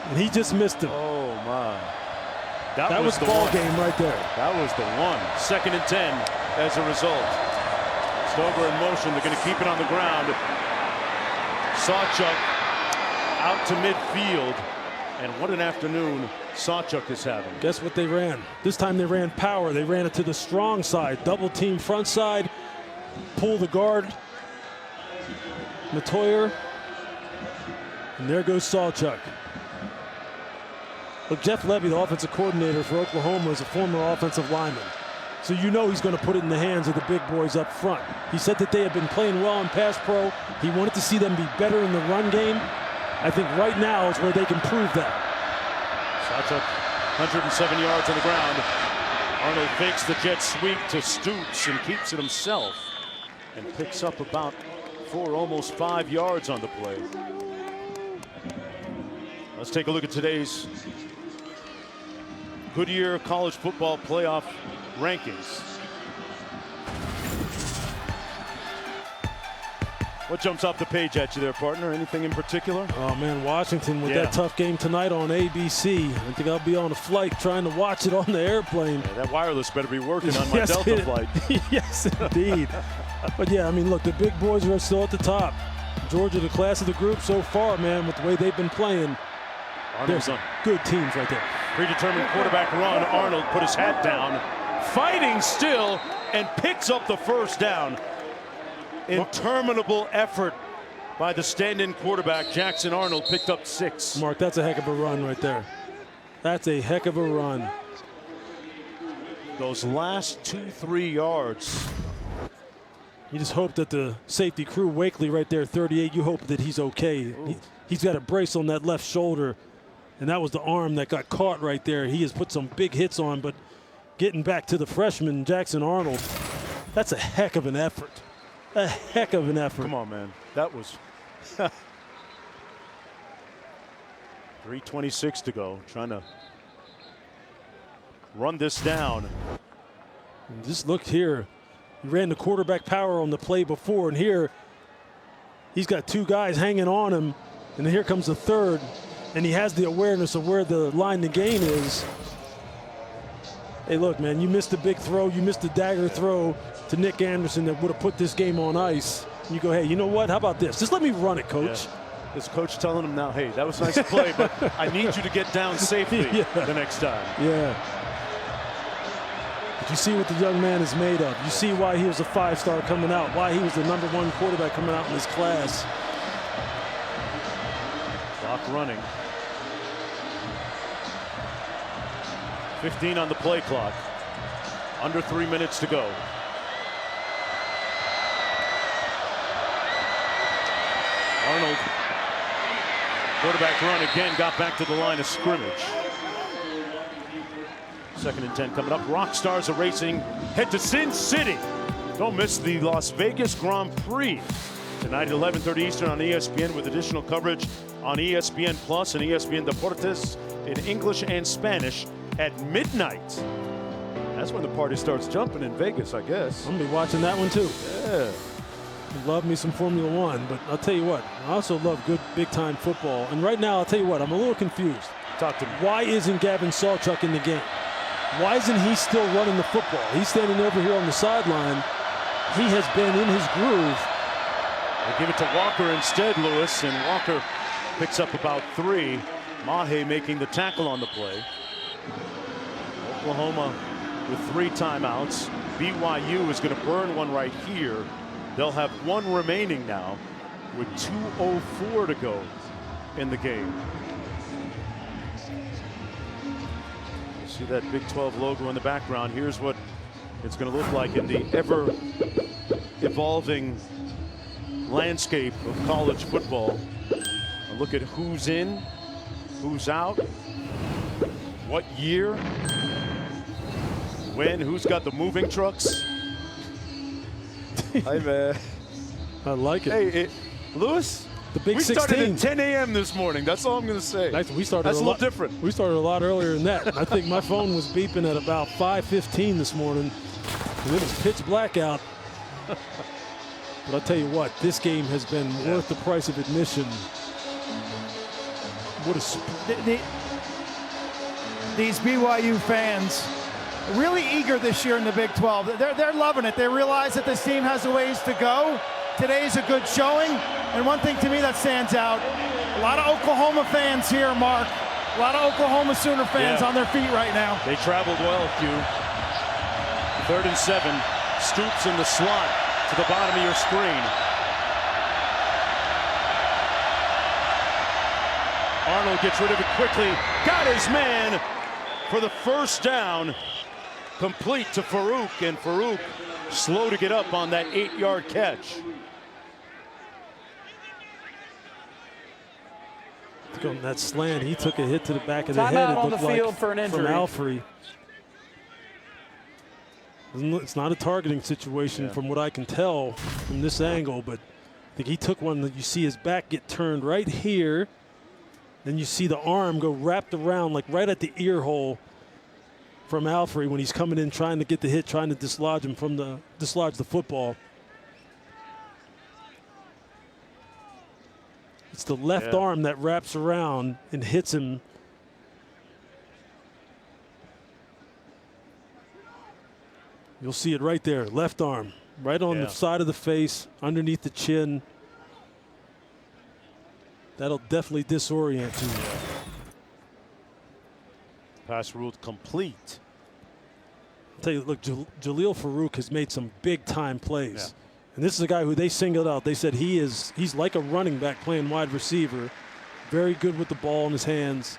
and he just missed him. Oh, my. That was the ball game right there. That was the one. 2nd and 10 as a result. Stover in motion. They're going to keep it on the ground. Sawchuk out to midfield. And what an afternoon Sawchuk is having. Guess what they ran? This time they ran power. They ran it to the strong side. Double team front side. Pull the guard. Matoyer. And there goes Sawchuk. Look, Jeff Levy, the offensive coordinator for Oklahoma, is a former offensive lineman. So you know he's going to put it in the hands of the big boys up front. He said that they have been playing well in pass pro. He wanted to see them be better in the run game. I think right now is where they can prove that. Sawchuk, 107 yards on the ground. Arnold fakes the jet sweep to Stoops and keeps it himself and picks up about 4, almost 5 yards on the play. Let's take a look at today's Goodyear College Football Playoff rankings. What jumps off the page at you there, partner? Anything in particular? Oh, man, Washington with that tough game tonight on ABC. I think I'll be on a flight trying to watch it on the airplane. Yeah, that wireless better be working on my Delta flight. Yes, indeed. But, yeah, I mean, look, the big boys are still at the top. Georgia, the class of the group so far, man, with the way they've been playing. There's some good teams right there. Predetermined quarterback run. Arnold put his hat down, fighting still, and picks up the first down. Interminable effort by the stand-in quarterback. Jackson Arnold picked up 6. Mark, that's a heck of a run right there. That's a heck of a run. Those last 2-3 yards. You just hope that the safety crew, Wakely right there, 38, you hope that he's okay. He's got a brace on that left shoulder, and that was the arm that got caught right there. He has put some big hits on, but getting back to the freshman, Jackson Arnold, that's a heck of an effort. A heck of an effort. Come on, man. That was 3:26 to go. Trying to run this down. And just look here. He ran the quarterback power on the play before, and here he's got 2 guys hanging on him, and here comes the third, and he has the awareness of where the line to gain is. Hey, look, man, you missed the big throw. You missed the dagger throw to Nick Anderson that would have put this game on ice. And you go, hey, you know what? How about this? Just let me run it, coach. Yeah. Is coach telling him now, hey, that was a nice play, but I need you to get down safely the next time. Yeah. You see what the young man is made of. You see why he was a 5-star coming out, why he was the #1 quarterback coming out in this class. Clock running. 15 on the play clock. Under 3 minutes to go. Arnold, quarterback run again, got back to the line of scrimmage. 2nd and 10 coming up. Rock Stars are racing. Head to Sin City. Don't miss the Las Vegas Grand Prix tonight at 11:30 Eastern on ESPN, with additional coverage on ESPN Plus and ESPN Deportes in English and Spanish at midnight. That's when the party starts jumping in Vegas, I guess. I'm gonna be watching that one too. Yeah. Love me some Formula One, but I'll tell you what, I also love good big-time football. And right now, I'll tell you what, I'm a little confused. Talk to me. Why isn't Gavin Sawchuk in the game? Why isn't he still running the football? He's standing over here on the sideline. He has been in his groove. They give it to Walker instead, Lewis, and Walker picks up about 3. Mahe making the tackle on the play. Oklahoma with 3 timeouts. BYU is going to burn one right here. They'll have 1 remaining now with 2:04 to go in the game. You see that Big 12 logo in the background. Here's what it's going to look like in the ever evolving landscape of college football. A look at who's in, who's out, what year, when, who's got the moving trucks. Hi, man. I like it. Hey, Lewis, the Big we 16. started at 10 a.m. this morning. That's all I'm going to say. We started That's a lot little different. We started a lot earlier than that. I think my phone was beeping at about 5:15 this morning. And it was pitch black out. But I'll tell you what, this game has been worth the price of admission. What a these BYU fans really eager this year in the Big 12. They're loving it. They realize that this team has a ways to go. Today's a good showing. And one thing to me that stands out, a lot of Oklahoma fans here, Mark. A lot of Oklahoma Sooner fans on their feet right now. They traveled well, Q. 3rd and 7. Stoops in the slot to the bottom of your screen. Arnold gets rid of it quickly. Got his man for the first down. Complete to Farouk, and Farouk slow to get up on that 8-yard catch. On that slant, he took a hit to the back of the head. Timeout It on the looked field like for an injury. from Alfrey. It's not a targeting situation from what I can tell from this angle, but I think he took one that you see his back get turned right here. Then you see the arm go wrapped around like right at the ear hole from Alfrey when he's coming in trying to get the hit, trying to dislodge him from dislodge the football. It's the left arm that wraps around and hits him. You'll see it right there, left arm, right on the side of the face, underneath the chin. That'll definitely disorient you. Pass ruled complete. I'll tell you, look, Jaleel Farouk has made some big-time plays. And this is a guy who they singled out. They said he's like a running back playing wide receiver. Very good with the ball in his hands.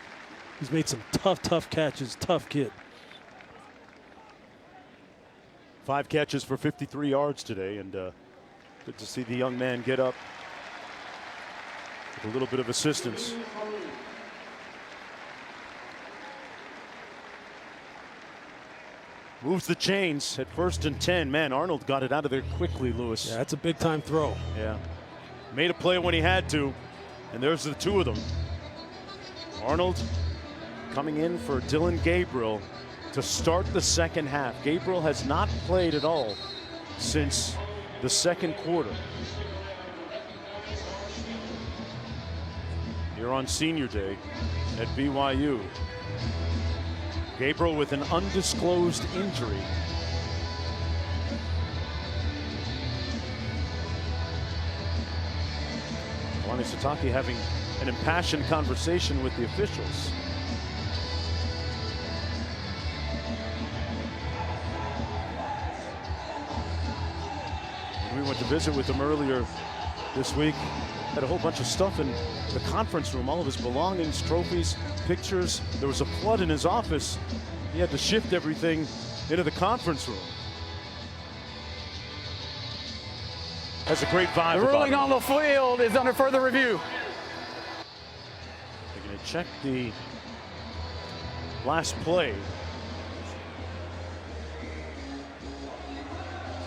He's made some tough catches, tough kid. 5 catches for 53 yards today, and good to see the young man get up with a little bit of assistance. Moves the chains at 1st and 10. Man, Arnold got it out of there quickly, Lewis. Yeah, that's a big-time throw. Yeah. Made a play when he had to, and there's the 2 of them. Arnold coming in for Dylan Gabriel to start the second half. Gabriel has not played at all since the second quarter. Here on Senior Day at BYU. Gabriel with an undisclosed injury. Kalani Sitake having an impassioned conversation with the officials. went to visit with him earlier this week. Had a whole bunch of stuff in the conference room, all of his belongings, trophies, pictures. There was a flood in his office. He had to shift everything into the conference room. Has a great vibe. The ruling on the field is under further review. They're going to check the last play.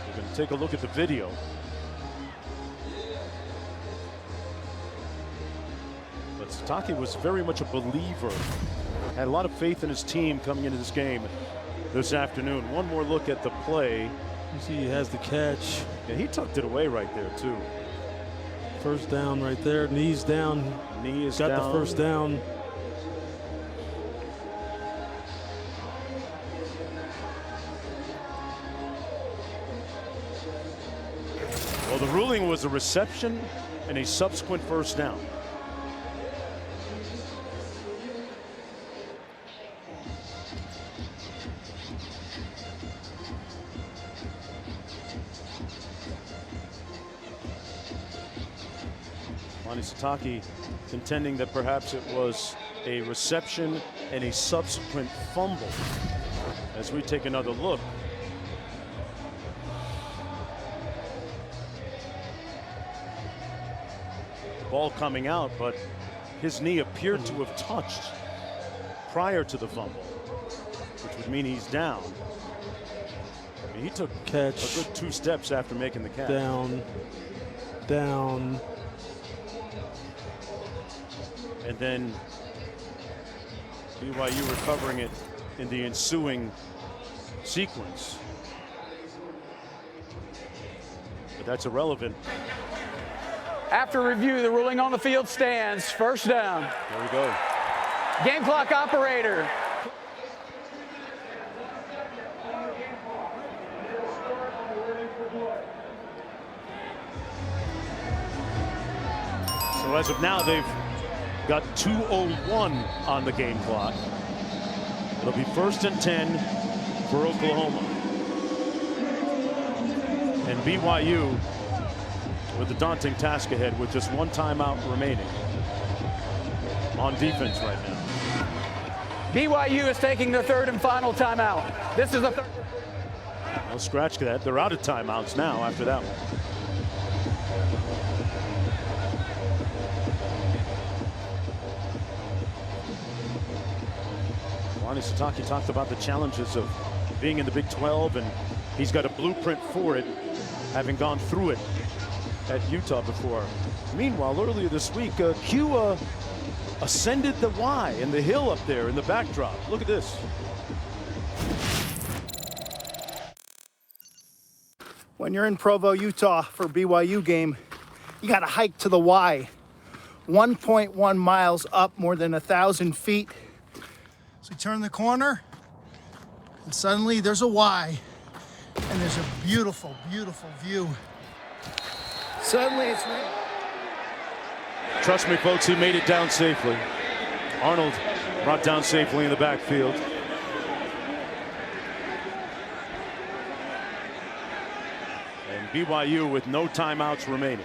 We're going to take a look at the video. But Sitake was very much a believer. Had a lot of faith in his team coming into this game this afternoon. One more look at the play. You see he has the catch. And he tucked it away right there too. First down right there. Knees down. Knee is got down. the first down. Well, the ruling was a reception and a subsequent first down. Sitake contending that perhaps it was a reception and a subsequent fumble. As we take another look, the ball coming out, but his knee appeared to have touched prior to the fumble, which would mean he's down. I mean, he took catch a good 2 steps after making the catch. Down. And then BYU recovering it in the ensuing sequence. But that's irrelevant. After review, the ruling on the field stands. First down. There we go. Game clock operator. So as of now, they've got 2:01 on the game clock. It'll be 1st and 10 for Oklahoma. And BYU with a daunting task ahead with just 1 timeout remaining on defense right now. BYU is taking the 3rd and final timeout. This is the 3rd. Well, scratch that. They're out of timeouts now after that one. Sitake talked about the challenges of being in the Big 12, and he's got a blueprint for it, having gone through it at Utah before. Meanwhile, earlier this week, Q ascended the Y and the hill up there in the backdrop. Look at this. When you're in Provo, Utah for a BYU game, you got to hike to the Y. 1.1 miles up, more than 1,000 feet. So we turn the corner, and suddenly there's a Y, and there's a beautiful, beautiful view. Suddenly it's raining. Trust me, folks, he made it down safely. Arnold brought down safely in the backfield. And BYU with no timeouts remaining.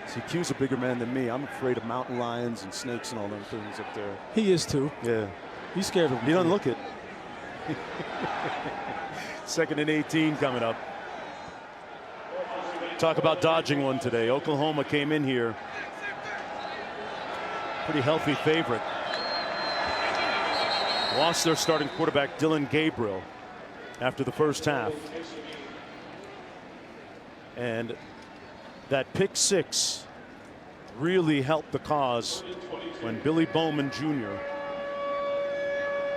See, Q's a bigger man than me. I'm afraid of mountain lions and snakes and all them things up there. He is too. Yeah. He's scared of them. He doesn't look it. 2nd and 18 coming up. Talk about dodging one today. Oklahoma came in here. Pretty healthy favorite. Lost their starting quarterback, Dylan Gabriel, after the first half. And that pick 6 really helped the cause when Billy Bowman Jr.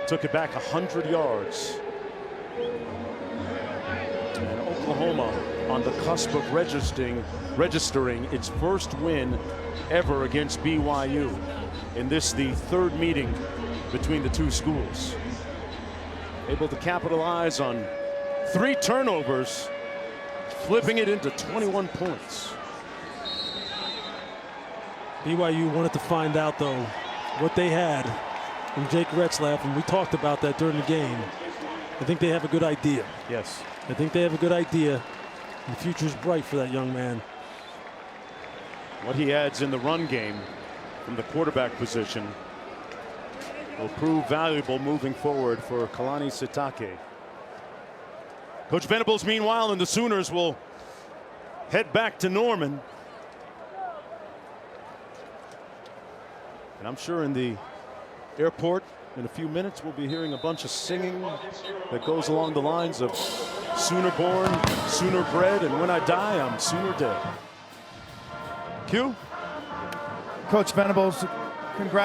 took it back 100 yards. And Oklahoma on the cusp of registering its first win ever against BYU. In this, the 3rd meeting between the 2 schools. Able to capitalize on 3 turnovers, flipping it into 21 points. BYU wanted to find out, though, what they had from Jake Retzlaff, and we talked about that during the game. I think they have a good idea. Yes. I think they have a good idea. The future's bright for that young man. What he adds in the run game from the quarterback position will prove valuable moving forward for Kalani Sitake. Coach Venables, meanwhile, and the Sooners will head back to Norman. And I'm sure in the airport in a few minutes we'll be hearing a bunch of singing that goes along the lines of Sooner born, Sooner bred, and when I die, I'm Sooner dead. Q? Coach Venables, congrats.